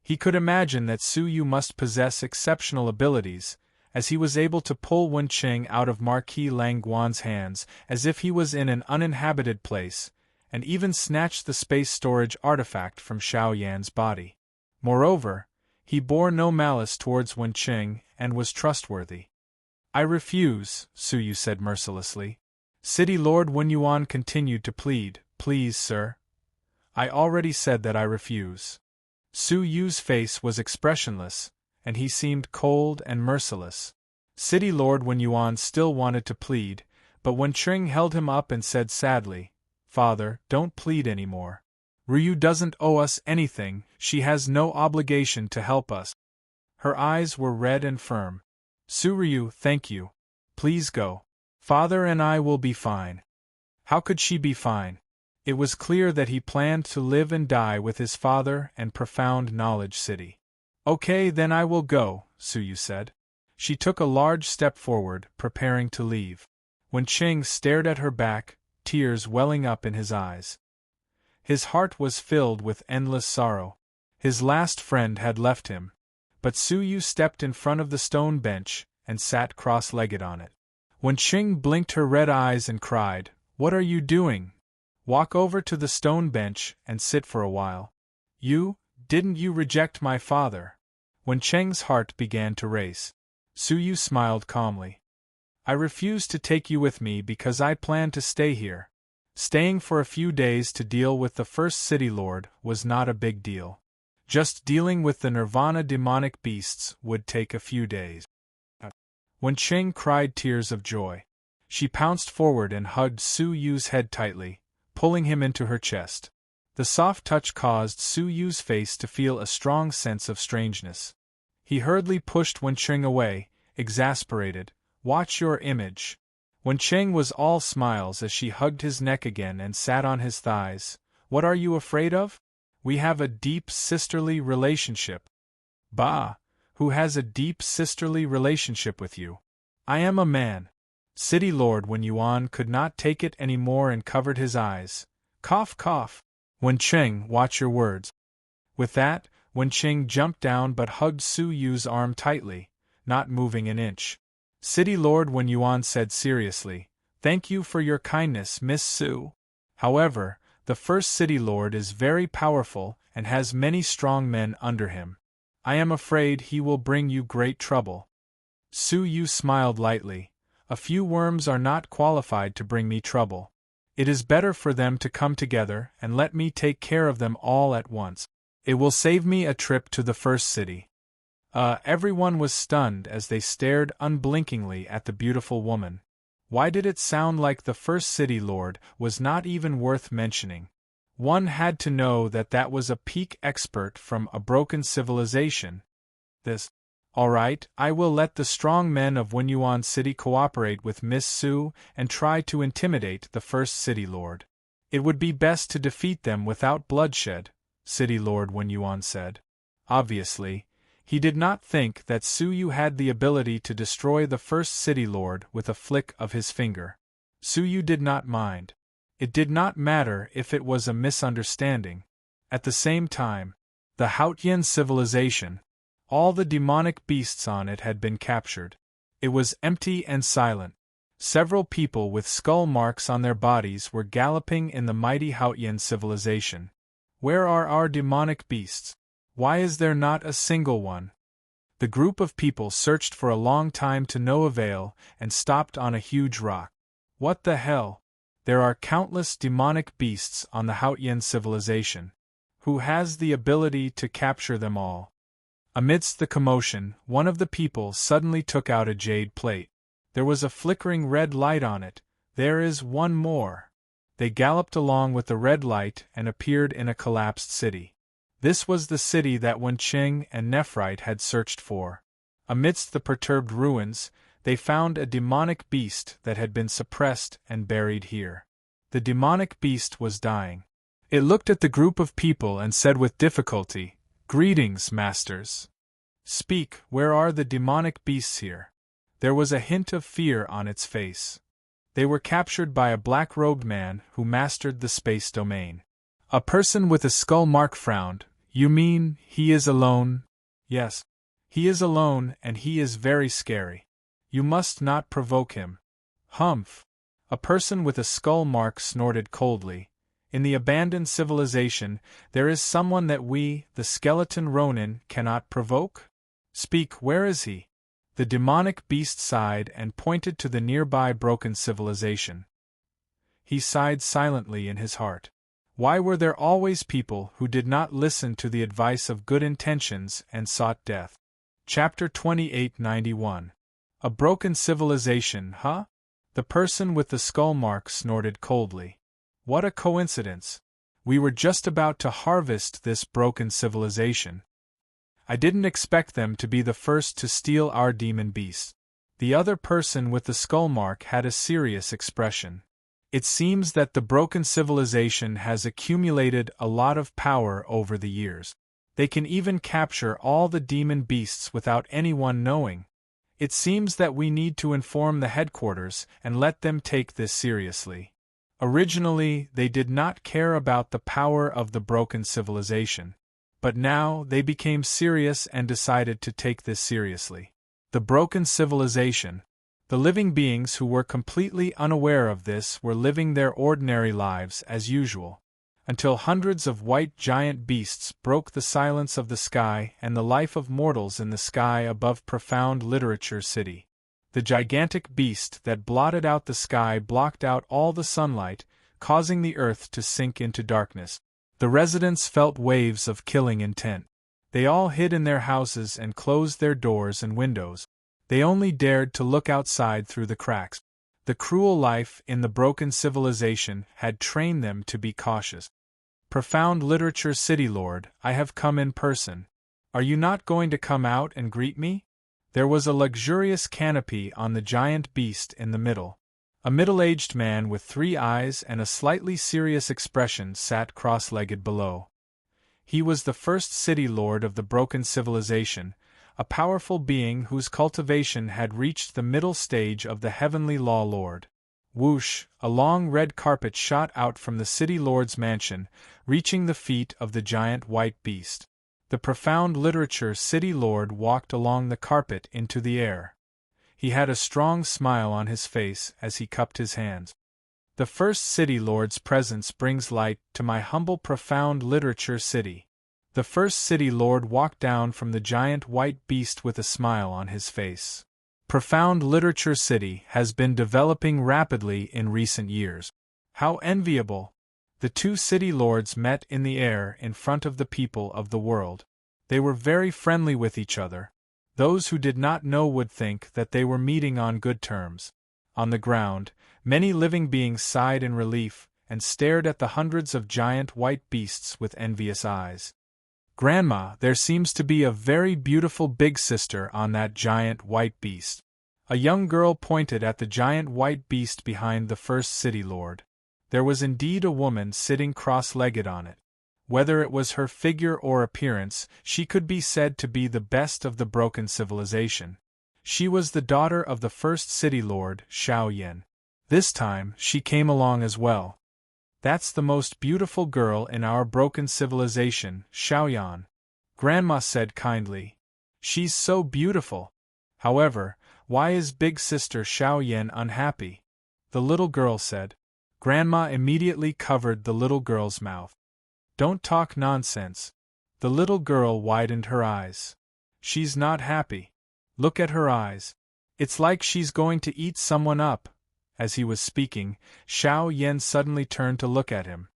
He could imagine that Su Yu must possess exceptional abilities, as he was able to pull Wenqing out of Marquis Lang Guan's hands as if he was in an uninhabited place, and even snatched the space storage artifact from Xiao Yan's body. Moreover, he bore no malice towards Wenqing and was trustworthy. I refuse, Su Yu said mercilessly. City Lord Wen Yuan continued to plead, please, sir. I already said that I refuse. Su Yu's face was expressionless, and he seemed cold and merciless. City Lord Wen Yuan still wanted to plead, but Wenqing held him up and said sadly, Father, don't plead anymore. Ryu doesn't owe us anything, she has no obligation to help us. Her eyes were red and firm. Su Ryu, thank you. Please go. Father and I will be fine. How could she be fine? It was clear that he planned to live and die with his father and Profound Knowledge City. Okay, then I will go, Su Yu said. She took a large step forward, preparing to leave. Wenqing stared at her back, tears welling up in his eyes. His heart was filled with endless sorrow. His last friend had left him. But Su Yu stepped in front of the stone bench and sat cross-legged on it. Wenqing blinked her red eyes and cried, What are you doing? Walk over to the stone bench and sit for a while. Didn't you reject my father? Wenqing's heart began to race. Su Yu smiled calmly. I refuse to take you with me because I plan to stay here. Staying for a few days to deal with the first city lord was not a big deal. Just dealing with the Nirvana demonic beasts would take a few days. Wenqing cried tears of joy. She pounced forward and hugged Su Yu's head tightly, pulling him into her chest. The soft touch caused Su Yu's face to feel a strong sense of strangeness. He hurriedly pushed Wenqing away, exasperated. Watch your image. Wenqing was all smiles as she hugged his neck again and sat on his thighs. What are you afraid of? We have a deep sisterly relationship. Bah! Who has a deep sisterly relationship with you? I am a man. City Lord Wen Yuan could not take it any more and covered his eyes. Cough, cough. Wenqing, watch your words. With that, Wenqing jumped down but hugged Su Yu's arm tightly, not moving an inch. City Lord Wen Yuan said seriously, Thank you for your kindness, Miss Su. However, the first City Lord is very powerful and has many strong men under him. I am afraid he will bring you great trouble. Su Yu smiled lightly. A few worms are not qualified to bring me trouble. It is better for them to come together and let me take care of them all at once. It will save me a trip to the first city. Everyone was stunned as they stared unblinkingly at the beautiful woman. Why did it sound like the first city lord was not even worth mentioning? One had to know that was a peak expert from a broken civilization. All right, I will let the strong men of Wen Yuan City cooperate with Miss Su and try to intimidate the first city lord. It would be best to defeat them without bloodshed, City Lord Wen Yuan said. Obviously, he did not think that Su Yu had the ability to destroy the first city lord with a flick of his finger. Su Yu did not mind. It did not matter if it was a misunderstanding. At the same time, the Haotian civilization, all the demonic beasts on it had been captured. It was empty and silent. Several people with skull marks on their bodies were galloping in the mighty Haotian civilization. Where are our demonic beasts? Why is there not a single one? The group of people searched for a long time to no avail and stopped on a huge rock. What the hell? There are countless demonic beasts on the Hautian civilization. Who has the ability to capture them all? Amidst the commotion, one of the people suddenly took out a jade plate. There was a flickering red light on it. There is one more. They galloped along with the red light and appeared in a collapsed city. This was the city that Wen Qing and Nephrite had searched for. Amidst the perturbed ruins, they found a demonic beast that had been suppressed and buried here. The demonic beast was dying. It looked at the group of people and said with difficulty, "Greetings, masters. Speak, where are the demonic beasts here?" There was a hint of fear on its face. They were captured by a black-robed man who mastered the space domain. A person with a skull mark frowned. "You mean, he is alone?" "Yes. He is alone, and he is very scary. You must not provoke him." "Humph." A person with a skull mark snorted coldly. "In the abandoned civilization, there is someone that we, the skeleton Ronin, cannot provoke? Speak, where is he?" The demonic beast sighed and pointed to the nearby broken civilization. He sighed silently in his heart. Why were there always people who did not listen to the advice of good intentions and sought death? Chapter 2891. A broken civilization, huh? The person with the skull mark snorted coldly. What a coincidence. We were just about to harvest this broken civilization. I didn't expect them to be the first to steal our demon beast. The other person with the skull mark had a serious expression. It seems that the broken civilization has accumulated a lot of power over the years. They can even capture all the demon beasts without anyone knowing. It seems that we need to inform the headquarters and let them take this seriously. Originally, they did not care about the power of the broken civilization. But now, they became serious and decided to take this seriously. The broken civilization. The living beings who were completely unaware of this were living their ordinary lives as usual, until hundreds of white giant beasts broke the silence of the sky and the life of mortals in the sky above profound literature city. The gigantic beast that blotted out the sky blocked out all the sunlight, causing the earth to sink into darkness. The residents felt waves of killing intent. They all hid in their houses and closed their doors and windows. They only dared to look outside through the cracks. The cruel life in the broken civilization had trained them to be cautious. "Profound Literature City Lord, I have come in person. Are you not going to come out and greet me?" There was a luxurious canopy on the giant beast in the middle. A middle-aged man with 3 eyes and a slightly serious expression sat cross-legged below. He was the first city lord of the broken civilization, a powerful being whose cultivation had reached the middle stage of the heavenly law lord. Whoosh, a long red carpet shot out from the city lord's mansion, reaching the feet of the giant white beast. The profound literature city lord walked along the carpet into the air. He had a strong smile on his face as he cupped his hands. "The first city lord's presence brings light to my humble profound literature city." The first city lord walked down from the giant white beast with a smile on his face. Profound Literature City has been developing rapidly in recent years. How enviable! The 2 city lords met in the air in front of the people of the world. They were very friendly with each other. Those who did not know would think that they were meeting on good terms. On the ground, many living beings sighed in relief and stared at the hundreds of giant white beasts with envious eyes. "Grandma, there seems to be a very beautiful big sister on that giant white beast." A young girl pointed at the giant white beast behind the first city lord. There was indeed a woman sitting cross-legged on it. Whether it was her figure or appearance, she could be said to be the best of the broken civilization. She was the daughter of the first city lord, Xiao Yan. This time, she came along as well. "That's the most beautiful girl in our broken civilization, Xiao Yan," Grandma said kindly. "She's so beautiful. However, why is big sister Xiao Yan unhappy?" the little girl said. Grandma immediately covered the little girl's mouth. "Don't talk nonsense." The little girl widened her eyes. "She's not happy. Look at her eyes. It's like she's going to eat someone up. As he was speaking, Xiao Yan suddenly turned to look at him.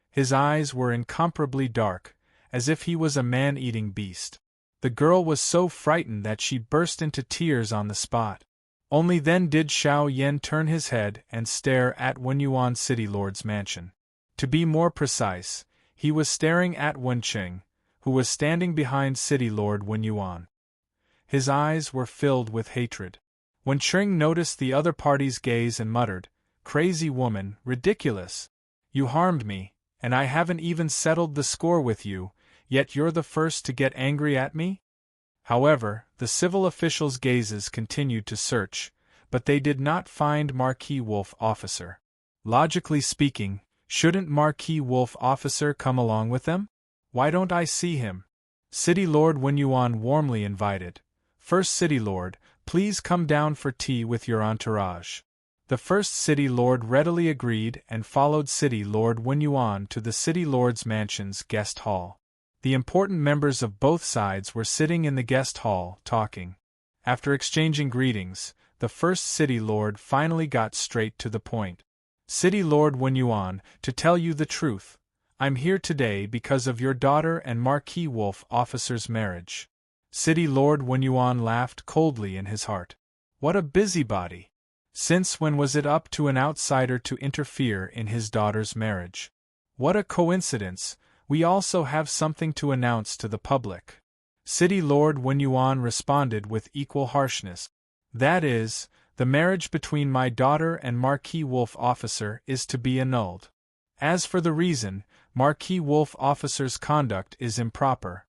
His eyes were incomparably dark, as if he was a man-eating beast. The girl was so frightened that she burst into tears on the spot. Only then did Xiao Yan turn his head and stare at Wenyuan City Lord's mansion. To be more precise, he was staring at Wen Qing, who was standing behind City Lord Wenyuan. His eyes were filled with hatred. Wen Qing noticed the other party's gaze and muttered, "Crazy woman, ridiculous! You harmed me, and I haven't even settled the score with you, yet you're the first to get angry at me?" However, the civil officials' gazes continued to search, but they did not find Marquis Wolf Officer. Logically speaking, shouldn't Marquis Wolf Officer come along with them? Why don't I see him? City Lord Wenyuan warmly invited. "First City Lord, please come down for tea with your entourage." The first City Lord readily agreed and followed City Lord Wenyuan to the City Lord's mansion's guest hall. The important members of both sides were sitting in the guest hall, talking. After exchanging greetings, the first City Lord finally got straight to the point. "City Lord Wenyuan, to tell you the truth, I'm here today because of your daughter and Marquis Wolf Officer's marriage." City Lord Wenyuan laughed coldly in his heart. What a busybody! Since when was it up to an outsider to interfere in his daughter's marriage? What a coincidence! We also have something to announce to the public. City Lord Wenyuan responded with equal harshness. "That is, the marriage between my daughter and Marquis Wolf Officer is to be annulled. As for the reason, Marquis Wolf Officer's conduct is improper.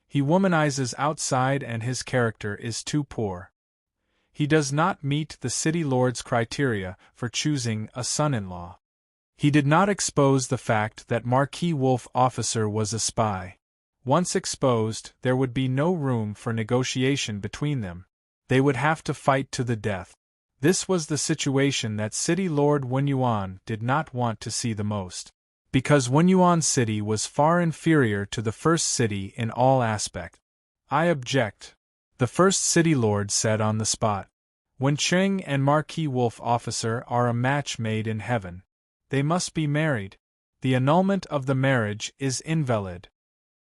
He womanizes outside and his character is too poor. He does not meet the City Lord's criteria for choosing a son-in-law." He did not expose the fact that Marquis Wolf Officer was a spy. Once exposed, there would be no room for negotiation between them. They would have to fight to the death. This was the situation that City Lord Wenyuan did not want to see the most. Because Wenyuan City was far inferior to the first city in all aspects. "I object," the first City Lord said on the spot. "Wen Qing and Marquis Wolf Officer are a match made in heaven. They must be married. The annulment of the marriage is invalid."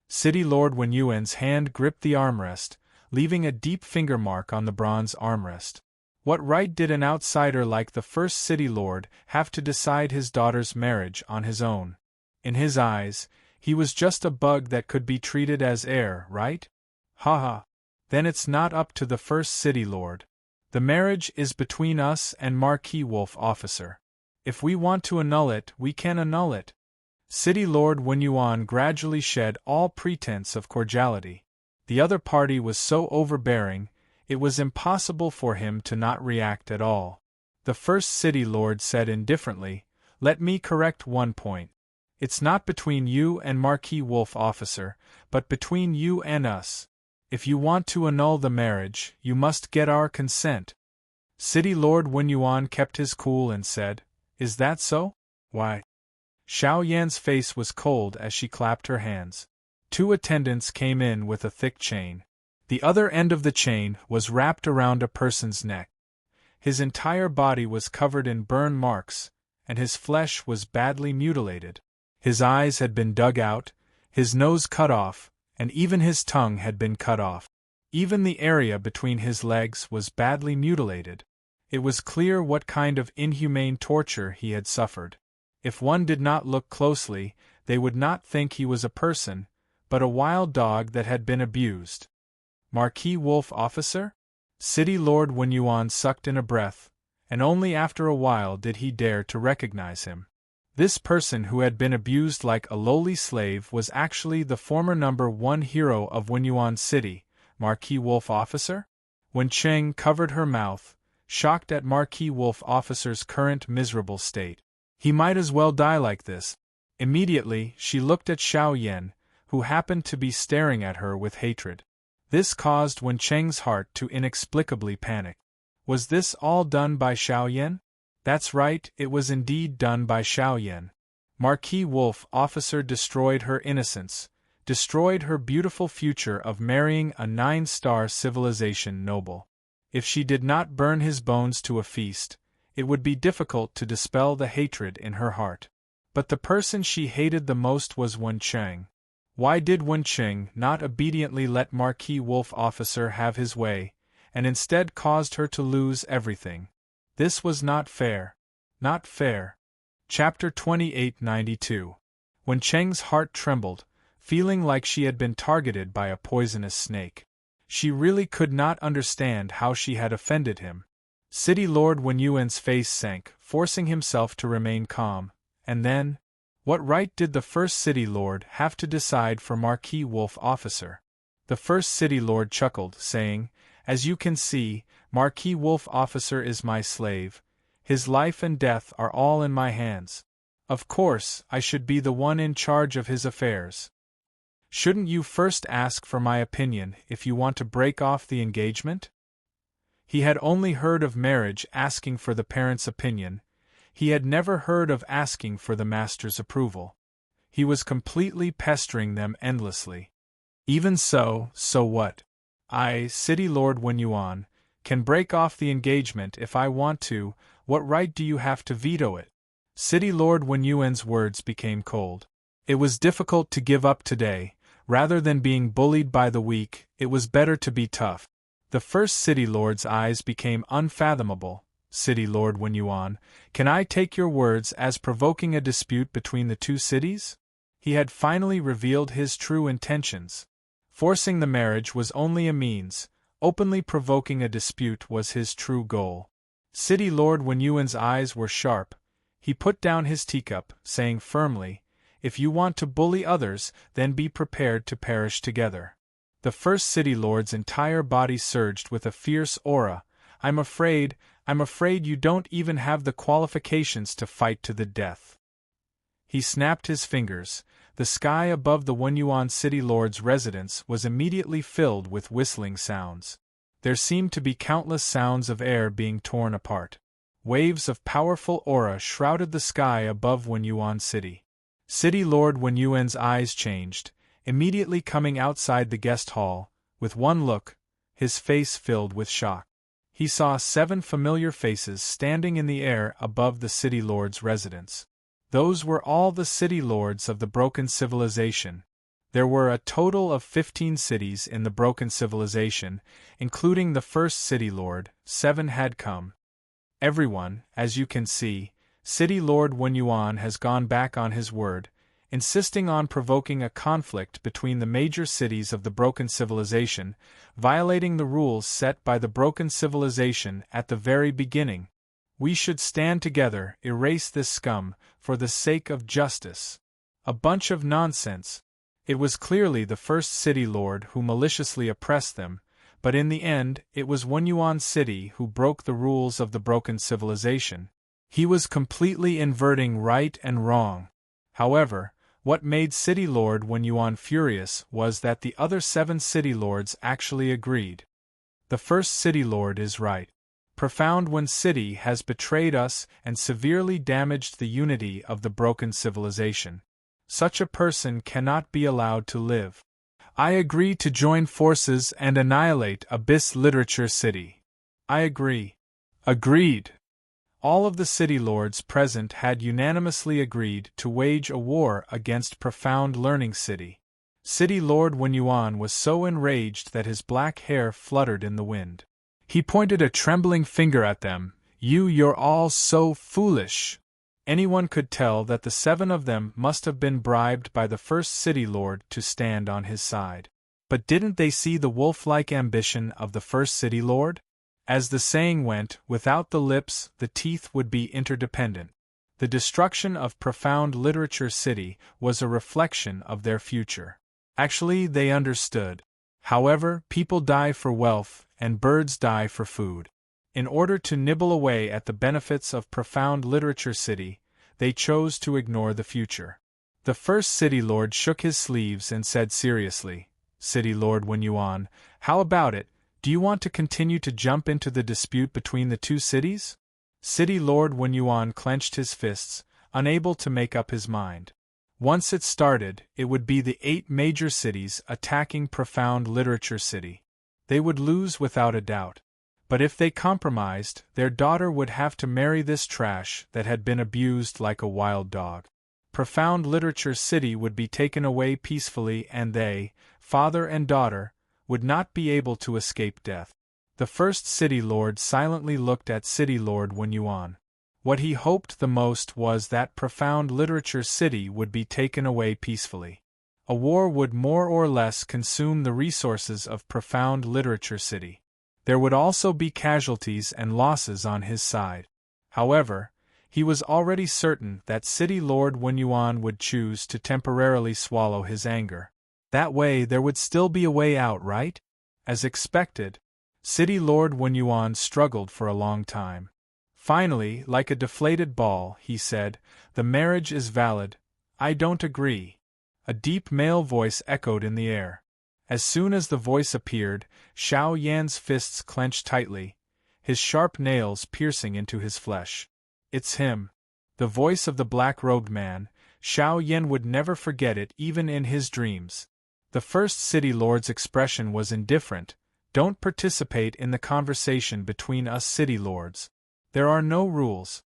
City Lord Wenyuan's hand gripped the armrest, leaving a deep finger mark on the bronze armrest. What right did an outsider like the first City Lord have to decide his daughter's marriage on his own? In his eyes, he was just a bug that could be treated as heir, right? Ha. Then it's not up to the first City Lord. The marriage is between us and Marquis Wolf Officer. If we want to annul it, we can annul it. City Lord Wenyuan gradually shed all pretense of cordiality. The other party was so overbearing, it was impossible for him to not react at all. The first City Lord said indifferently, "Let me correct one point. It's not between you and Marquis Wolf Officer, but between you and us. If you want to annul the marriage, you must get our consent." City Lord Wenyuan kept his cool and said, "Is that so? Why?" Xiao Yan's face was cold as she clapped her hands. Two attendants came in with a thick chain. The other end of the chain was wrapped around a person's neck. His entire body was covered in burn marks, and his flesh was badly mutilated. His eyes had been dug out, his nose cut off, and even his tongue had been cut off. Even the area between his legs was badly mutilated. It was clear what kind of inhumane torture he had suffered. If one did not look closely, they would not think he was a person, but a wild dog that had been abused. Marquis Wolf Officer? City Lord Wenyuan sucked in a breath, and only after a while did he dare to recognize him. This person who had been abused like a lowly slave was actually the former #1 hero of Wenyuan City, Marquis Wolf Officer? Wen Qing covered her mouth, shocked at Marquis Wolf Officer's current miserable state. He might as well die like this. Immediately, she looked at Xiao Yan, who happened to be staring at her with hatred. This caused Wen Qing's heart to inexplicably panic. Was this all done by Xiao Yan? That's right, it was indeed done by Xiao Yan. Marquis Wolf Officer destroyed her innocence, destroyed her beautiful future of marrying a 9-star civilization noble. If she did not burn his bones to a feast, it would be difficult to dispel the hatred in her heart. But the person she hated the most was Wen Cheng. Why did Wen Cheng not obediently let Marquis Wolf Officer have his way, and instead caused her to lose everything? This was not fair. Not fair. Chapter 2892. Wen Cheng's heart trembled, feeling like she had been targeted by a poisonous snake. She really could not understand how she had offended him. City Lord Wen Yuan's face sank, forcing himself to remain calm. And then, what right did the first City Lord have to decide for Marquis Wolf Officer? The first City Lord chuckled, saying, "As you can see, Marquis Wolf Officer is my slave. His life and death are all in my hands. Of course, I should be the one in charge of his affairs. Shouldn't you first ask for my opinion if you want to break off the engagement?" He had only heard of marriage asking for the parents' opinion. He had never heard of asking for the master's approval. He was completely pestering them endlessly. Even so what? I, City Lord Wen Yuan, can break off the engagement if I want to. What right do you have to veto it? City Lord Wen Yuan's words became cold. It was difficult to give up today. Rather than being bullied by the weak, it was better to be tough. The first City Lord's eyes became unfathomable. City Lord Wen Yuan, can I take your words as provoking a dispute between the two cities? He had finally revealed his true intentions. Forcing the marriage was only a means, openly provoking a dispute was his true goal. City Lord Wen Yuan's eyes were sharp. He put down his teacup, saying firmly, "If you want to bully others, then be prepared to perish together." The first City Lord's entire body surged with a fierce aura. I'm afraid you don't even have the qualifications to fight to the death." He snapped his fingers. The sky above the Wen Yuan City Lord's residence was immediately filled with whistling sounds. There seemed to be countless sounds of air being torn apart. Waves of powerful aura shrouded the sky above Wen Yuan City. City Lord Wen Yuan's eyes changed, immediately coming outside the guest hall. With one look, his face filled with shock. He saw 7 familiar faces standing in the air above the City Lord's residence. Those were all the City Lords of the Broken Civilization. There were a total of 15 cities in the Broken Civilization, including the first City Lord. 7 had come. Everyone, as you can see, City Lord Wen Yuan has gone back on his word, insisting on provoking a conflict between the major cities of the Broken Civilization, violating the rules set by the Broken Civilization at the very beginning. We should stand together, erase this scum, for the sake of justice. A bunch of nonsense. It was clearly the first City Lord who maliciously oppressed them, but in the end it was Wen Yuan City who broke the rules of the Broken Civilization. He was completely inverting right and wrong. However, what made City Lord Wen Yuan furious was that the other 7 City Lords actually agreed. The first City Lord is right. Profound Wen City has betrayed us and severely damaged the unity of the Broken Civilization. Such a person cannot be allowed to live. I agree to join forces and annihilate Abyss Literature City. I agree. Agreed. All of the City Lords present had unanimously agreed to wage a war against Profound Learning City. City Lord Wen Yuan was so enraged that his black hair fluttered in the wind. He pointed a trembling finger at them. You're all so foolish. Anyone could tell that the 7 of them must have been bribed by the first City Lord to stand on his side. But didn't they see the wolf-like ambition of the first City Lord? As the saying went, without the lips, the teeth would be interdependent. The destruction of Profound Literature City was a reflection of their future. Actually, they understood. However, people die for wealth, and birds die for food. In order to nibble away at the benefits of Profound Literature City, they chose to ignore the future. The first City Lord shook his sleeves and said seriously, "City Lord Wen Yuan, how about it? Do you want to continue to jump into the dispute between the two cities?" City Lord Wen Yuan clenched his fists, unable to make up his mind. Once it started, it would be the 8 major cities attacking Profound Literature City. They would lose without a doubt. But if they compromised, their daughter would have to marry this trash that had been abused like a wild dog. Profound Literature City would be taken away peacefully, and they, father and daughter, would not be able to escape death. The first City Lord silently looked at City Lord Wenyuan. What he hoped the most was that Profound Literature City would be taken away peacefully. A war would more or less consume the resources of Profound Literature City. There would also be casualties and losses on his side. However, he was already certain that City Lord Wenyuan would choose to temporarily swallow his anger. That way there would still be a way out, right? As expected, City Lord Wenyuan struggled for a long time. Finally, like a deflated ball, he said, "The marriage is valid. I don't agree." A deep male voice echoed in the air. As soon as the voice appeared, Xiao Yan's fists clenched tightly, his sharp nails piercing into his flesh. "It's him." The voice of the black-robed man. Xiao Yan would never forget it even in his dreams. The first City Lord's expression was indifferent. "Don't participate in the conversation between us City Lords. There are no rules."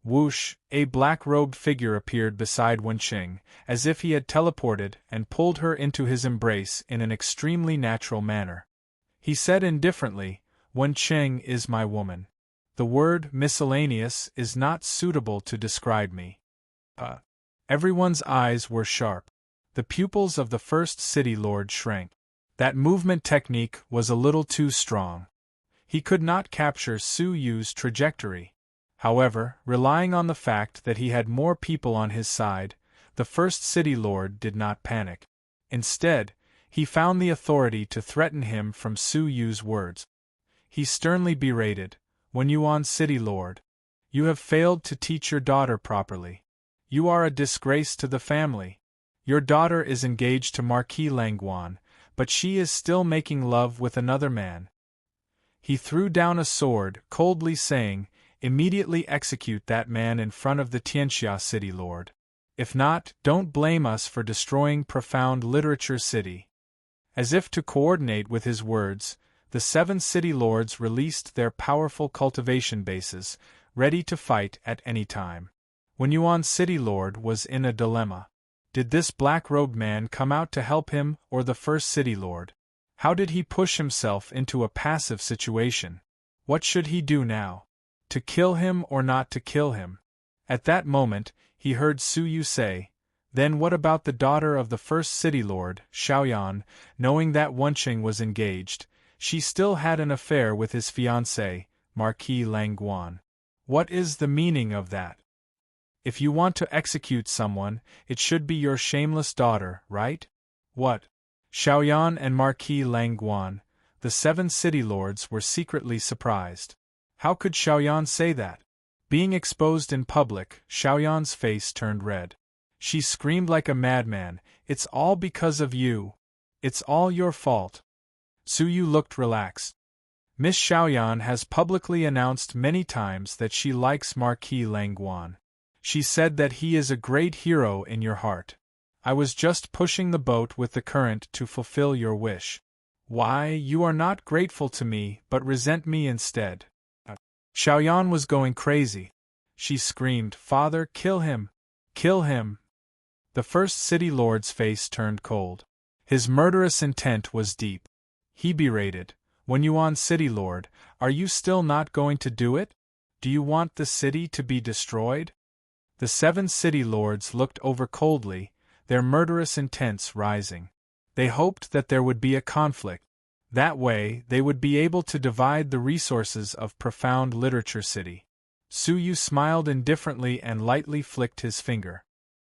Whoosh, a black-robed figure appeared beside Wenqing, as if he had teleported and pulled her into his embrace in an extremely natural manner. He said indifferently, "Wenqing is my woman. The word miscellaneous is not suitable to describe me." Everyone's eyes were sharp. The pupils of the first City Lord shrank. That movement technique was a little too strong. He could not capture Su Yu's trajectory. However, relying on the fact that he had more people on his side, the first City Lord did not panic. Instead, he found the authority to threaten him from Su Yu's words. He sternly berated, "Wenyuan City Lord, you have failed to teach your daughter properly. You are a disgrace to the family. Your daughter is engaged to Marquis Langguan, but she is still making love with another man." He threw down a sword, coldly saying, "Immediately execute that man in front of the Tianxia City Lord. If not, don't blame us for destroying Profound Literature City." As if to coordinate with his words, the 7 City Lords released their powerful cultivation bases, ready to fight at any time. Wenyuan City Lord was in a dilemma. Did this black-robed man come out to help him or the first City Lord? How did he push himself into a passive situation? What should he do now? To kill him or not to kill him? At that moment, he heard Su Yu say, "Then what about the daughter of the first City Lord, Xiaoyan?" Knowing that Wenqing was engaged, she still had an affair with his fiancé, Marquis Langguan. What is the meaning of that? If you want to execute someone, it should be your shameless daughter, right? What? Xiaoyan and Marquis Langguan, the 7 City Lords, were secretly surprised. How could Xiaoyan say that? Being exposed in public, Xiaoyan's face turned red. She screamed like a madman, "It's all because of you. It's all your fault." Su Yu looked relaxed. "Miss Xiaoyan has publicly announced many times that she likes Marquis Langguan. She said that he is a great hero in your heart. I was just pushing the boat with the current to fulfill your wish. Why, you are not grateful to me but resent me instead." Xiaoyan was going crazy. She screamed, "Father, kill him! Kill him!" The first City Lord's face turned cold. His murderous intent was deep. He berated, "Wenyuan City Lord, are you still not going to do it? Do you want the city to be destroyed?" The 7 City Lords looked over coldly, their murderous intents rising. They hoped that there would be a conflict. That way, they would be able to divide the resources of Profound Literature City. Su Yu smiled indifferently and lightly flicked his finger.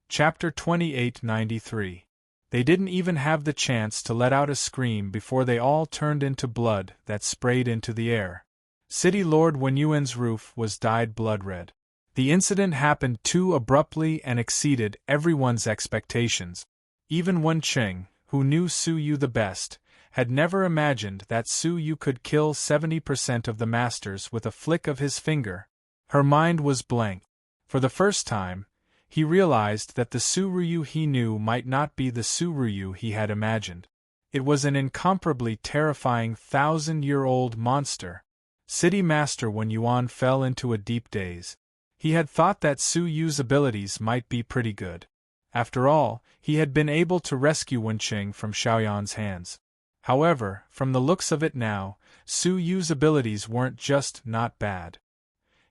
Chapter 2893. They didn't even have the chance to let out a scream before they all turned into blood that sprayed into the air. City Lord Wenyuan's roof was dyed blood-red. The incident happened too abruptly and exceeded everyone's expectations. Even Wenqing, who knew Su Yu the best, had never imagined that Su Yu could kill 70% of the masters with a flick of his finger. Her mind was blank. For the first time, he realized that the Su Ryu he knew might not be the Su Ryu he had imagined. It was an incomparably terrifying 1,000-year-old monster. City Master Wen Yuan fell into a deep daze. He had thought that Su Yu's abilities might be pretty good. After all, he had been able to rescue Wenqing from Xiaoyan's hands. However, from the looks of it now, Su Yu's abilities weren't just not bad.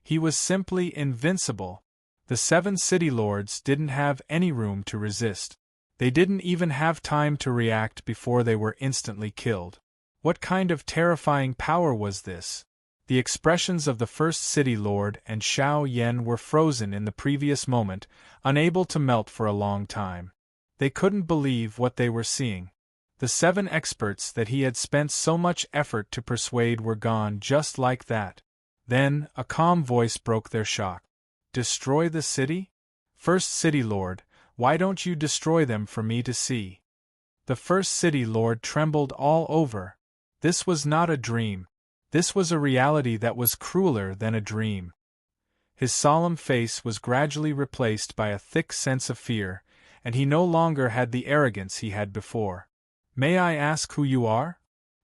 He was simply invincible. The 7 city lords didn't have any room to resist. They didn't even have time to react before they were instantly killed. What kind of terrifying power was this? The expressions of the first city lord and Xiao Yan were frozen in the previous moment, unable to melt for a long time. They couldn't believe what they were seeing. The 7 experts that he had spent so much effort to persuade were gone just like that. Then, a calm voice broke their shock. Destroy the city? First City Lord, why don't you destroy them for me to see? The first City Lord trembled all over. This was not a dream. This was a reality that was crueler than a dream. His solemn face was gradually replaced by a thick sense of fear, and he no longer had the arrogance he had before. May I ask who you are?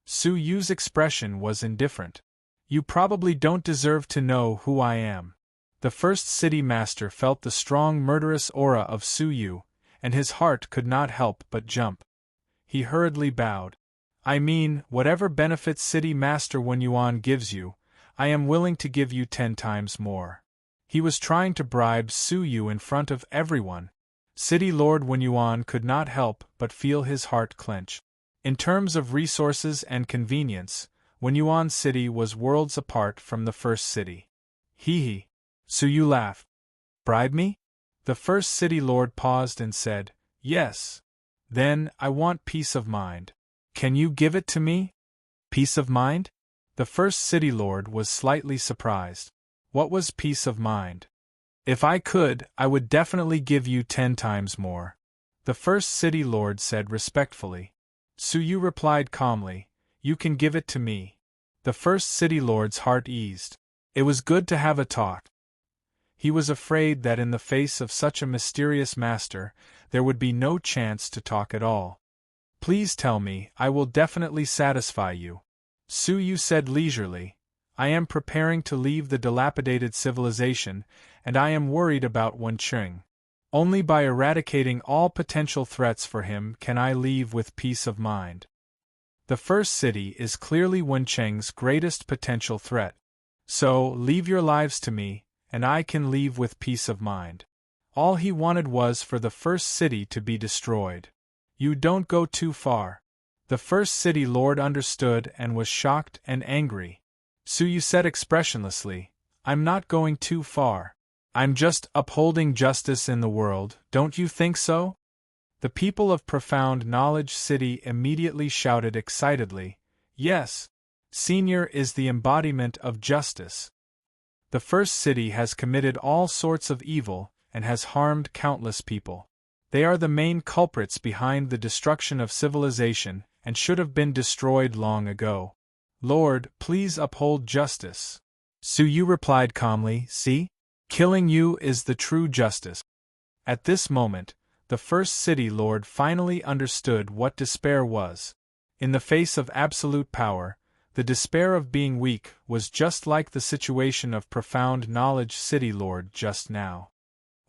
Su Yu's expression was indifferent. You probably don't deserve to know who I am. The first city master felt the strong murderous aura of Su Yu, and his heart could not help but jump. He hurriedly bowed. I mean, whatever benefits City Master Wen Yuan gives you, I am willing to give you 10 times more. He was trying to bribe Su Yu in front of everyone. City Lord Wen Yuan could not help but feel his heart clench. In terms of resources and convenience, Wen Yuan City was worlds apart from the first city. Hee. Su Yu laughed. Bribe me? The first city lord paused and said, Yes. Then, I want peace of mind. Can you give it to me? Peace of mind? The first city lord was slightly surprised. What was peace of mind? If I could, I would definitely give you 10 times more. The first city lord said respectfully. Su Yu replied calmly, You can give it to me. The first city lord's heart eased. It was good to have a talk. He was afraid that in the face of such a mysterious master, there would be no chance to talk at all. Please tell me, I will definitely satisfy you. Su Yu said leisurely, I am preparing to leave the dilapidated civilization, and I am worried about Wenqing. Only by eradicating all potential threats for him can I leave with peace of mind. The first city is clearly Wenqing's greatest potential threat. So, leave your lives to me, and I can leave with peace of mind. All he wanted was for the first city to be destroyed. You don't go too far. The first city lord understood and was shocked and angry. Su Yu said expressionlessly, I'm not going too far. I'm just upholding justice in the world, don't you think so? The people of Profound Knowledge City immediately shouted excitedly, Yes, Senior is the embodiment of justice. The first city has committed all sorts of evil and has harmed countless people. They are the main culprits behind the destruction of civilization and should have been destroyed long ago. Lord, please uphold justice. Su Yu replied calmly, See? Killing you is the true justice. At this moment, the first city lord finally understood what despair was. In the face of absolute power, the despair of being weak was just like the situation of Profound Knowledge City Lord just now.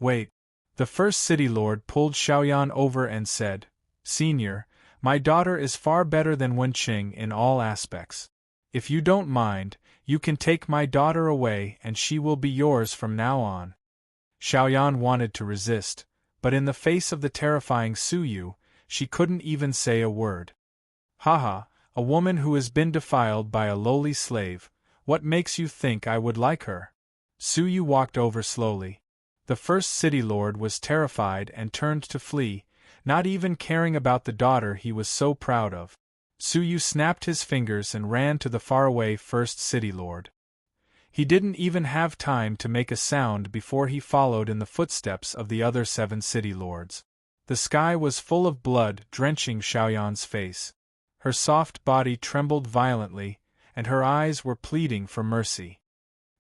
Wait. The first city lord pulled Xiaoyan over and said, Senior, my daughter is far better than Wenqing in all aspects. If you don't mind, you can take my daughter away and she will be yours from now on. Xiaoyan wanted to resist, but in the face of the terrifying Su Yu, she couldn't even say a word. Haha, a woman who has been defiled by a lowly slave, what makes you think I would like her? Su Yu walked over slowly. The first city lord was terrified and turned to flee, not even caring about the daughter he was so proud of. Su Yu snapped his fingers and ran to the faraway first city lord. He didn't even have time to make a sound before he followed in the footsteps of the other 7 city lords. The sky was full of blood drenching Xiaoyan's face. Her soft body trembled violently, and her eyes were pleading for mercy.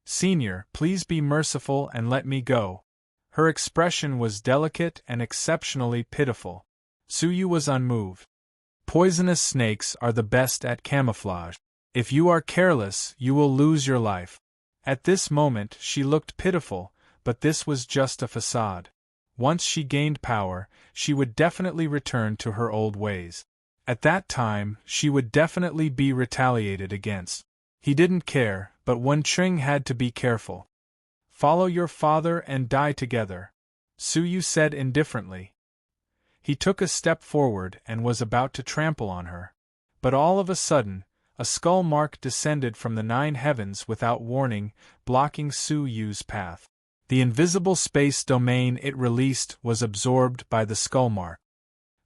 Senior, please be merciful and let me go. Her expression was delicate and exceptionally pitiful. Su Yu was unmoved. Poisonous snakes are the best at camouflage. If you are careless, you will lose your life. At this moment she looked pitiful, but this was just a facade. Once she gained power, she would definitely return to her old ways. At that time, she would definitely be retaliated against. He didn't care, but Wen Qing had to be careful. Follow your father and die together, Su Yu said indifferently. He took a step forward and was about to trample on her. But all of a sudden, a skull mark descended from the 9 heavens without warning, blocking Su Yu's path. The invisible space domain it released was absorbed by the skull mark.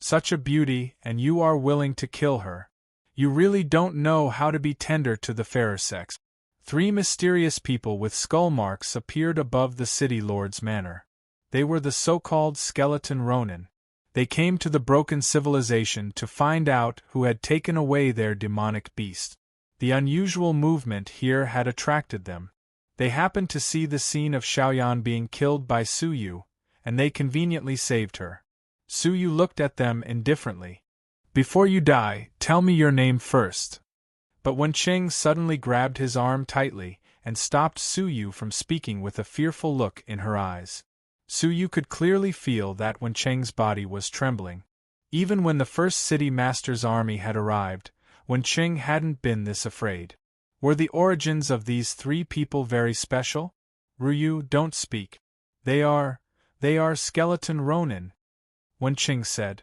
Such a beauty, and you are willing to kill her. You really don't know how to be tender to the fairer sex. 3 mysterious people with skull marks appeared above the city lord's manor. They were the so-called skeleton Ronin. They came to the broken civilization to find out who had taken away their demonic beast. The unusual movement here had attracted them. They happened to see the scene of Xiaoyan being killed by Su Yu, and they conveniently saved her. Su Yu looked at them indifferently. Before you die, tell me your name first. But Wen Qing suddenly grabbed his arm tightly and stopped Su Yu from speaking with a fearful look in her eyes. Su Yu could clearly feel that Wen Qing's body was trembling. Even when the first city master's army had arrived, Wen Qing hadn't been this afraid. Were the origins of these 3 people very special? Ruyu, don't speak. They are skeleton Ronin, Wen Qing said.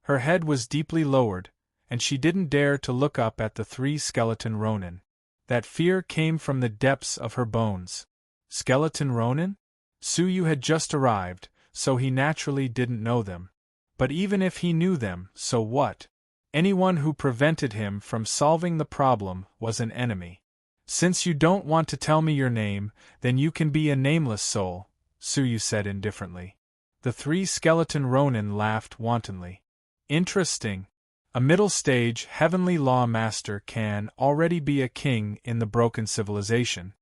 Her head was deeply lowered, and she didn't dare to look up at the 3 skeleton Ronin. That fear came from the depths of her bones. Skeleton Ronin? Su Yu had just arrived, so he naturally didn't know them. But even if he knew them, so what? Anyone who prevented him from solving the problem was an enemy. Since you don't want to tell me your name, then you can be a nameless soul, Su Yu said indifferently. The 3 skeleton Ronin laughed wantonly. Interesting. A middle-stage heavenly law master can already be a king in the broken civilization.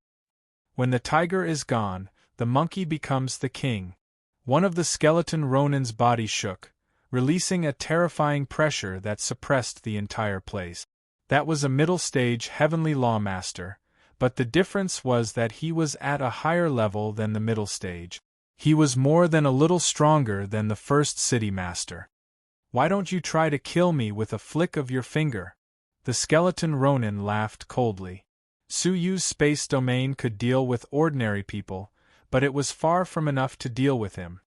When the tiger is gone, the monkey becomes the king. One of the skeleton Ronin's body shook, releasing a terrifying pressure that suppressed the entire place. That was a middle-stage heavenly law master, but the difference was that he was at a higher level than the middle stage. He was more than a little stronger than the first city master. Why don't you try to kill me with a flick of your finger? The skeleton Ronin laughed coldly. Su Yu's space domain could deal with ordinary people, but it was far from enough to deal with him.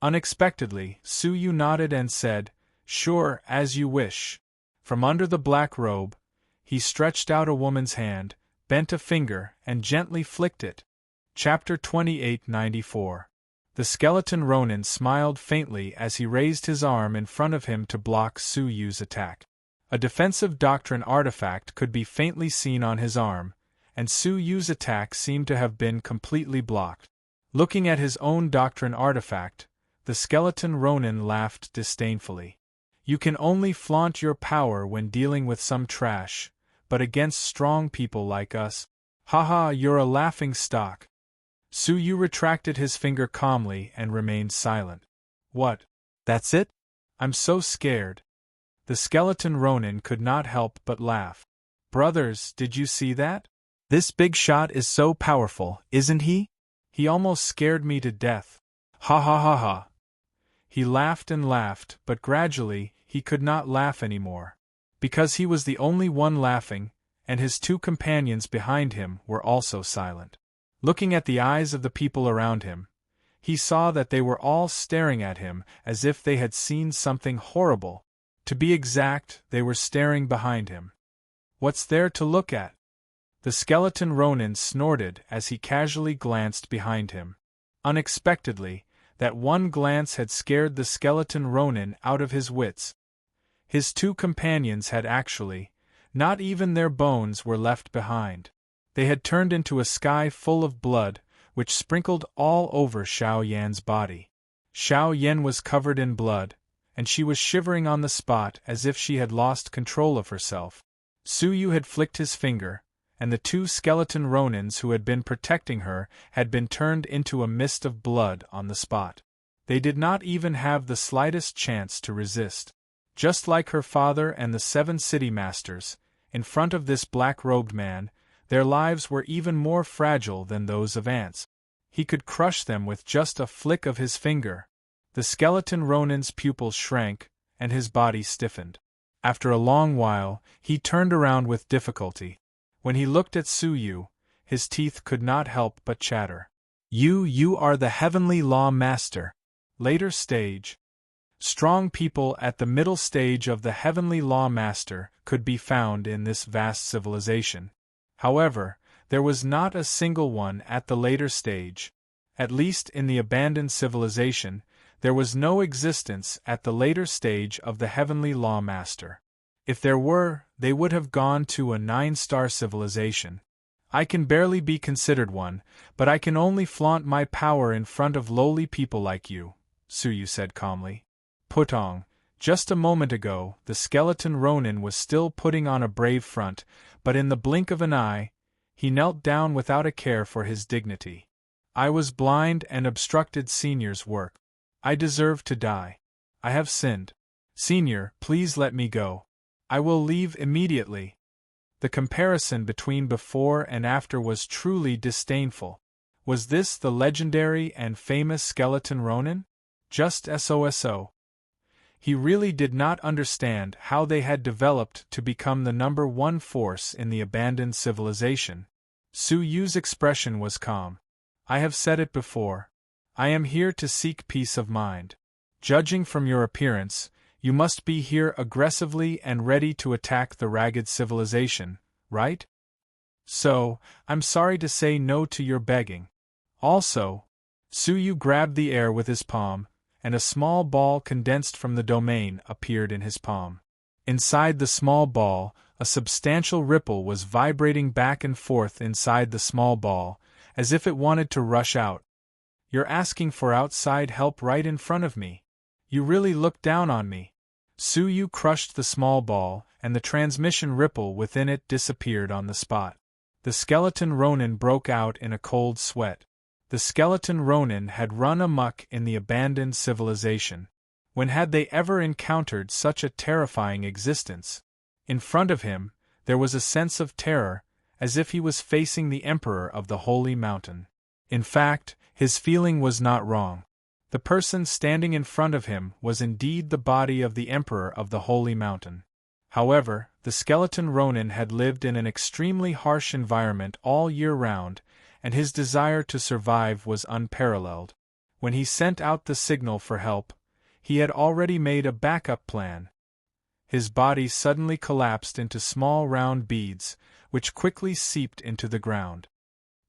Unexpectedly, Su Yu nodded and said, "Sure, as you wish." From under the black robe, he stretched out a woman's hand, bent a finger, and gently flicked it. Chapter 2894. The skeleton Ronin smiled faintly as he raised his arm in front of him to block Su Yu's attack. A defensive doctrine artifact could be faintly seen on his arm, and Su Yu's attack seemed to have been completely blocked. Looking at his own doctrine artifact, the skeleton Ronin laughed disdainfully. You can only flaunt your power when dealing with some trash, but against strong people like us? Haha, you're a laughing stock. Su Yu retracted his finger calmly and remained silent. What? That's it? I'm so scared. The skeleton Ronin could not help but laugh. Brothers, did you see that? This big shot is so powerful, isn't he? He almost scared me to death. Ha ha ha ha. He laughed and laughed, but gradually, he could not laugh anymore. Because he was the only one laughing, and his 2 companions behind him were also silent. Looking at the eyes of the people around him, he saw that they were all staring at him as if they had seen something horrible. To be exact, they were staring behind him. What's there to look at? The skeleton Ronin snorted as he casually glanced behind him. Unexpectedly, that one glance had scared the skeleton Ronin out of his wits. His 2 companions had actually, not even their bones were left behind. They had turned into a sky full of blood, which sprinkled all over Xiao Yan's body. Xiao Yan was covered in blood, and she was shivering on the spot as if she had lost control of herself. Su Yu had flicked his finger, and the 2 skeleton Ronins who had been protecting her had been turned into a mist of blood on the spot. They did not even have the slightest chance to resist. Just like her father and the 7 city masters, In front of this black-robed man, their lives were even more fragile than those of ants. He could crush them with just a flick of his finger. The skeleton Ronin's pupils shrank, and his body stiffened. After a long while, he turned around with difficulty. When he looked at Suyu, his teeth could not help but chatter. You are the heavenly law master. Later stage. Strong people at the middle stage of the heavenly law master could be found in this vast civilization. However, there was not a single one at the later stage. At least in the abandoned civilization, there was no existence at the later stage of the heavenly law master. If there were, they would have gone to a 9-star civilization. I can barely be considered one, but I can only flaunt my power in front of lowly people like you, Suyu said calmly. Putong, just a moment ago, the skeleton Ronin was still putting on a brave front, but in the blink of an eye, he knelt down without a care for his dignity. I was blind and obstructed Senior's work. I deserve to die. I have sinned. Senior, please let me go. I will leave immediately. The comparison between before and after was truly disdainful. Was this the legendary and famous skeleton Ronin? Just SOSO. He really did not understand how they had developed to become the number one force in the abandoned civilization. Suyu's expression was calm. I have said it before. I am here to seek peace of mind. Judging from your appearance, you must be here aggressively and ready to attack the ragged civilization, right? So, I'm sorry to say no to your begging. Also, Suyu grabbed the air with his palm, and a small ball condensed from the domain appeared in his palm. Inside the small ball, a substantial ripple was vibrating back and forth inside the small ball, as if it wanted to rush out. You're asking for outside help right in front of me. You really look down on me. Suyu crushed the small ball, and the transmission ripple within it disappeared on the spot. The skeleton Ronin broke out in a cold sweat. The skeleton Ronin had run amok in the abandoned civilization. When had they ever encountered such a terrifying existence? In front of him, there was a sense of terror, as if he was facing the emperor of the holy mountain. In fact, his feeling was not wrong. The person standing in front of him was indeed the body of the emperor of the holy mountain. However, the skeleton Ronin had lived in an extremely harsh environment all year round, and his desire to survive was unparalleled. When he sent out the signal for help, he had already made a backup plan. His body suddenly collapsed into small round beads, which quickly seeped into the ground.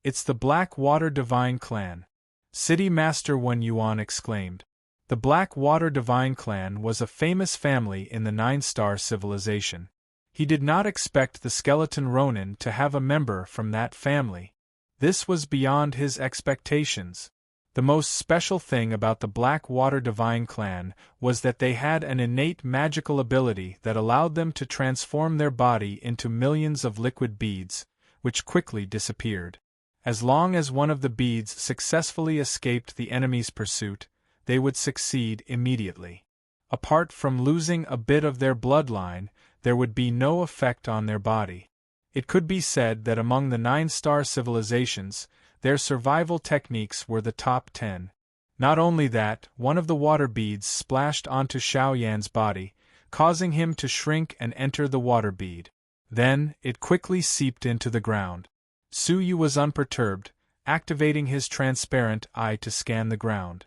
It's the Black Water Divine Clan. City Master Wen Yuan exclaimed. The Black Water Divine Clan was a famous family in the 9-star civilization. He did not expect the skeleton Ronin to have a member from that family. This was beyond his expectations. The most special thing about the Black Water Divine Clan was that they had an innate magical ability that allowed them to transform their body into millions of liquid beads, which quickly disappeared. As long as one of the beads successfully escaped the enemy's pursuit, they would succeed immediately. Apart from losing a bit of their bloodline, there would be no effect on their body. It could be said that among the 9-star civilizations, their survival techniques were the top 10. Not only that, one of the water beads splashed onto Xiaoyan's body, causing him to shrink and enter the water bead. Then, it quickly seeped into the ground. Suyu was unperturbed, activating his transparent eye to scan the ground.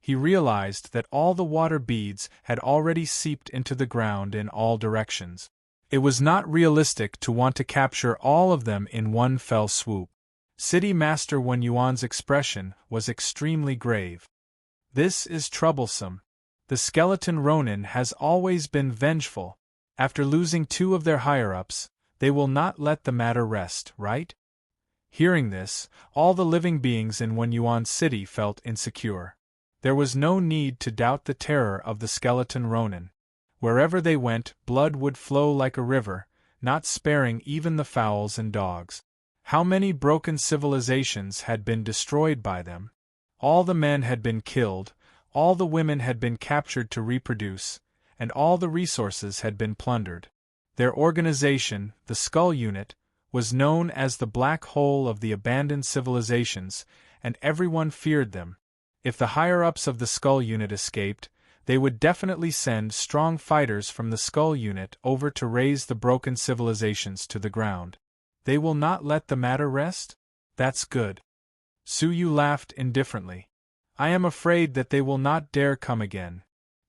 He realized that all the water beads had already seeped into the ground in all directions. It was not realistic to want to capture all of them in one fell swoop. City Master Wen Yuan's expression was extremely grave. This is troublesome. The skeleton Ronin has always been vengeful. After losing 2 of their higher-ups, they will not let the matter rest, right? Hearing this, all the living beings in Wen Yuan City felt insecure. There was no need to doubt the terror of the skeleton Ronin. Wherever they went, blood would flow like a river, not sparing even the fowls and dogs. How many broken civilizations had been destroyed by them? All the men had been killed, all the women had been captured to reproduce, and all the resources had been plundered. Their organization, the Skull Unit, was known as the black hole of the abandoned civilizations, and everyone feared them. If the higher-ups of the Skull Unit escaped, they would definitely send strong fighters from the Skull Unit over to raze the broken civilizations to the ground. They will not let the matter rest? That's good. Suyu laughed indifferently. I am afraid that they will not dare come again.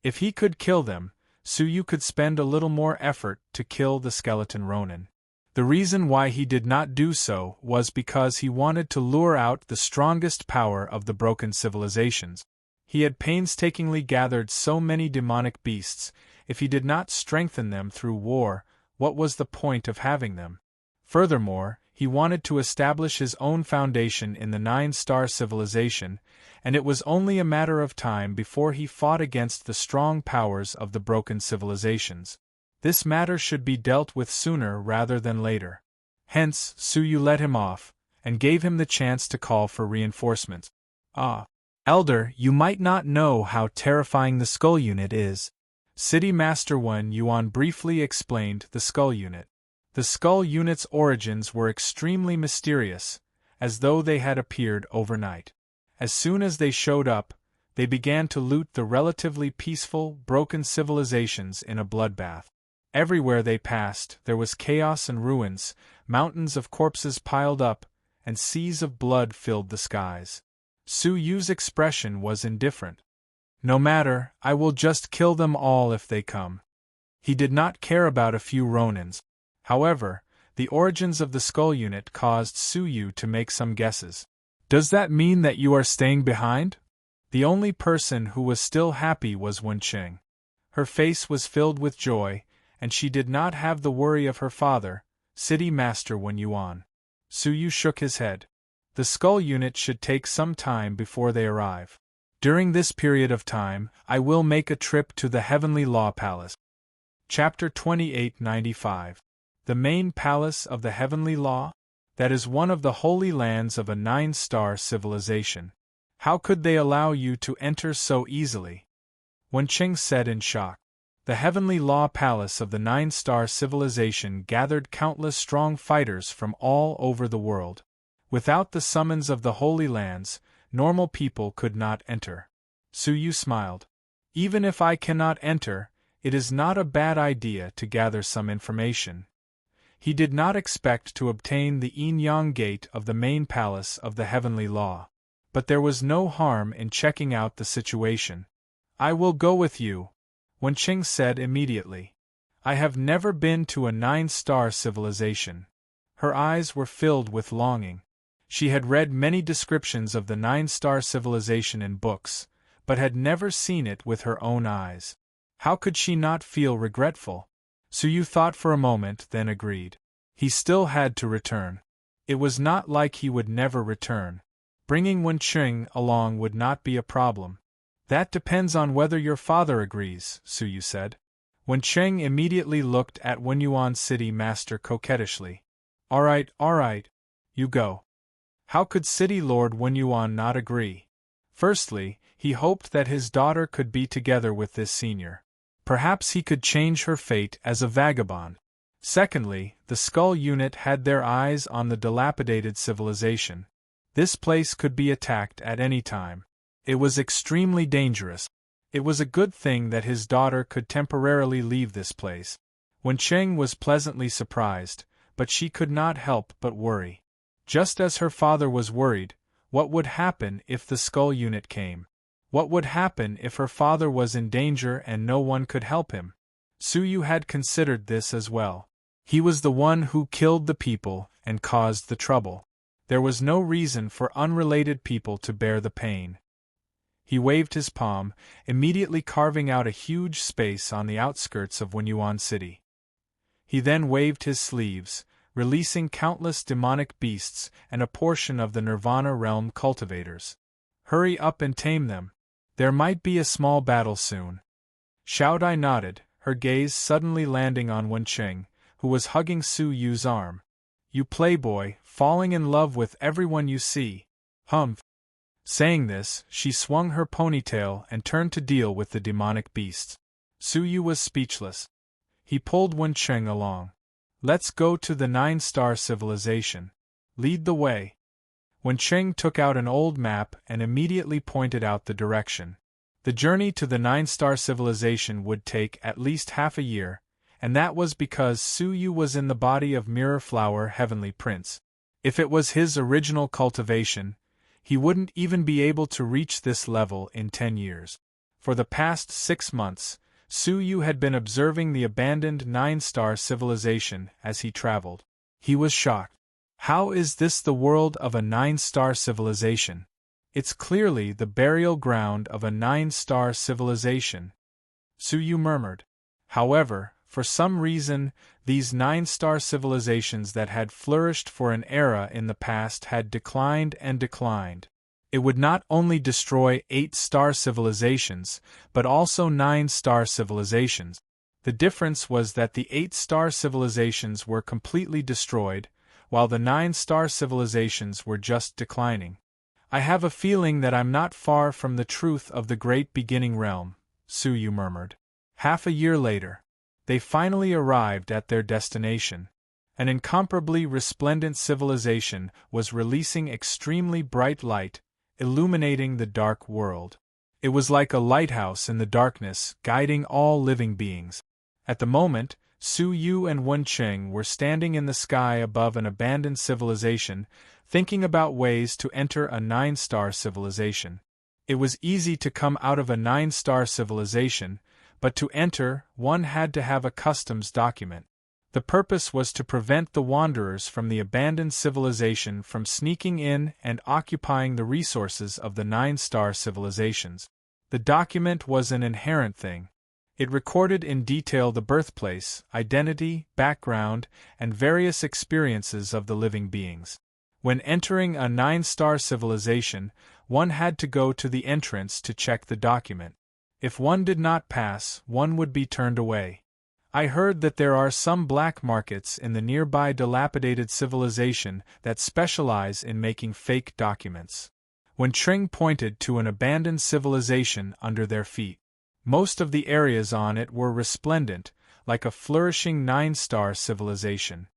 If he could kill them, Suyu could spend a little more effort to kill the skeleton Ronin. The reason why he did not do so was because he wanted to lure out the strongest power of the broken civilizations. He had painstakingly gathered so many demonic beasts. If he did not strengthen them through war, what was the point of having them? Furthermore, he wanted to establish his own foundation in the 9-star civilization, and it was only a matter of time before he fought against the strong powers of the broken civilizations. This matter should be dealt with sooner rather than later. Hence, Suyu let him off, and gave him the chance to call for reinforcements. Ah, Elder, you might not know how terrifying the Skull Unit is. City Master Wen Yuan briefly explained the Skull Unit. The Skull Unit's origins were extremely mysterious, as though they had appeared overnight. As soon as they showed up, they began to loot the relatively peaceful, broken civilizations in a bloodbath. Everywhere they passed, there was chaos and ruins, mountains of corpses piled up, and seas of blood filled the skies. Suyu's expression was indifferent. No matter, I will just kill them all if they come. He did not care about a few Ronins. However, the origins of the Skull Unit caused Suyu to make some guesses. Does that mean that you are staying behind? The only person who was still happy was Wenqing. Her face was filled with joy, and she did not have the worry of her father, City Master Wen Yuan. Suyu shook his head. The Skull Unit should take some time before they arrive. During this period of time, I will make a trip to the Heavenly Law Palace. Chapter 2895. The main palace of the Heavenly Law? That is one of the holy lands of a 9-star civilization. How could they allow you to enter so easily? Wenqing said in shock. The Heavenly Law Palace of the 9-star civilization gathered countless strong fighters from all over the world. Without the summons of the Holy Lands, normal people could not enter. Suyu smiled. Even if I cannot enter, it is not a bad idea to gather some information. He did not expect to obtain the yin-yang gate of the main palace of the Heavenly Law. But there was no harm in checking out the situation. I will go with you, Wenqing said immediately. I have never been to a 9-star civilization. Her eyes were filled with longing. She had read many descriptions of the 9-star civilization in books, but had never seen it with her own eyes. How could she not feel regretful? Suyu thought for a moment, then agreed. He still had to return. It was not like he would never return. Bringing Wenqing along would not be a problem. That depends on whether your father agrees, Suyu said. Wenqing immediately looked at Wen Yuan's city master coquettishly. All right, you go. How could City Lord Wen Yuan not agree? Firstly, he hoped that his daughter could be together with this senior. Perhaps he could change her fate as a vagabond. Secondly, the Skull Unit had their eyes on the dilapidated civilization. This place could be attacked at any time. It was extremely dangerous. It was a good thing that his daughter could temporarily leave this place. Wenqing was pleasantly surprised, but she could not help but worry. Just as her father was worried, what would happen if the Skull Unit came? What would happen if her father was in danger and no one could help him? Suyu had considered this as well. He was the one who killed the people and caused the trouble. There was no reason for unrelated people to bear the pain. He waved his palm, immediately carving out a huge space on the outskirts of Wen Yuan City. He then waved his sleeves, releasing countless demonic beasts and a portion of the Nirvana realm cultivators. Hurry up and tame them. There might be a small battle soon. Xiaodai nodded, her gaze suddenly landing on Wenqing, who was hugging Suyu's arm. You playboy, falling in love with everyone you see. Humph. Saying this, she swung her ponytail and turned to deal with the demonic beasts. Suyu was speechless. He pulled Wencheng along. Let's go to the 9-star civilization. Lead the way. Wencheng took out an old map and immediately pointed out the direction. The journey to the 9-star civilization would take at least half a year, and that was because Su Yu was in the body of Mirror Flower Heavenly Prince. If it was his original cultivation, he wouldn't even be able to reach this level in 10 years. For the past 6 months, Su Yu had been observing the abandoned 9-star civilization as he traveled. He was shocked. How is this the world of a 9-star civilization? It's clearly the burial ground of a 9-star civilization, Su Yu murmured. However, for some reason, these 9-star civilizations that had flourished for an era in the past had declined and declined. It would not only destroy 8-star civilizations, but also 9-star civilizations. The difference was that the 8-star civilizations were completely destroyed, while the 9-star civilizations were just declining. I have a feeling that I'm not far from the truth of the great beginning realm, Su Yu murmured. Half a year later, they finally arrived at their destination. An incomparably resplendent civilization was releasing extremely bright light, illuminating the dark world. It was like a lighthouse in the darkness, guiding all living beings. At the moment, Su Yu and Wencheng were standing in the sky above an abandoned civilization, thinking about ways to enter a 9-star civilization. It was easy to come out of a 9-star civilization, but to enter, one had to have a customs document. The purpose was to prevent the wanderers from the abandoned civilization from sneaking in and occupying the resources of the 9-star civilizations. The document was an inherent thing. It recorded in detail the birthplace, identity, background, and various experiences of the living beings. When entering a 9-star civilization, one had to go to the entrance to check the document. If one did not pass, one would be turned away. I heard that there are some black markets in the nearby dilapidated civilization that specialize in making fake documents. Wencheng pointed to an abandoned civilization under their feet. Most of the areas on it were resplendent, like a flourishing 9-star civilization.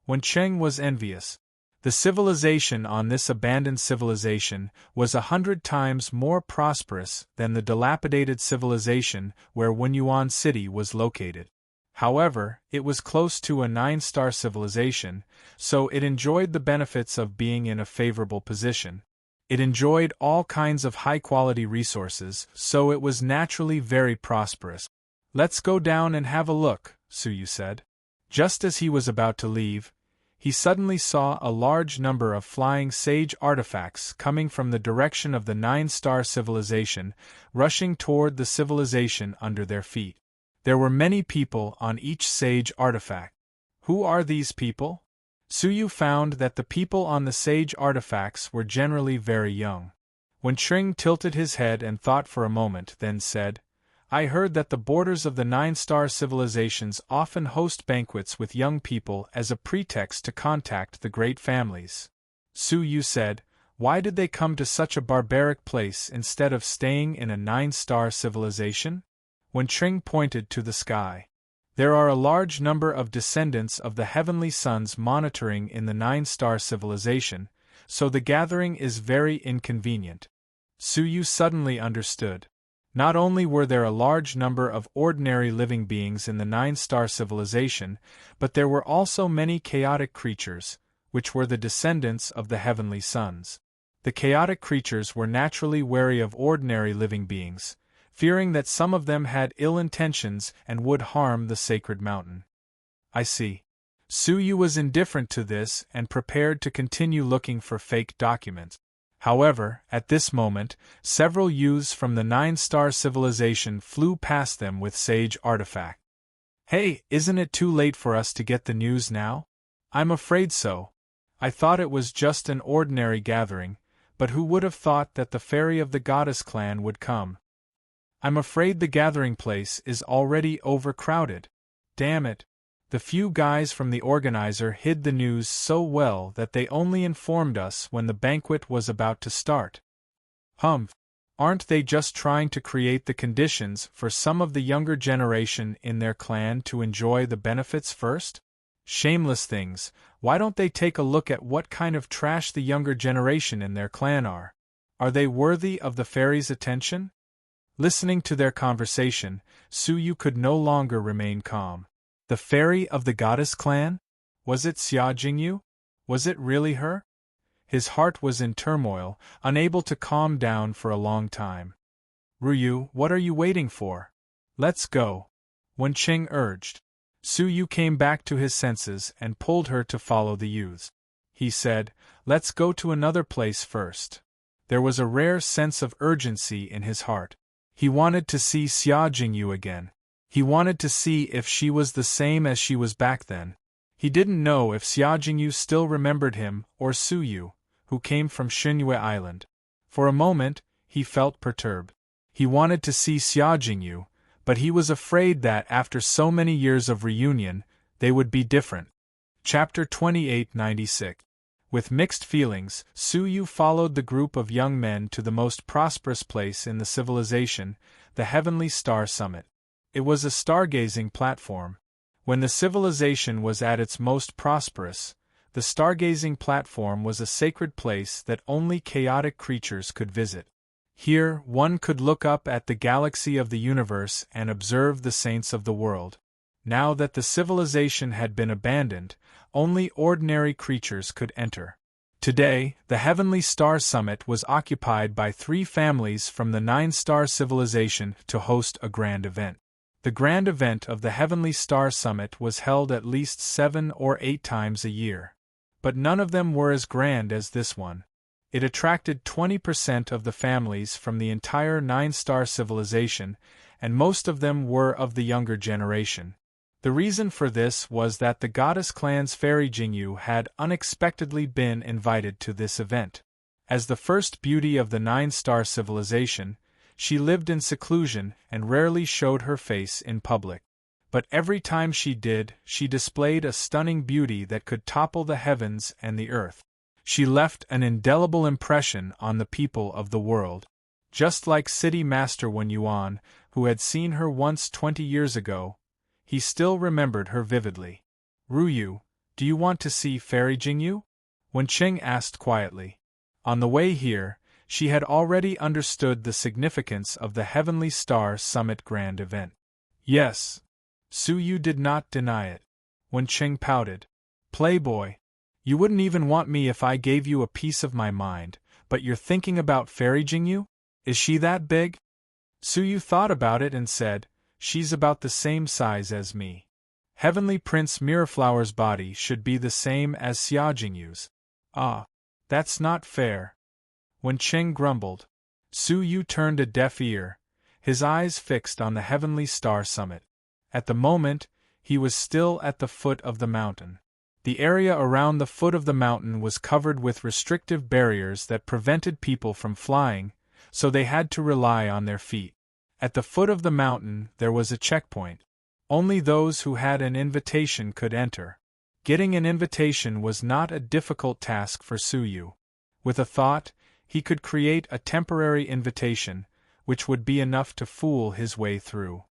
Wencheng was envious. The civilization on this abandoned civilization was 100 times more prosperous than the dilapidated civilization where Wenyuan City was located. However, it was close to a 9-star civilization, so it enjoyed the benefits of being in a favorable position. It enjoyed all kinds of high-quality resources, so it was naturally very prosperous. Let's go down and have a look, Su Yu said. Just as he was about to leave, he suddenly saw a large number of flying sage artifacts coming from the direction of the 9-star civilization, rushing toward the civilization under their feet. There were many people on each sage artifact. Who are these people? Su Yu found that the people on the sage artifacts were generally very young. Wencheng tilted his head and thought for a moment, then said, I heard that the borders of the 9-star civilizations often host banquets with young people as a pretext to contact the great families. Su Yu said, why did they come to such a barbaric place instead of staying in a 9-star civilization? Wencheng pointed to the sky. There are a large number of descendants of the heavenly sons monitoring in the 9-star civilization, so the gathering is very inconvenient. Su Yu suddenly understood. Not only were there a large number of ordinary living beings in the 9-star civilization, but there were also many chaotic creatures, which were the descendants of the heavenly sons. The chaotic creatures were naturally wary of ordinary living beings, fearing that some of them had ill intentions and would harm the sacred mountain. I see. Su Yu was indifferent to this and prepared to continue looking for fake documents. However, at this moment, several youths from the 9-star civilization flew past them with sage artifact. Hey, isn't it too late for us to get the news now? I'm afraid so. I thought it was just an ordinary gathering, but who would have thought that the fairy of the goddess clan would come? I'm afraid the gathering place is already overcrowded. Damn it. The few guys from the organizer hid the news so well that they only informed us when the banquet was about to start. Humph. Aren't they just trying to create the conditions for some of the younger generation in their clan to enjoy the benefits first? Shameless things, why don't they take a look at what kind of trash the younger generation in their clan are? Are they worthy of the fairy's attention? Listening to their conversation, Suyu could no longer remain calm. The fairy of the goddess clan? Was it Xia Jingyu? Was it really her? His heart was in turmoil, unable to calm down for a long time. Ruyu, what are you waiting for? Let's go. Wenqing urged. Suyu came back to his senses and pulled her to follow the youths. He said, let's go to another place first. There was a rare sense of urgency in his heart. He wanted to see Xia Jingyu again. He wanted to see if she was the same as she was back then. He didn't know if Xia Jingyu still remembered him or Suyu, who came from Xinyue Island. For a moment, he felt perturbed. He wanted to see Xia Jingyu, but he was afraid that after so many years of reunion, they would be different. Chapter 2896. With mixed feelings, Suyu followed the group of young men to the most prosperous place in the civilization, the Heavenly Star Summit. It was a stargazing platform. When the civilization was at its most prosperous, the stargazing platform was a sacred place that only chaotic creatures could visit. Here, one could look up at the galaxy of the universe and observe the saints of the world. Now that the civilization had been abandoned, only ordinary creatures could enter. Today, the Heavenly Star Summit was occupied by 3 families from the 9-star civilization to host a grand event. The grand event of the Heavenly Star Summit was held at least 7 or 8 times a year. But none of them were as grand as this one. It attracted 20% of the families from the entire 9-star civilization, and most of them were of the younger generation. The reason for this was that the goddess clan's fairy Jingyu had unexpectedly been invited to this event. As the first beauty of the 9-star civilization, she lived in seclusion and rarely showed her face in public. But every time she did, she displayed a stunning beauty that could topple the heavens and the earth. She left an indelible impression on the people of the world. Just like City Master Wen Yuan, who had seen her once 20 years ago, he still remembered her vividly. Ruyu, do you want to see Fairy Jingyu? Wenqing asked quietly. On the way here, she had already understood the significance of the Heavenly Star Summit Grand Event. Yes. Suyu did not deny it. Wenqing pouted. Playboy. You wouldn't even want me if I gave you a piece of my mind, but you're thinking about Fairy Jingyu? Is she that big? Suyu thought about it and said, she's about the same size as me. Heavenly Prince Miraflower's body should be the same as Xia Jingyu's. Ah, that's not fair. Wenqing grumbled. Suyu turned a deaf ear, his eyes fixed on the Heavenly Star Summit. At the moment, he was still at the foot of the mountain. The area around the foot of the mountain was covered with restrictive barriers that prevented people from flying, so they had to rely on their feet. At the foot of the mountain there was a checkpoint. Only those who had an invitation could enter. Getting an invitation was not a difficult task for Suyu. With a thought, he could create a temporary invitation, which would be enough to fool his way through.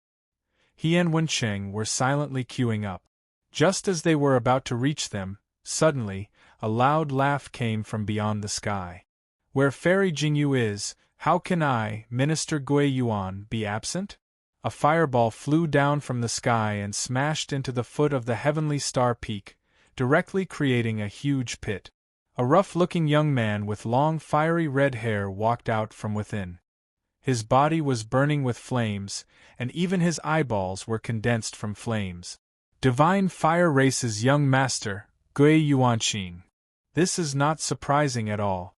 He and Wenqing were silently queuing up. Just as they were about to reach them, suddenly, a loud laugh came from beyond the sky. Where Fairy Jingyu is, how can I, Minister Gui Yuan, be absent? A fireball flew down from the sky and smashed into the foot of the Heavenly Star Peak, directly creating a huge pit. A rough-looking young man with long fiery red hair walked out from within. His body was burning with flames, and even his eyeballs were condensed from flames. Divine Fire Race's young master, Gui Yuanqing. This is not surprising at all.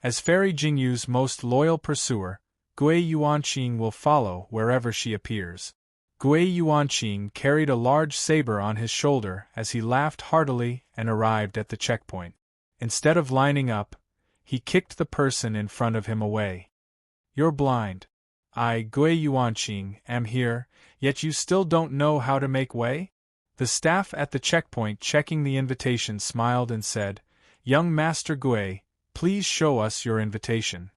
As Fairy Jingyu's most loyal pursuer, Gui Yuanqing will follow wherever she appears. Gui Yuanqing carried a large saber on his shoulder as he laughed heartily and arrived at the checkpoint. Instead of lining up, he kicked the person in front of him away. You're blind. I, Gui Yuanqing, am here, yet you still don't know how to make way? The staff at the checkpoint checking the invitation smiled and said, Young Master Gui, please show us your invitation.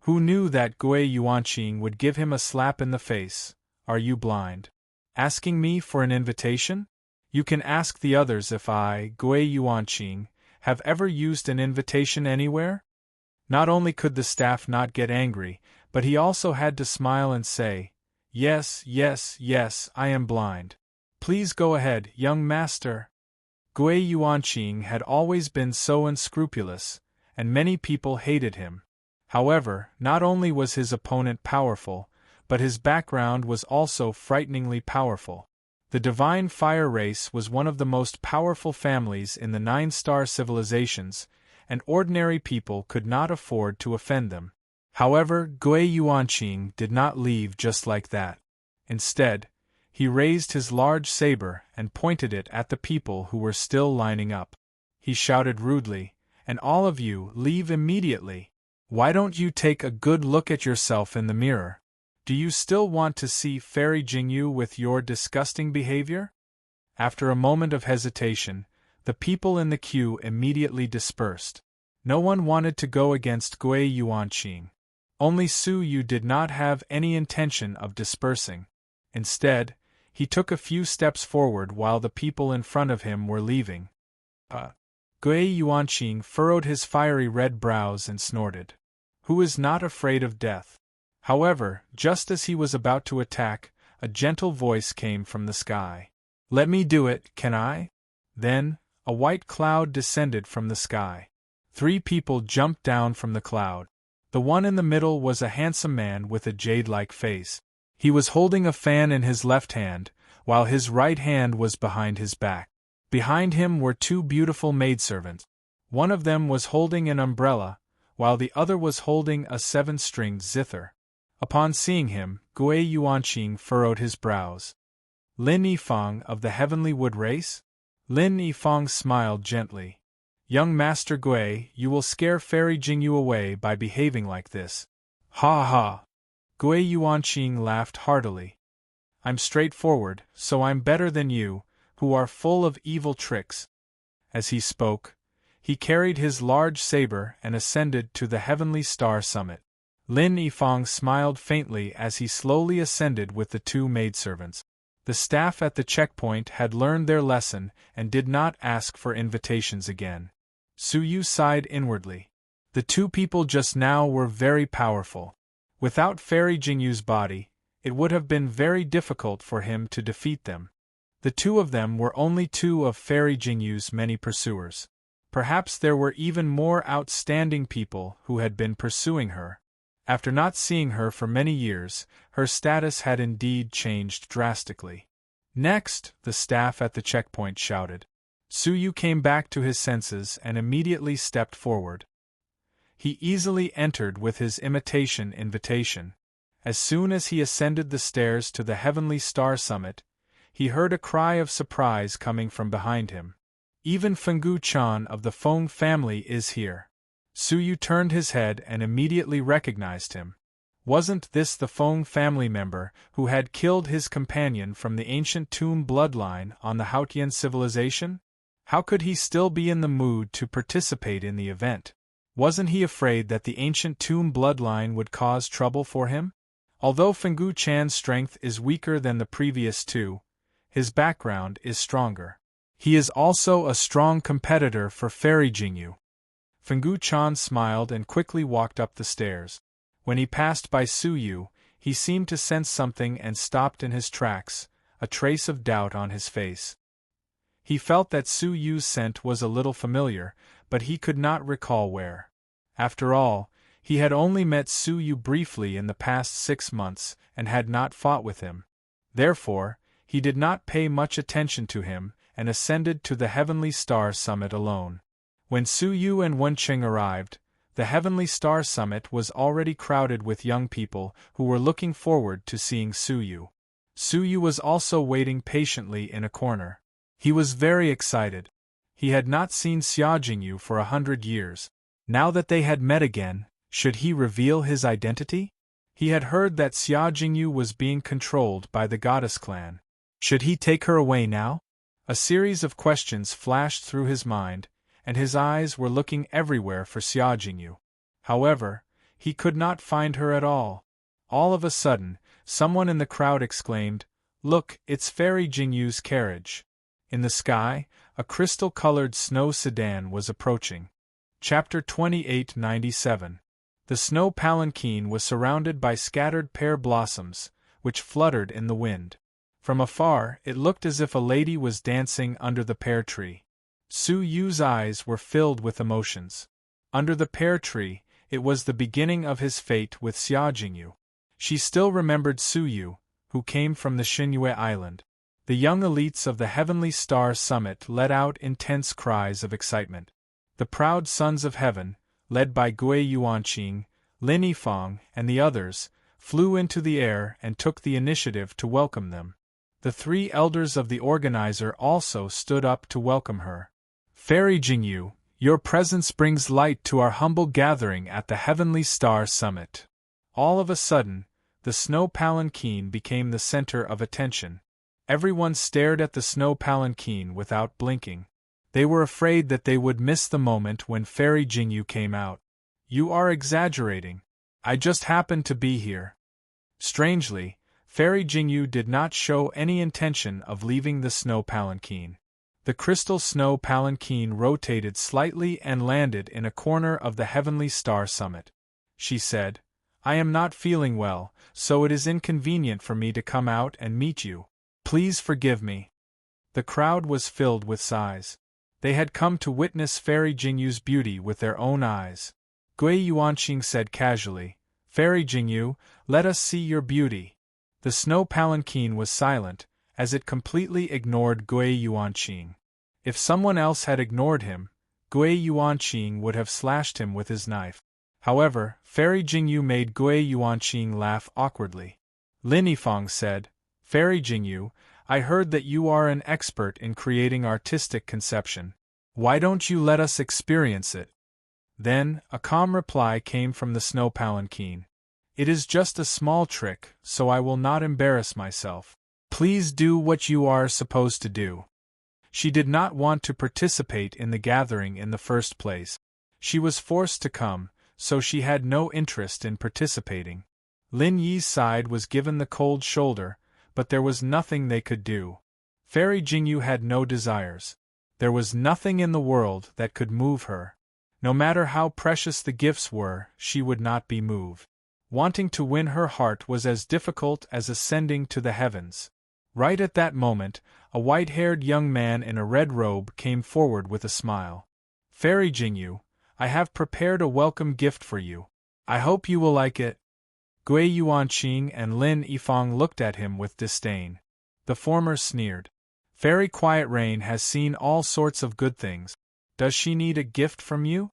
Who knew that Gui Yuanqing would give him a slap in the face? Are you blind? Asking me for an invitation? You can ask the others if I, Gui Yuanqing, have ever used an invitation anywhere? Not only could the staff not get angry, but he also had to smile and say, Yes, yes, yes, I am blind. Please go ahead, young master. Gui Yuanqing had always been so unscrupulous, and many people hated him. However, not only was his opponent powerful, but his background was also frighteningly powerful. The Divine Fire race was one of the most powerful families in the 9-star civilizations, and ordinary people could not afford to offend them. However, Gui Yuanqing did not leave just like that. Instead, he raised his large saber and pointed it at the people who were still lining up. He shouted rudely, And all of you, leave immediately. Why don't you take a good look at yourself in the mirror? Do you still want to see Fairy Jingyu with your disgusting behavior? After a moment of hesitation, the people in the queue immediately dispersed. No one wanted to go against Gui Yuanqing. Only Su Yu did not have any intention of dispersing. Instead, he took a few steps forward while the people in front of him were leaving. Gui Yuanqing furrowed his fiery red brows and snorted. Who is not afraid of death? However, just as he was about to attack, a gentle voice came from the sky. Let me do it, can I? Then, a white cloud descended from the sky. 3 people jumped down from the cloud. The one in the middle was a handsome man with a jade-like face. He was holding a fan in his left hand, while his right hand was behind his back. Behind him were 2 beautiful maidservants. One of them was holding an umbrella, while the other was holding a 7-stringed zither. Upon seeing him, Gui Yuanqing furrowed his brows. Lin Yifang of the Heavenly Wood race? Lin Yifang smiled gently. Young Master Gui, you will scare Fairy Jingyu away by behaving like this. Ha ha! Gui Yuanqing laughed heartily. I'm straightforward, so I'm better than you, who are full of evil tricks. As he spoke, he carried his large saber and ascended to the Heavenly Star summit. Lin Yifang smiled faintly as he slowly ascended with the 2 maidservants. The staff at the checkpoint had learned their lesson and did not ask for invitations again. Su Yu sighed inwardly. The 2 people just now were very powerful. Without Fairy Jingyu's body, it would have been very difficult for him to defeat them. The 2 of them were only 2 of Fairy Jingyu's many pursuers. Perhaps there were even more outstanding people who had been pursuing her. After not seeing her for many years, her status had indeed changed drastically. Next, the staff at the checkpoint shouted. Su Yu came back to his senses and immediately stepped forward. He easily entered with his imitation invitation. As soon as he ascended the stairs to the Heavenly Star summit, he heard a cry of surprise coming from behind him. Even Fenggu-chan of the Feng family is here. Su Yu turned his head and immediately recognized him. Wasn't this the Feng family member who had killed his companion from the ancient tomb bloodline on the Haotian civilization? How could he still be in the mood to participate in the event? Wasn't he afraid that the ancient tomb bloodline would cause trouble for him? Although Fenggu-chan's strength is weaker than the previous 2, his background is stronger. He is also a strong competitor for Fairy Jingyu. Fenggu-chan smiled and quickly walked up the stairs. When he passed by Su Yu, he seemed to sense something and stopped in his tracks, a trace of doubt on his face. He felt that Su Yu's scent was a little familiar, but he could not recall where. After all, he had only met Su Yu briefly in the past 6 months and had not fought with him. Therefore, he did not pay much attention to him and ascended to the Heavenly Star summit alone. When Su Yu and Wenqing arrived, the Heavenly Star summit was already crowded with young people who were looking forward to seeing Su Yu. Su Yu was also waiting patiently in a corner. He was very excited. He had not seen Xia Jingyu for 100 years. Now that they had met again, should he reveal his identity? He had heard that Xia Jingyu was being controlled by the Goddess clan. Should he take her away now? A series of questions flashed through his mind, and his eyes were looking everywhere for Xia Jingyu. However, he could not find her at all. All of a sudden, someone in the crowd exclaimed, "Look, it's Fairy Jingyu's carriage." In the sky, a crystal-colored snow sedan was approaching. Chapter 2897. The snow palanquin was surrounded by scattered pear blossoms, which fluttered in the wind. From afar, it looked as if a lady was dancing under the pear tree. Su Yu's eyes were filled with emotions. Under the pear tree, it was the beginning of his fate with Xia Jingyu. She still remembered Su Yu, who came from the Xinyue Island. The young elites of the Heavenly Star Summit let out intense cries of excitement. The proud Sons of Heaven, led by Gui Yuanqing, Lin Yifang, and the others, flew into the air and took the initiative to welcome them. The three elders of the organizer also stood up to welcome her. "Fairy Jingyu, your presence brings light to our humble gathering at the Heavenly Star Summit." All of a sudden, the snow palanquin became the center of attention. Everyone stared at the snow palanquin without blinking. They were afraid that they would miss the moment when Fairy Jingyu came out. "You are exaggerating. I just happened to be here." Strangely, Fairy Jingyu did not show any intention of leaving the snow palanquin. The crystal snow palanquin rotated slightly and landed in a corner of the Heavenly Star Summit. She said, "I am not feeling well, so it is inconvenient for me to come out and meet you. Please forgive me." The crowd was filled with sighs. They had come to witness Fairy Jingyu's beauty with their own eyes. Gui Yuanqing said casually, "Fairy Jingyu, let us see your beauty." The snow palanquin was silent, as it completely ignored Gui Yuanqing. If someone else had ignored him, Gui Yuanqing would have slashed him with his knife. However, Fairy Jingyu made Gui Yuanqing laugh awkwardly. Lin Yifang said, "Fairy Jingyu, I heard that you are an expert in creating artistic conception. Why don't you let us experience it?" Then, a calm reply came from the snow palanquin. "It is just a small trick, so I will not embarrass myself. Please do what you are supposed to do." She did not want to participate in the gathering in the first place. She was forced to come, so she had no interest in participating. Lin Yi's side was given the cold shoulder, but there was nothing they could do. Fairy Jingyu had no desires. There was nothing in the world that could move her. No matter how precious the gifts were, she would not be moved. Wanting to win her heart was as difficult as ascending to the heavens. Right at that moment, a white-haired young man in a red robe came forward with a smile. "Fairy Jingyu, I have prepared a welcome gift for you. I hope you will like it." Gui Yuanqing and Lin Yifang looked at him with disdain. The former sneered. "Fairy Quiet Rain has seen all sorts of good things. Does she need a gift from you?"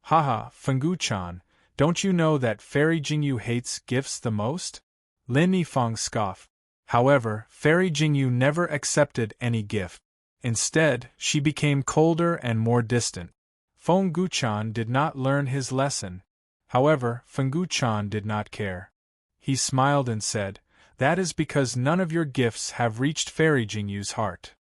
"Haha, Fenggu-chan, don't you know that Fairy Jingyu hates gifts the most?" Lin Yifang scoffed. However, Fairy Jingyu never accepted any gift. Instead, she became colder and more distant. Fenggu-chan did not learn his lesson. However, Fenggu-chan did not care. He smiled and said, "That is because none of your gifts have reached Fairy Jingyu's heart."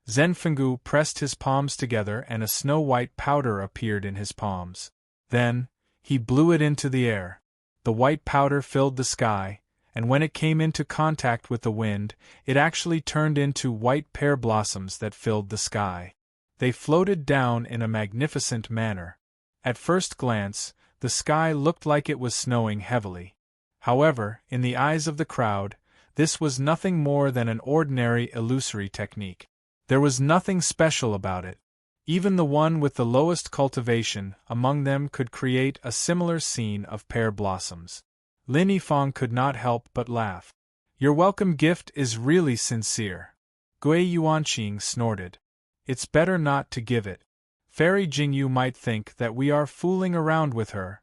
Zen Fenggu pressed his palms together and a snow-white powder appeared in his palms. Then, he blew it into the air. The white powder filled the sky, and when it came into contact with the wind, it actually turned into white pear blossoms that filled the sky. They floated down in a magnificent manner. At first glance, the sky looked like it was snowing heavily. However, in the eyes of the crowd, this was nothing more than an ordinary illusory technique. There was nothing special about it. Even the one with the lowest cultivation among them could create a similar scene of pear blossoms. Lin Yifang could not help but laugh. "Your welcome gift is really sincere." Gui Yuanqing snorted. "It's better not to give it. Fairy Jingyu might think that we are fooling around with her."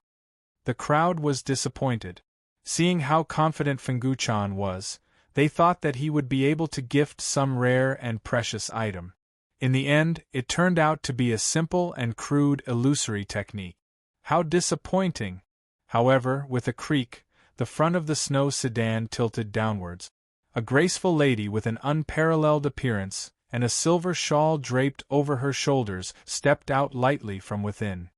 The crowd was disappointed. Seeing how confident Fenggu-chan was, they thought that he would be able to gift some rare and precious item. In the end, it turned out to be a simple and crude illusory technique. How disappointing! However, with a creak, the front of the snow sedan tilted downwards. A graceful lady with an unparalleled appearance, and a silver shawl draped over her shoulders, stepped out lightly from within.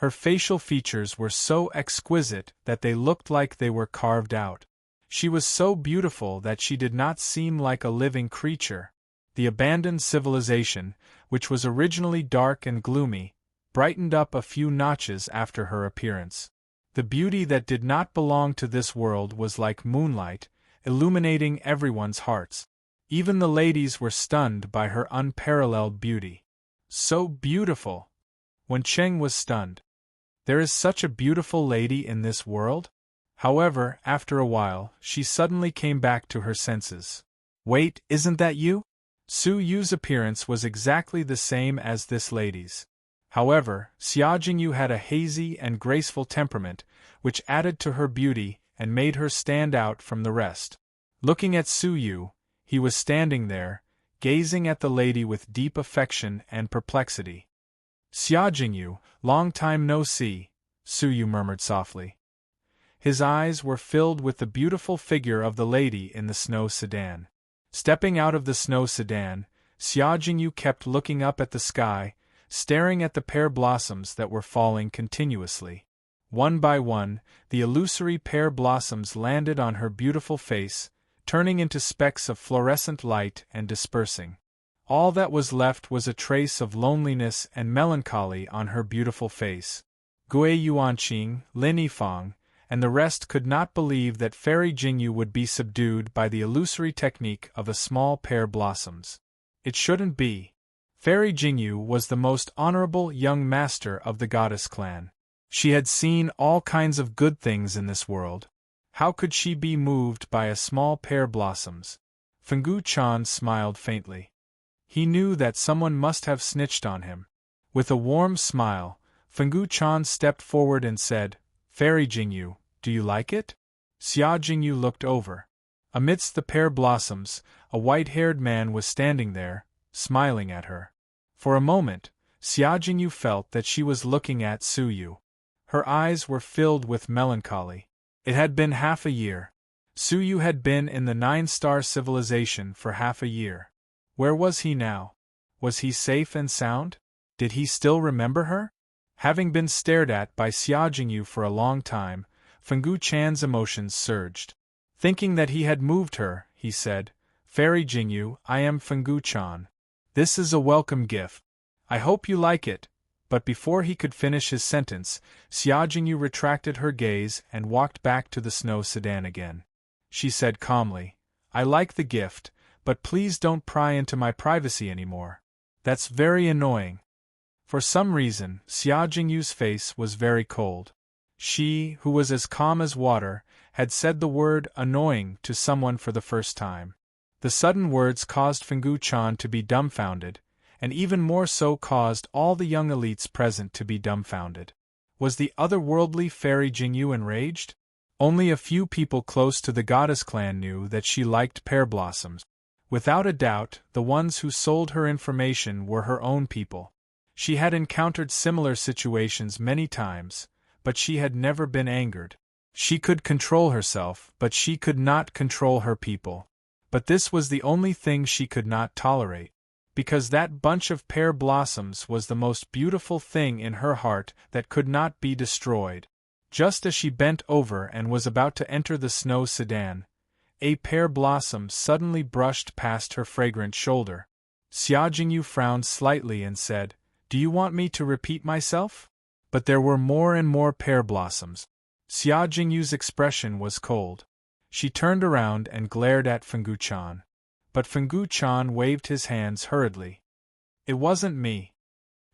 Her facial features were so exquisite that they looked like they were carved out. She was so beautiful that she did not seem like a living creature. The abandoned civilization, which was originally dark and gloomy, brightened up a few notches after her appearance. The beauty that did not belong to this world was like moonlight, illuminating everyone's hearts. Even the ladies were stunned by her unparalleled beauty. So beautiful! When Cheng was stunned. There is such a beautiful lady in this world? However, after a while, she suddenly came back to her senses. Wait, isn't that you? Su Yu's appearance was exactly the same as this lady's. However, Xia Jingyu had a hazy and graceful temperament, which added to her beauty and made her stand out from the rest. Looking at Su Yu, he was standing there, gazing at the lady with deep affection and perplexity. Xia Jingyu, long time no see, Su Yu murmured softly. His eyes were filled with the beautiful figure of the lady in the snow sedan. Stepping out of the snow sedan, Xia Jingyu kept looking up at the sky, staring at the pear blossoms that were falling continuously. One by one, the illusory pear blossoms landed on her beautiful face, turning into specks of fluorescent light and dispersing. All that was left was a trace of loneliness and melancholy on her beautiful face. Gui Yuanqing, Lin Yifang, and the rest could not believe that Fairy Jingyu would be subdued by the illusory technique of a small pear blossoms. It shouldn't be. Fairy Jingyu was the most honorable young master of the goddess clan. She had seen all kinds of good things in this world. How could she be moved by a small pear blossoms? Fenggu Chan smiled faintly. He knew that someone must have snitched on him. With a warm smile, Fenggu Chan stepped forward and said, Fairy Jingyu, do you like it? Xia Jingyu looked over. Amidst the pear blossoms, a white-haired man was standing there, smiling at her. For a moment, Xia Jingyu felt that she was looking at Su Yu. Her eyes were filled with melancholy. It had been half a year. Su Yu had been in the 9-star civilization for half a year. Where was he now? Was he safe and sound? Did he still remember her? Having been stared at by Xia Jingyu for a long time, Fenggu Chan's emotions surged. Thinking that he had moved her, he said, Fairy Jingyu, I am Fenggu Chan. This is a welcome gift. I hope you like it. But before he could finish his sentence, Xia Jingyu retracted her gaze and walked back to the snow sedan again. She said calmly, I like the gift, but please don't pry into my privacy anymore. That's very annoying. For some reason, Xia Jingyu's face was very cold. She, who was as calm as water, had said the word annoying to someone for the first time. The sudden words caused Fenggu Chan to be dumbfounded, and even more so caused all the young elites present to be dumbfounded. Was the otherworldly Fairy Jingyu enraged? Only a few people close to the goddess clan knew that she liked pear blossoms. Without a doubt, the ones who sold her information were her own people. She had encountered similar situations many times, but she had never been angered. She could control herself, but she could not control her people. But this was the only thing she could not tolerate. Because that bunch of pear blossoms was the most beautiful thing in her heart that could not be destroyed. Just as she bent over and was about to enter the snow sedan, a pear blossom suddenly brushed past her fragrant shoulder. Xia Jingyu frowned slightly and said, Do you want me to repeat myself? But there were more and more pear blossoms. Xia Jingyu's expression was cold. She turned around and glared at Fenggu Chan. But Fenggu Chan waved his hands hurriedly. It wasn't me.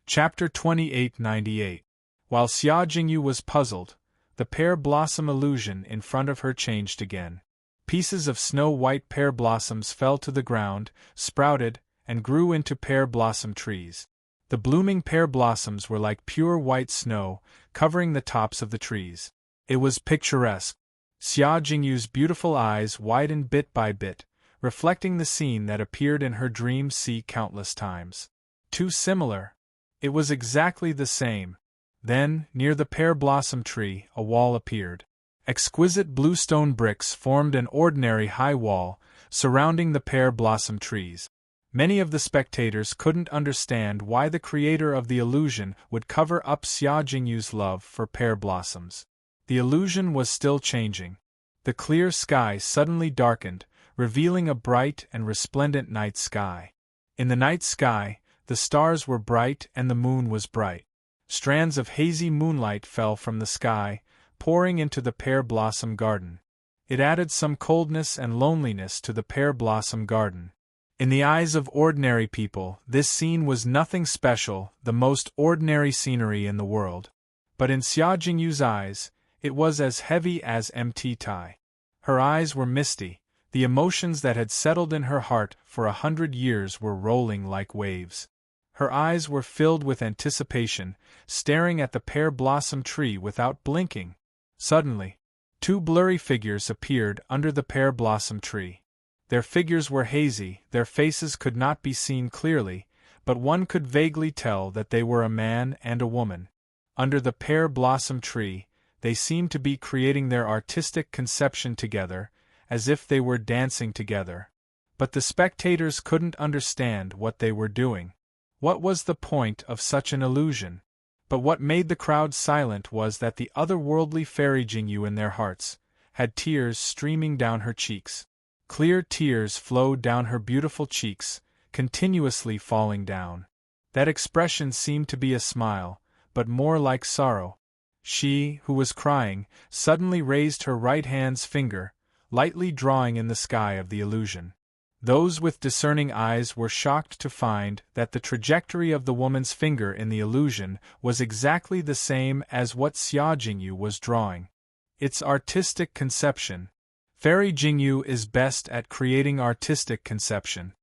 Chapter 2898. While Xia Jingyu was puzzled, the pear blossom illusion in front of her changed again. Pieces of snow-white pear blossoms fell to the ground, sprouted, and grew into pear blossom trees. The blooming pear blossoms were like pure white snow, covering the tops of the trees. It was picturesque. Xia Jingyu's beautiful eyes widened bit by bit, reflecting the scene that appeared in her dreams countless times. Too similar. It was exactly the same. Then, near the pear blossom tree, a wall appeared. Exquisite bluestone bricks formed an ordinary high wall, surrounding the pear blossom trees. Many of the spectators couldn't understand why the creator of the illusion would cover up Xia Jingyu's love for pear blossoms. The illusion was still changing. The clear sky suddenly darkened, revealing a bright and resplendent night sky. In the night sky, the stars were bright and the moon was bright. Strands of hazy moonlight fell from the sky, pouring into the pear blossom garden. It added some coldness and loneliness to the pear blossom garden. In the eyes of ordinary people, this scene was nothing special, the most ordinary scenery in the world. But in Xia Jingyu's eyes, it was as heavy as empty Tai. Her eyes were misty, the emotions that had settled in her heart for 100 years were rolling like waves. Her eyes were filled with anticipation, staring at the pear blossom tree without blinking. Suddenly, 2 blurry figures appeared under the pear blossom tree. Their figures were hazy, their faces could not be seen clearly, but one could vaguely tell that they were a man and a woman. Under the pear blossom tree, they seemed to be creating their artistic conception together, as if they were dancing together. But the spectators couldn't understand what they were doing. What was the point of such an illusion? But what made the crowd silent was that the otherworldly fairy Jingyu in their hearts had tears streaming down her cheeks. Clear tears flowed down her beautiful cheeks, continuously falling down. That expression seemed to be a smile, but more like sorrow. She, who was crying, suddenly raised her right hand's finger, lightly drawing in the sky of the illusion. Those with discerning eyes were shocked to find that the trajectory of the woman's finger in the illusion was exactly the same as what Xia Jingyu was drawing. It's artistic conception. Fairy Jingyu is best at creating artistic conception.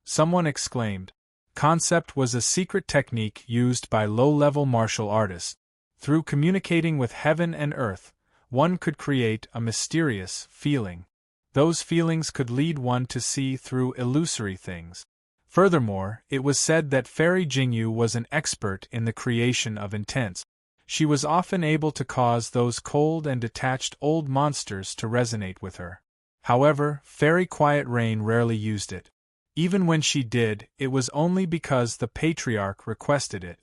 Someone exclaimed. Concept was a secret technique used by low-level martial artists. Through communicating with heaven and earth, one could create a mysterious feeling. Those feelings could lead one to see through illusory things. Furthermore, it was said that Fairy Jingyu was an expert in the creation of intents. She was often able to cause those cold and detached old monsters to resonate with her. However, Fairy Quiet Rain rarely used it. Even when she did, it was only because the patriarch requested it.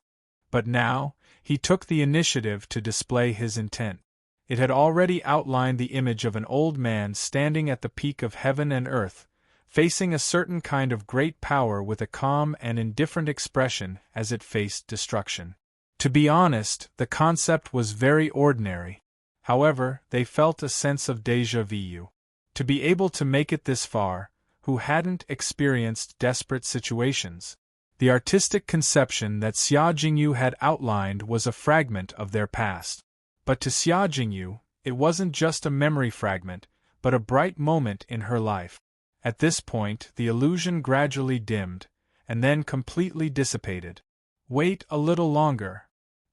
But now, he took the initiative to display his intent. It had already outlined the image of an old man standing at the peak of heaven and earth, facing a certain kind of great power with a calm and indifferent expression as it faced destruction. To be honest, the concept was very ordinary. However, they felt a sense of déjà vu. To be able to make it this far, who hadn't experienced desperate situations? The artistic conception that Xia Jingyu had outlined was a fragment of their past. But to Xia Jingyu, it wasn't just a memory fragment, but a bright moment in her life. At this point, the illusion gradually dimmed, and then completely dissipated. Wait a little longer.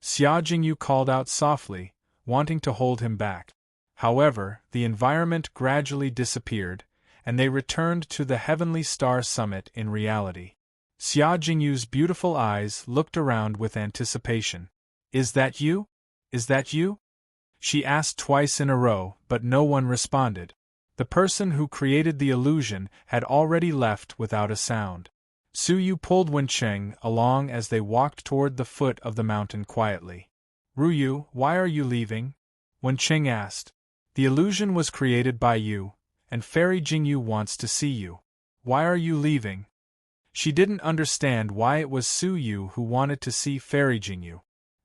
Xia Jingyu called out softly, wanting to hold him back. However, the environment gradually disappeared, and they returned to the heavenly star summit in reality. Xia Jingyu's beautiful eyes looked around with anticipation. Is that you? Is that you? She asked twice in a row, but no one responded. The person who created the illusion had already left without a sound. Su Yu pulled Wencheng along as they walked toward the foot of the mountain quietly. Ruyu, why are you leaving? Wencheng asked. The illusion was created by you, and Fairy Jingyu wants to see you. Why are you leaving? She didn't understand why it was Su Yu who wanted to see Fairy Jingyu.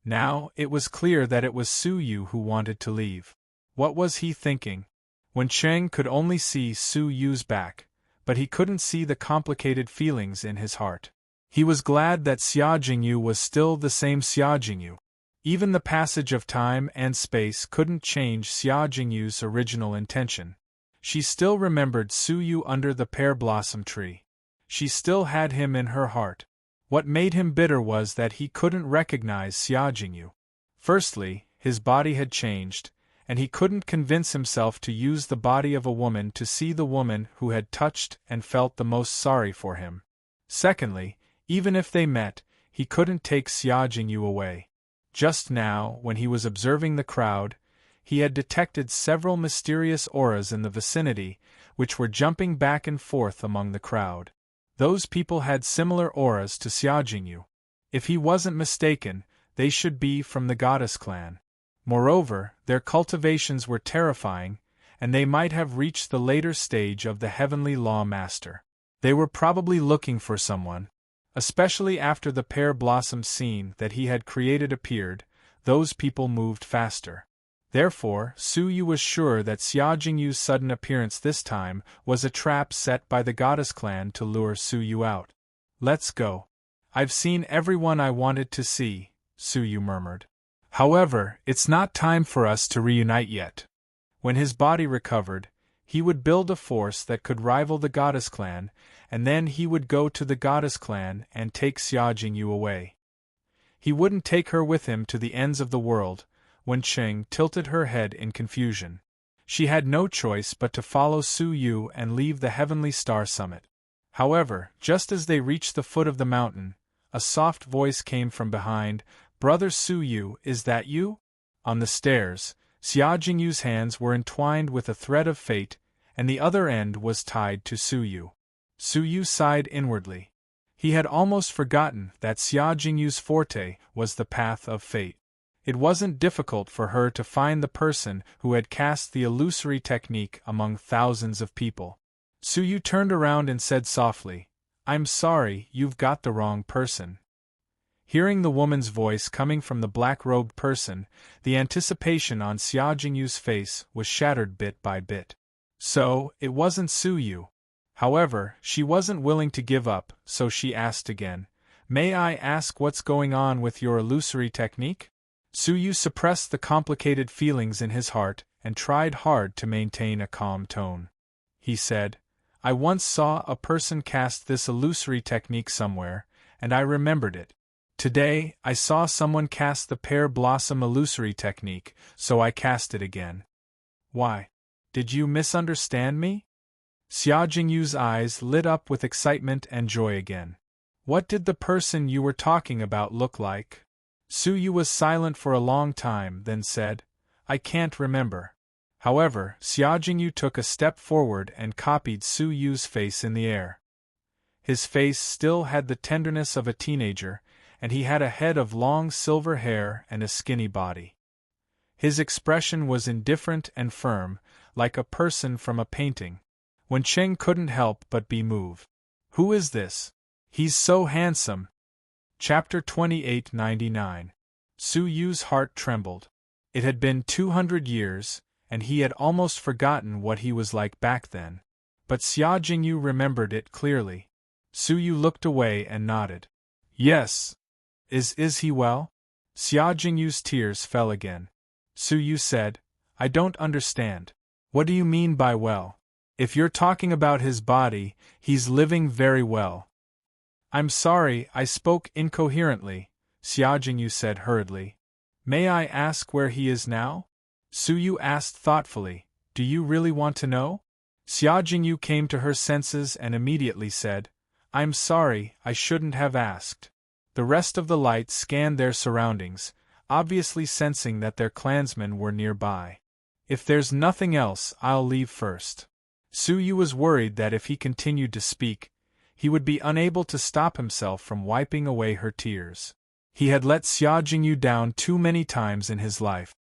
Now, it was clear that it was Su Yu who wanted to leave. What was he thinking? Wencheng could only see Su Yu's back, but he couldn't see the complicated feelings in his heart. He was glad that Xia Jingyu was still the same Xia Jingyu. Even the passage of time and space couldn't change Xia Jingyu's original intention. She still remembered Su Yu under the pear blossom tree. She still had him in her heart. What made him bitter was that he couldn't recognize Xia Jingyu. Firstly, his body had changed, and he couldn't convince himself to use the body of a woman to see the woman who had touched and felt the most sorry for him. Secondly, even if they met, he couldn't take Xia Jingyu away. Just now, when he was observing the crowd, he had detected several mysterious auras in the vicinity, which were jumping back and forth among the crowd. Those people had similar auras to Xiaojingyu. If he wasn't mistaken, they should be from the goddess clan. Moreover, their cultivations were terrifying, and they might have reached the later stage of the heavenly law master. They were probably looking for someone. Especially after the pear blossom scene that he had created appeared, those people moved faster. Therefore, Su Yu was sure that Xiaojingyu's sudden appearance this time was a trap set by the goddess clan to lure Su Yu out. "Let's go. I've seen everyone I wanted to see," Su Yu murmured. "However, it's not time for us to reunite yet." When his body recovered, he would build a force that could rival the goddess clan, and then he would go to the goddess clan and take Xiaojingyu away. He wouldn't take her with him to the ends of the world. When Cheng tilted her head in confusion, she had no choice but to follow Su Yu and leave the heavenly star summit. However, just as they reached the foot of the mountain, a soft voice came from behind. "Brother Su Yu, is that you?" On the stairs, Xiaojingyu's hands were entwined with a thread of fate, and the other end was tied to Su Yu. Su Yu sighed inwardly. He had almost forgotten that Xiaojingyu's forte was the path of fate. It wasn't difficult for her to find the person who had cast the illusory technique among thousands of people. Su Yu turned around and said softly, "I'm sorry, you've got the wrong person." Hearing the woman's voice coming from the black-robed person, the anticipation on Xiaojingyu's face was shattered bit by bit. So, it wasn't Su Yu. However, she wasn't willing to give up, so she asked again, "May I ask what's going on with your illusory technique?" Su Yu suppressed the complicated feelings in his heart and tried hard to maintain a calm tone. He said, "I once saw a person cast this illusory technique somewhere, and I remembered it. Today, I saw someone cast the pear blossom illusory technique, so I cast it again." "Why? Did you misunderstand me?" Xiaojingyu's eyes lit up with excitement and joy again. "What did the person you were talking about look like?" Su Yu was silent for a long time, then said, "I can't remember." However, Xiaojingyu took a step forward and copied Su Yu's face in the air. His face still had the tenderness of a teenager, and he had a head of long silver hair and a skinny body. His expression was indifferent and firm, like a person from a painting. When Cheng couldn't help but be moved. "Who is this? He's so handsome." Chapter 2899. Su Yu's heart trembled. It had been 200 years, and he had almost forgotten what he was like back then. But Xiaojingyu remembered it clearly. Su Yu looked away and nodded. "Yes. Is he well?" Xiaojingyu's tears fell again. Su Yu said, "I don't understand. What do you mean by well? If you're talking about his body, he's living very well." "I'm sorry, I spoke incoherently," Xiaojingyu said hurriedly. "May I ask where he is now?" Su Yu asked thoughtfully, "Do you really want to know?" Xiaojingyu came to her senses and immediately said, "I'm sorry, I shouldn't have asked." The rest of the light scanned their surroundings, obviously sensing that their clansmen were nearby. "If there's nothing else, I'll leave first." Su Yu was worried that if he continued to speak, he would be unable to stop himself from wiping away her tears. He had let Xiaojingyu down too many times in his life.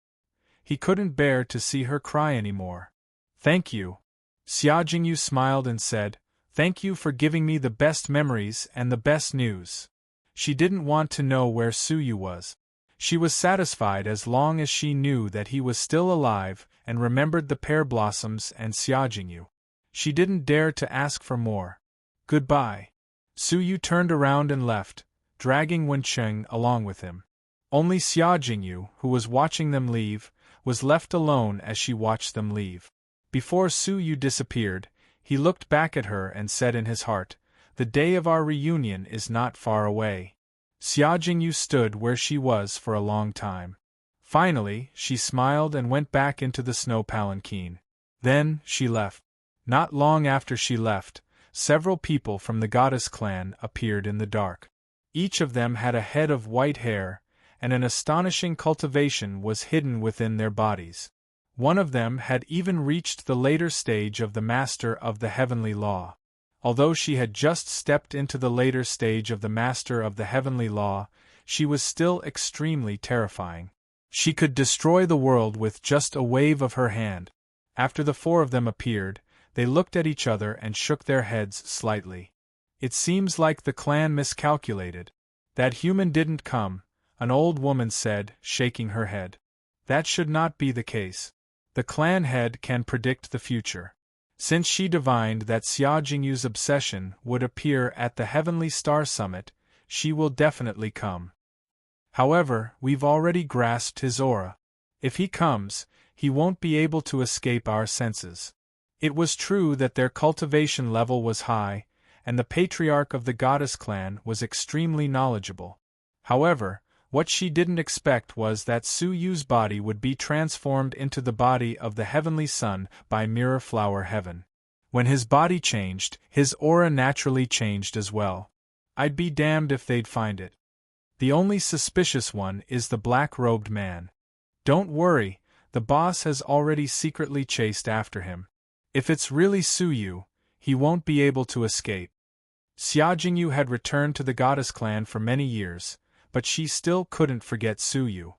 He couldn't bear to see her cry anymore. "Thank you." Xiaojingyu smiled and said, "Thank you for giving me the best memories and the best news." She didn't want to know where Su Yu was. She was satisfied as long as she knew that he was still alive and remembered the pear blossoms and Xiaojingyu. She didn't dare to ask for more. "Goodbye." Su Yu turned around and left, dragging Wencheng along with him. Only Xiaojingyu, who was watching them leave, was left alone as she watched them leave. Before Su Yu disappeared, he looked back at her and said in his heart, "The day of our reunion is not far away." Xiaojingyu stood where she was for a long time. Finally, she smiled and went back into the snow palanquin. Then, she left. Not long after she left, several people from the goddess clan appeared in the dark. Each of them had a head of white hair, and an astonishing cultivation was hidden within their bodies. One of them had even reached the later stage of the master of the heavenly law. Although she had just stepped into the later stage of the Master of the Heavenly Law, she was still extremely terrifying. She could destroy the world with just a wave of her hand. After the four of them appeared, they looked at each other and shook their heads slightly. It seems like the clan miscalculated. That human didn't come, an old woman said, shaking her head. That should not be the case. The clan head can predict the future. Since she divined that Xia Jingyu's obsession would appear at the Heavenly Star Summit, she will definitely come. However, we've already grasped his aura. If he comes, he won't be able to escape our senses. It was true that their cultivation level was high, and the patriarch of the goddess clan was extremely knowledgeable. However, what she didn't expect was that Su Yu's body would be transformed into the body of the heavenly sun by Mirror Flower Heaven. When his body changed, his aura naturally changed as well. I'd be damned if they'd find it. The only suspicious one is the black-robed man. Don't worry, the boss has already secretly chased after him. If it's really Su Yu, he won't be able to escape. Xia Jingyu had returned to the goddess clan for many years, but she still couldn't forget Su Yu.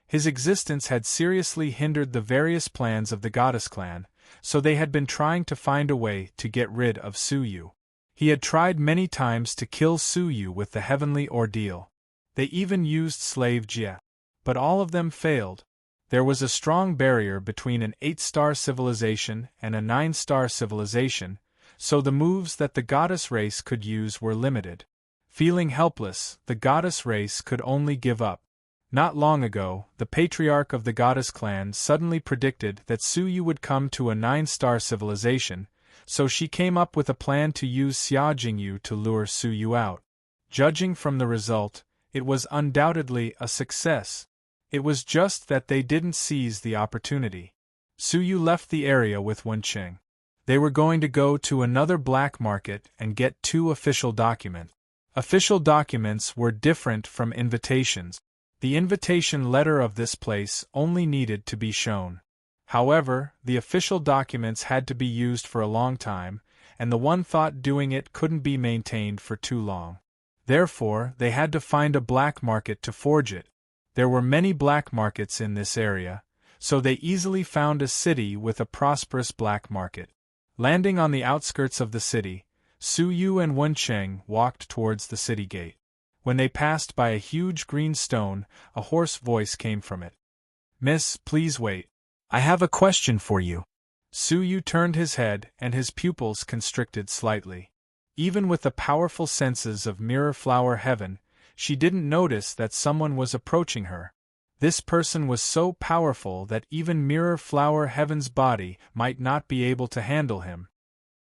His existence had seriously hindered the various plans of the goddess clan, so they had been trying to find a way to get rid of Su Yu. He had tried many times to kill Su Yu with the heavenly ordeal. They even used slave Jia. But all of them failed. There was a strong barrier between an 8-star civilization and a 9-star civilization, so the moves that the goddess race could use were limited. Feeling helpless, the goddess race could only give up. Not long ago, the patriarch of the goddess clan suddenly predicted that Su Yu would come to a 9-star civilization, so she came up with a plan to use Xia Jingyu to lure Su Yu out. Judging from the result, it was undoubtedly a success. It was just that they didn't seize the opportunity. Su Yu left the area with Wenqing. They were going to go to another black market and get 2 official documents. Official documents were different from invitations. The invitation letter of this place only needed to be shown. However, the official documents had to be used for a long time, and the one thought doing it couldn't be maintained for too long. Therefore, they had to find a black market to forge it. There were many black markets in this area, so they easily found a city with a prosperous black market. Landing on the outskirts of the city, Su Yu and Wenqing walked towards the city gate. When they passed by a huge green stone, a hoarse voice came from it. "Miss, please wait. I have a question for you." Su Yu turned his head and his pupils constricted slightly. Even with the powerful senses of Mirror Flower Heaven, she didn't notice that someone was approaching her. This person was so powerful that even Mirror Flower Heaven's body might not be able to handle him.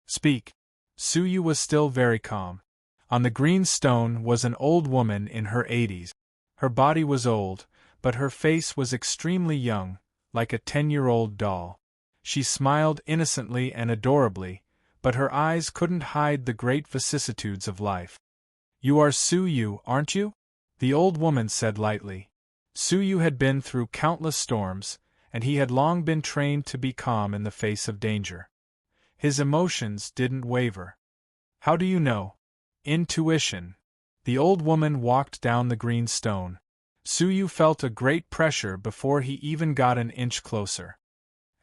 "Speak." Su Yu was still very calm. On the green stone was an old woman in her 80s. Her body was old, but her face was extremely young, like a 10-year-old doll. She smiled innocently and adorably, but her eyes couldn't hide the great vicissitudes of life. "You are Su Yu, aren't you?" the old woman said lightly. Su Yu had been through countless storms, and he had long been trained to be calm in the face of danger. His emotions didn't waver. "How do you know?" "Intuition." The old woman walked down the green stone. Su Yu felt a great pressure before he even got an inch closer.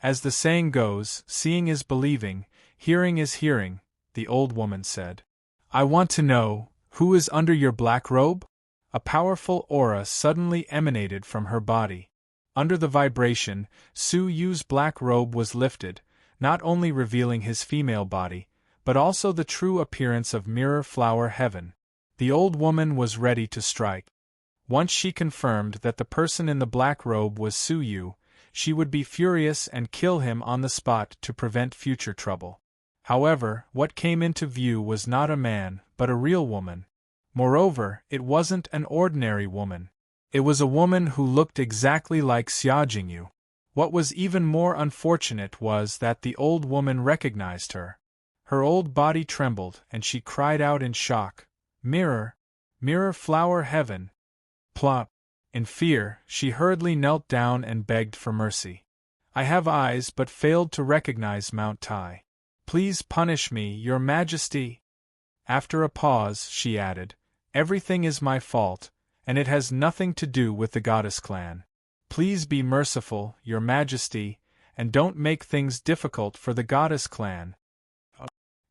As the saying goes, seeing is believing, hearing is hearing, the old woman said. "I want to know, who is under your black robe?" A powerful aura suddenly emanated from her body. Under the vibration, Su Yu's black robe was lifted, not only revealing his female body, but also the true appearance of Mirror Flower Heaven. The old woman was ready to strike. Once she confirmed that the person in the black robe was Su Yu, she would be furious and kill him on the spot to prevent future trouble. However, what came into view was not a man, but a real woman. Moreover, it wasn't an ordinary woman. It was a woman who looked exactly like Xia Jingyu. What was even more unfortunate was that the old woman recognized her. Her old body trembled and she cried out in shock, "Mirror! Mirror Flower Heaven!" Plop! In fear, she hurriedly knelt down and begged for mercy. "I have eyes but failed to recognize Mount Tai. Please punish me, your majesty. After a pause, she added, Everything is my fault, and it has nothing to do with the goddess clan. Please be merciful, your majesty, and don't make things difficult for the goddess clan.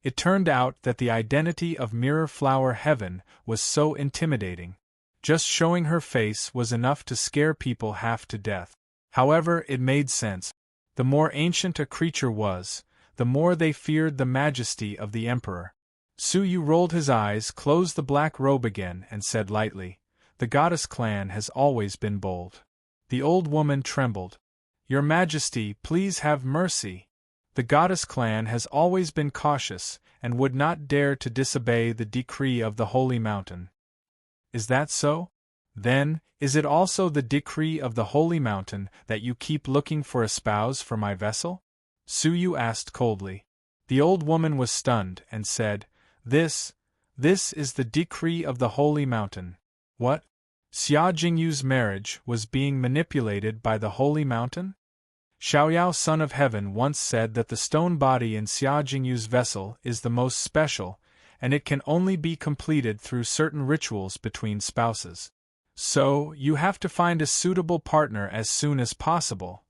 It turned out that the identity of Mirror Flower Heaven was so intimidating. Just showing her face was enough to scare people half to death. However, it made sense. The more ancient a creature was, the more they feared the majesty of the emperor. Suyu rolled his eyes, closed the black robe again, and said lightly, The goddess clan has always been bold. The old woman trembled. Your majesty, please have mercy. The goddess clan has always been cautious, and would not dare to disobey the decree of the holy mountain. Is that so? Then, is it also the decree of the holy mountain that you keep looking for a spouse for my vessel? Suyu asked coldly. The old woman was stunned, and said, This is the decree of the holy mountain. What? Xia Jingyu's marriage was being manipulated by the holy mountain? Xiaoyao Son of Heaven once said that the stone body in Xia Jingyu's vessel is the most special, and it can only be completed through certain rituals between spouses. So, you have to find a suitable partner as soon as possible.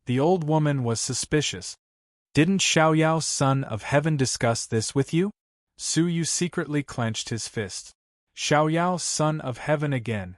The old woman was suspicious. Didn't Xiaoyao Son of Heaven discuss this with you? Suyu secretly clenched his fists. Xiaoyao Son of Heaven again.